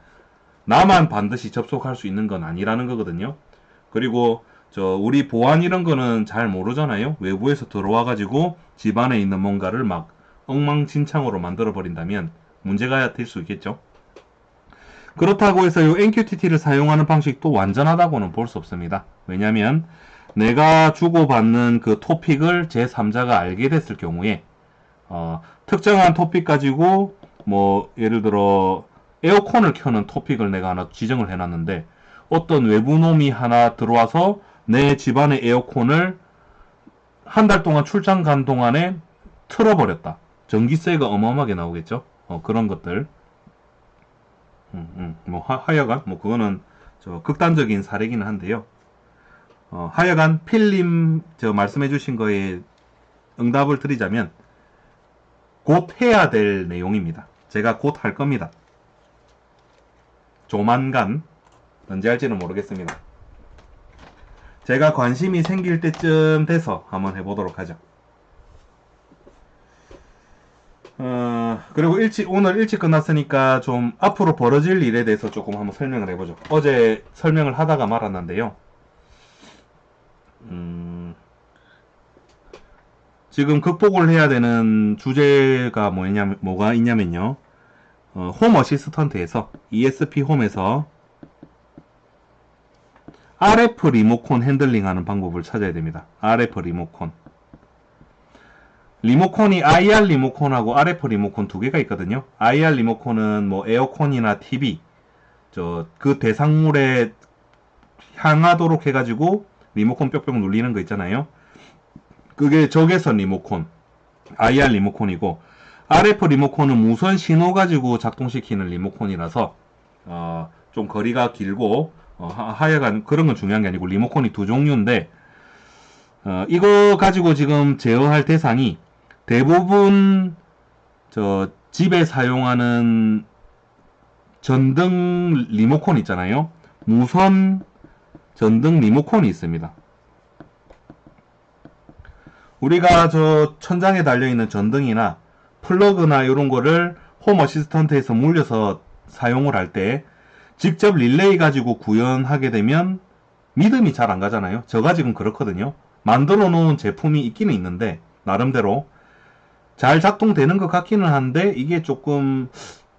A: 나만 반드시 접속할 수 있는 건 아니라는 거거든요. 그리고 우리 보안 이런 거는 잘 모르잖아요. 외부에서 들어와 가지고 집 안에 있는 뭔가를 막 엉망진창으로 만들어 버린다면 문제가 될 수 있겠죠. 그렇다고 해서 이 MQTT를 사용하는 방식도 완전하다고는 볼 수 없습니다. 왜냐하면 내가 주고받는 그 토픽을 제3자가 알게 됐을 경우에 특정한 토픽 가지고 뭐 예를 들어 에어컨을 켜는 토픽을 내가 하나 지정을 해놨는데, 어떤 외부 놈이 하나 들어와서 내 집안의 에어컨을 한 달 동안 출장 간 동안에 틀어버렸다. 전기세가 어마어마하게 나오겠죠. 그런 것들. 하여간 그거는 극단적인 사례기는 한데요. 하여간 필님 말씀해주신 거에 응답을 드리자면 곧 해야 될 내용입니다. 제가 곧 할 겁니다. 조만간, 언제 할지는 모르겠습니다. 제가 관심이 생길 때쯤 돼서 한번 해보도록 하죠. 그리고 오늘 일찍 끝났으니까 좀 앞으로 벌어질 일에 대해서 조금 한번 설명을 해보죠. 어제 설명을 하다가 말았는데요. 지금 극복을 해야 되는 주제가 뭐가 있냐면요. 홈 어시스턴트에서, ESP 홈에서 RF 리모컨 핸들링 하는 방법을 찾아야 됩니다. RF 리모컨. 리모컨이 IR 리모컨하고 RF 리모컨 두 개가 있거든요. IR 리모컨은 뭐 에어컨이나 TV, 그 대상물에 향하도록 해가지고 리모컨 뿅뿅 눌리는 거 있잖아요. 그게 적외선 리모컨, IR 리모컨이고, RF 리모컨은 무선 신호 가지고 작동시키는 리모컨이라서 좀 거리가 길고 하여간 그런 건 중요한 게 아니고, 리모컨이 두 종류인데 이거 가지고 지금 제어할 대상이 대부분 집에 사용하는 전등 리모컨 있잖아요. 무선 전등 리모컨이 있습니다. 우리가 천장에 달려있는 전등이나 플러그나 이런 거를 홈 어시스턴트에서 물려서 사용을 할 때 직접 릴레이 가지고 구현하게 되면 믿음이 잘 안 가잖아요. 제가 지금 그렇거든요. 만들어 놓은 제품이 있기는 있는데 나름대로 잘 작동되는 것 같기는 한데, 이게 조금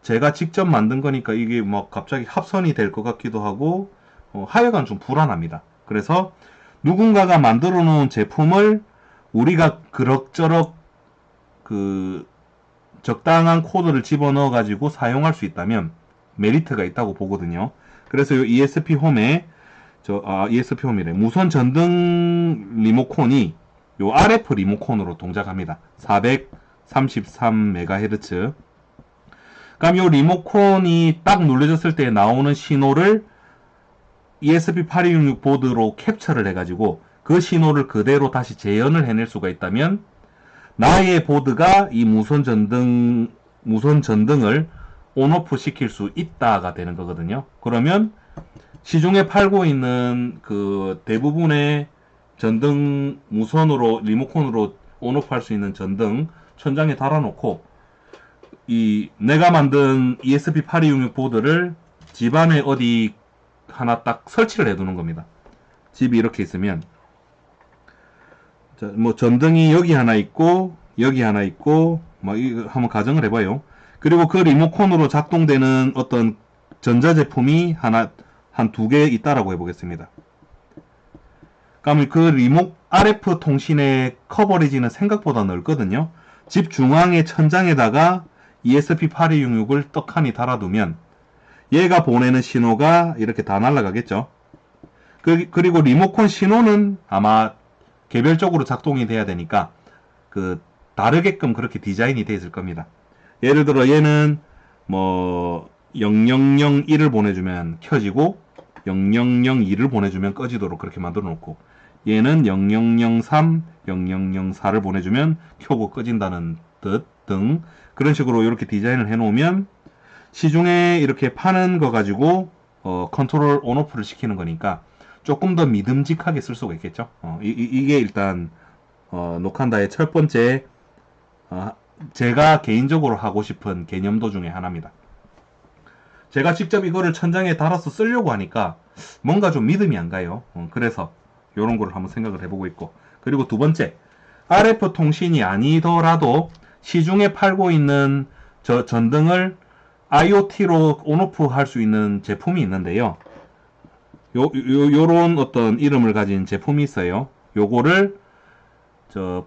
A: 제가 직접 만든 거니까 이게 막 갑자기 합선이 될 것 같기도 하고 하여간 좀 불안합니다. 그래서 누군가가 만들어 놓은 제품을 우리가 그럭저럭 적당한 코드를 집어넣어 가지고 사용할 수 있다면 메리트가 있다고 보거든요. 그래서 이 ESP 홈에 ESP 홈이래. 무선 전등 리모컨이 요 RF 리모컨으로 동작합니다. 433MHz. 그럼 요 리모컨이 딱 눌러졌을 때 나오는 신호를 ESP8266 보드로 캡처를 해가지고 그 신호를 그대로 다시 재현을 해낼 수가 있다면 나의 보드가 이 무선 전등을 온오프 시킬 수 있다가 되는 거거든요. 그러면 시중에 팔고 있는 그 대부분의 전등 무선으로 리모컨으로 온오프 할 수 있는 전등 천장에 달아놓고 이 내가 만든 ESP8266 보드를 집안에 어디 하나 딱 설치를 해두는 겁니다. 집이 이렇게 있으면 뭐 전등이 여기 하나 있고 여기 하나 있고 뭐 이거 한번 가정을 해봐요. 그리고 그 리모컨으로 작동되는 어떤 전자제품이 한 두 개 있다라고 해보겠습니다. 그러면 그 RF 통신의 커버리지는 생각보다 넓거든요. 집 중앙의 천장에다가 ESP8266을 떡하니 달아두면 얘가 보내는 신호가 이렇게 다 날아가겠죠. 그리고 리모컨 신호는 아마 개별적으로 작동이 돼야 되니까 다르게끔 그렇게 디자인이 되어 있을 겁니다. 예를 들어 얘는 뭐 0001을 보내주면 켜지고 0002를 보내주면 꺼지도록 그렇게 만들어 놓고 얘는 0003, 0004를 보내주면 켜고 꺼진다는 듯 등 그런 식으로 이렇게 디자인을 해 놓으면 시중에 이렇게 파는 거 가지고 컨트롤 온오프를 시키는 거니까 조금 더 믿음직하게 쓸 수가 있겠죠. 이게 일단 노칸다의 첫 번째 제가 개인적으로 하고 싶은 개념도 중에 하나입니다. 제가 직접 이거를 천장에 달아서 쓰려고 하니까 뭔가 좀 믿음이 안 가요. 그래서 이런 거를 한번 생각을 해보고 있고, 그리고 두 번째, RF 통신이 아니더라도 시중에 팔고 있는 전등을 IoT로 온오프 할 수 있는 제품이 있는데요. 요런 어떤 이름을 가진 제품이 있어요. 요거를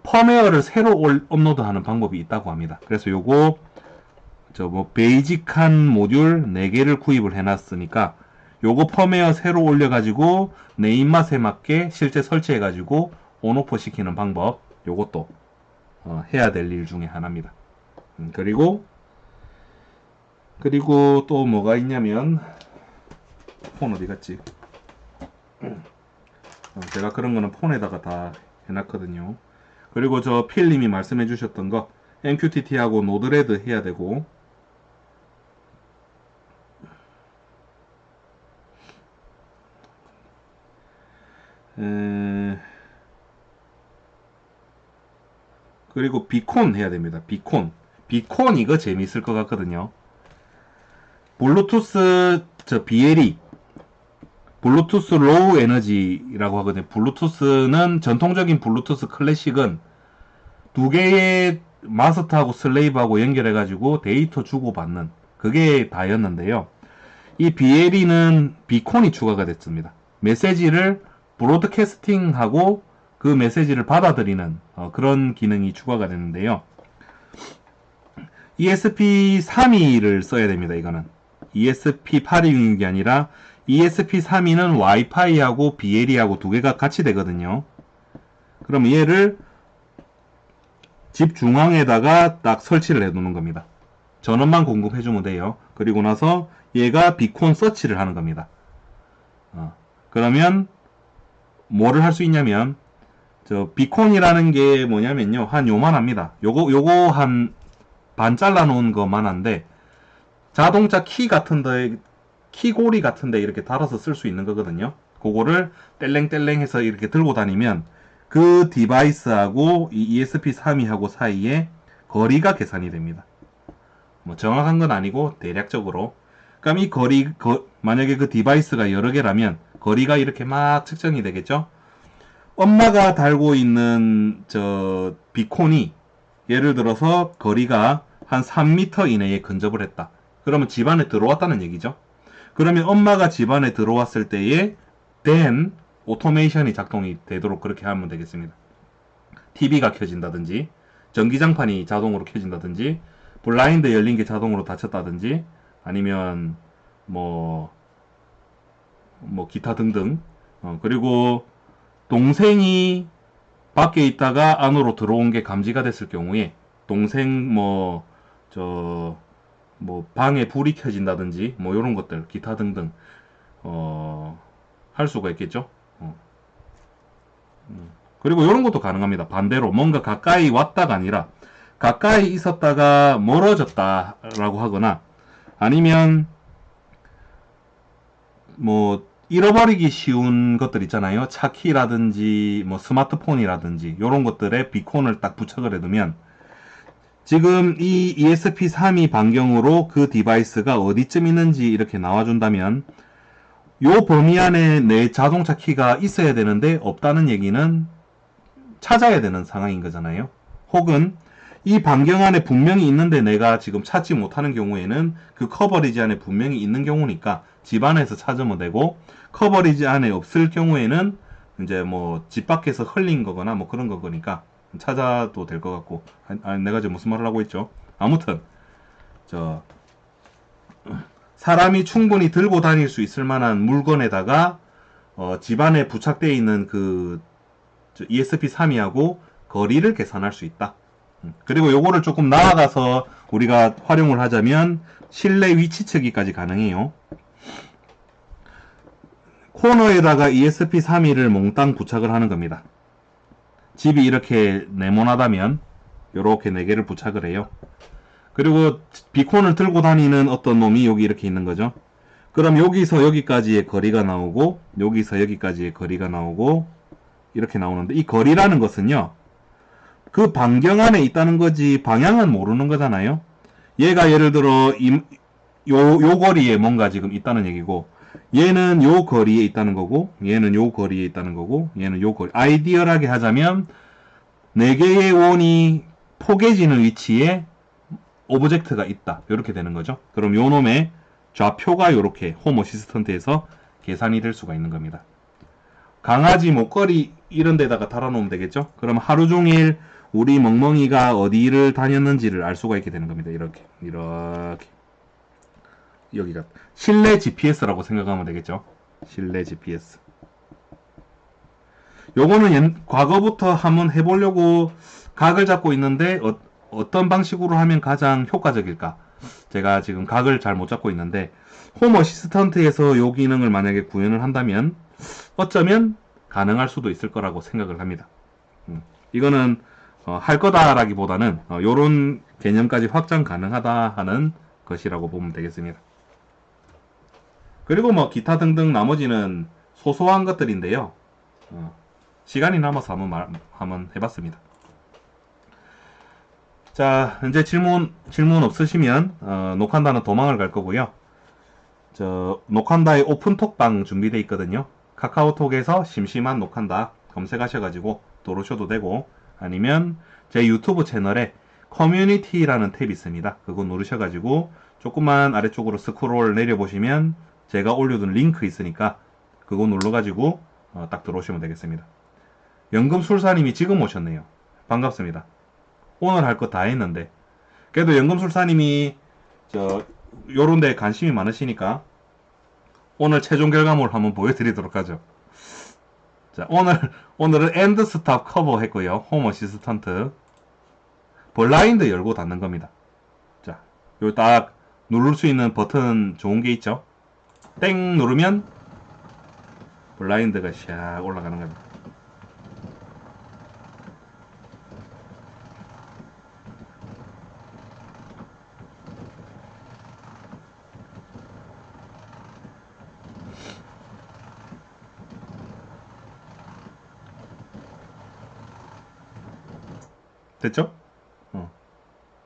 A: 펌웨어를 새로 업로드하는 방법이 있다고 합니다. 그래서 요거 베이직한 모듈 4개를 구입을 해놨으니까 요거 펌웨어 새로 올려가지고 내 입맛에 맞게 실제 설치해가지고 온오프 시키는 방법, 요것도 해야 될 일 중에 하나입니다. 그리고 또 뭐가 있냐면 폰 어디 갔지? 제가 그런 거는 폰에다가 다 해놨거든요. 그리고 저 필님이 말씀해 주셨던 거 MQTT하고 노드레드 해야 되고, 그리고 비콘 해야 됩니다. 비콘 이거 재미있을 것 같거든요. 블루투스 BLE 블루투스 로우 에너지라고 하거든요. 블루투스는 전통적인 블루투스 클래식은 두 개의 마스터하고 슬레이브하고 연결해가지고 데이터 주고받는 그게 다였는데요. 이 BLE는 비콘이 추가가 됐습니다. 메시지를 브로드캐스팅하고 그 메시지를 받아들이는 그런 기능이 추가가 됐는데요. ESP32를 써야 됩니다. 이거는 ESP8266이 아니라 ESP32는 와이파이하고 BLE하고 두 개가 같이 되거든요. 그럼 얘를 집 중앙에다가 딱 설치를 해 놓는 겁니다. 전원만 공급해 주면 돼요. 그리고 나서 얘가 비콘 서치를 하는 겁니다. 그러면 뭐를 할 수 있냐면 비콘이라는 게 뭐냐면요, 한 요만합니다. 요거 한 반 잘라 놓은 거만한데 자동차 키고리 같은데 이렇게 달아서 쓸 수 있는 거거든요. 그거를 뗄랭뗄랭 해서 이렇게 들고 다니면 그 디바이스하고 이 ESP32하고 사이에 거리가 계산이 됩니다. 뭐 정확한 건 아니고 대략적으로. 그럼 이 만약에 그 디바이스가 여러 개라면 거리가 이렇게 막 측정이 되겠죠. 엄마가 달고 있는 비콘이 예를 들어서 거리가 한 3m 이내에 근접을 했다. 그러면 집안에 들어왔다는 얘기죠. 그러면 엄마가 집안에 들어왔을 때에 된 오토메이션이 작동이 되도록 그렇게 하면 되겠습니다. TV가 켜진다든지, 전기장판이 자동으로 켜진다든지, 블라인드 열린 게 자동으로 닫혔다든지, 아니면 뭐 기타 등등. 그리고 동생이 밖에 있다가 안으로 들어온 게 감지가 됐을 경우에 동생 방에 불이 켜진다든지 뭐 이런 것들 기타 등등 할 수가 있겠죠. 그리고 이런 것도 가능합니다. 반대로 뭔가 가까이 왔다가 아니라 가까이 있었다가 멀어졌다라고 하거나 아니면 뭐 잃어버리기 쉬운 것들 있잖아요. 차키라든지 뭐 스마트폰이라든지 이런 것들에 비콘을 딱 부착을 해두면 지금 이 ESP32 반경으로 그 디바이스가 어디쯤 있는지 이렇게 나와준다면 요 범위 안에 내 자동차 키가 있어야 되는데 없다는 얘기는 찾아야 되는 상황인 거잖아요. 혹은 이 반경 안에 분명히 있는데 내가 지금 찾지 못하는 경우에는 그 커버리지 안에 분명히 있는 경우니까 집 안에서 찾으면 되고 커버리지 안에 없을 경우에는 이제 뭐 집 밖에서 흘린 거거나 뭐 그런 거니까 찾아도 될 것 같고 내가 지금 무슨 말을 하고 있죠? 아무튼 사람이 충분히 들고 다닐 수 있을 만한 물건에다가 집안에 부착되어 있는 그 ESP32하고 거리를 계산할 수 있다. 그리고 요거를 조금 나아가서 우리가 활용을 하자면 실내 위치 측기까지 가능해요. 코너에다가 ESP32를 몽땅 부착을 하는 겁니다. 집이 이렇게 네모나다면 요렇게 4개를 부착을 해요. 그리고 비콘을 들고 다니는 어떤 놈이 여기 이렇게 있는 거죠. 그럼 여기서 여기까지의 거리가 나오고 여기서 여기까지의 거리가 나오고 이렇게 나오는데 이 거리라는 것은요. 그 반경 안에 있다는 거지 방향은 모르는 거잖아요. 얘가 예를 들어 요 거리에 뭔가 지금 있다는 얘기고 얘는 요 거리에 있다는 거고 얘는 요 거리에 있다는 거고 얘는 요 거리. 아이디얼하게 하자면 4개의 원이 포개지는 위치에 오브젝트가 있다. 이렇게 되는 거죠. 그럼 요 놈의 좌표가 이렇게 홈 어시스턴트에서 계산이 될 수가 있는 겁니다. 강아지 목걸이 이런 데다가 달아놓으면 되겠죠. 그럼 하루 종일 우리 멍멍이가 어디를 다녔는지를 알 수가 있게 되는 겁니다. 이렇게 여기가 실내 GPS라고 생각하면 되겠죠. 실내 GPS. 요거는 과거부터 한번 해보려고 각을 잡고 있는데 어떤 방식으로 하면 가장 효과적일까? 제가 지금 각을 잘 못 잡고 있는데 홈 어시스턴트에서 요 기능을 만약에 구현을 한다면 어쩌면 가능할 수도 있을 거라고 생각을 합니다. 이거는 할 거다라기보다는 요런 개념까지 확장 가능하다 하는 것이라고 보면 되겠습니다. 그리고 뭐 기타 등등 나머지는 소소한 것들인데요. 시간이 남아서 한번 해봤습니다. 자, 이제 질문 없으시면 녹한다는 도망을 갈 거고요. 녹한다의 오픈톡방 준비되어 있거든요. 카카오톡에서 심심한 녹한다 검색하셔가지고 들어오셔도 되고 아니면 제 유튜브 채널에 커뮤니티라는 탭이 있습니다. 그거 누르셔가지고 조금만 아래쪽으로 스크롤 내려보시면 제가 올려둔 링크 있으니까 그거 눌러가지고 딱 들어오시면 되겠습니다. 연금술사님이 지금 오셨네요. 반갑습니다. 오늘 할 거 다 했는데 그래도 연금술사님이 요런 데 관심이 많으시니까 오늘 최종 결과물 한번 보여드리도록 하죠. 자, 오늘은 엔드 스탑 커버 했고요. 홈 어시스턴트 블라인드 열고 닫는 겁니다. 자, 요 딱 누를 수 있는 버튼 좋은 게 있죠. 땡 누르면 블라인드가 샥 올라가는 겁니다. 됐죠?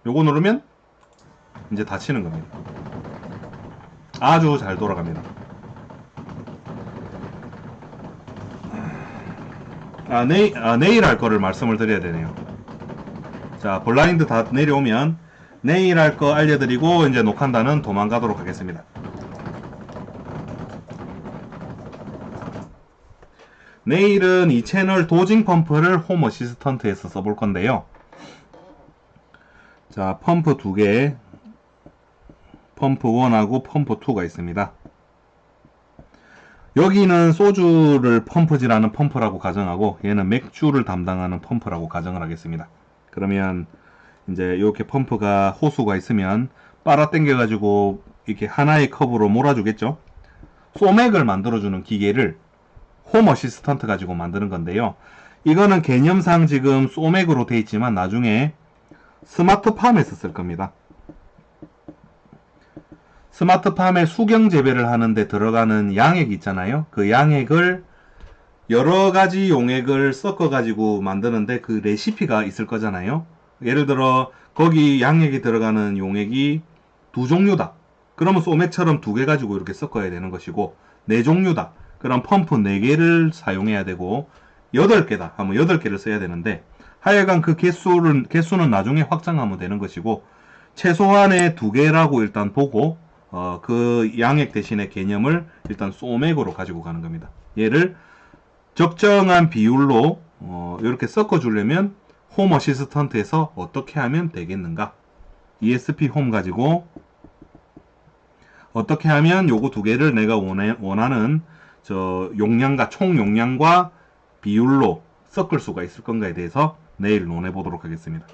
A: 요거 누르면 이제 닫히는 겁니다. 아주 잘 돌아갑니다. 내일 할 거를 말씀을 드려야 되네요. 자, 블라인드 다 내려오면 내일 할 거 알려드리고 이제 녹한다는 도망가도록 하겠습니다. 내일은 이 채널 도징 펌프를 홈 어시스턴트에서 써볼 건데요. 자, 펌프 2개, 펌프 1하고 펌프 2가 있습니다. 여기는 소주를 펌프질하는 펌프라고 가정하고 얘는 맥주를 담당하는 펌프라고 가정을 하겠습니다. 그러면 이제 이렇게 펌프가 호수가 있으면 빨아 당겨 가지고 이렇게 하나의 컵으로 몰아주겠죠. 소맥을 만들어주는 기계를 홈 어시스턴트 가지고 만드는 건데요. 이거는 개념상 지금 소맥으로 돼 있지만 나중에 스마트팜에서 쓸 겁니다. 스마트팜에 수경 재배를 하는데 들어가는 양액 있잖아요. 그 양액을 여러 가지 용액을 섞어 가지고 만드는데 그 레시피가 있을 거잖아요. 예를 들어 거기 양액이 들어가는 용액이 두 종류다. 그러면 소맥처럼 두 개 가지고 이렇게 섞어야 되는 것이고, 네 종류다. 그럼 펌프 4개를 사용해야 되고, 8개다 하면 8개를 써야 되는데, 하여간 그 개수는 나중에 확장하면 되는 것이고, 최소한의 2개라고 일단 보고, 그 양액 대신의 개념을 일단 소맥으로 가지고 가는 겁니다. 얘를 적정한 비율로 이렇게 섞어주려면 홈 어시스턴트에서 어떻게 하면 되겠는가? ESP 홈 가지고 어떻게 하면 요거 2개를 내가 원하는 저 용량과 총 용량과 비율로 섞을 수가 있을 건가에 대해서 내일 논해 보도록 하겠습니다.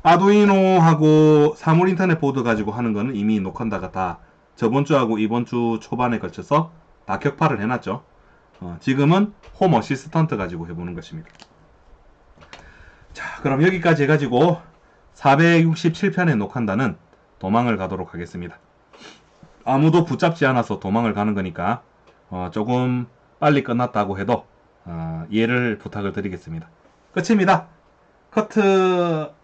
A: 아두이노하고 사물 인터넷 보드 가지고 하는 거는 이미 녹한다가 다 저번 주하고 이번 주 초반에 걸쳐서 다 격파를 해놨죠. 지금은 홈 어시스턴트 가지고 해보는 것입니다. 자, 그럼 여기까지 해가지고 467편의 녹한다는 도망을 가도록 하겠습니다. 아무도 붙잡지 않아서 도망을 가는 거니까 조금 빨리 끝났다고 해도 이해를 부탁을 드리겠습니다. 끝입니다. 커트.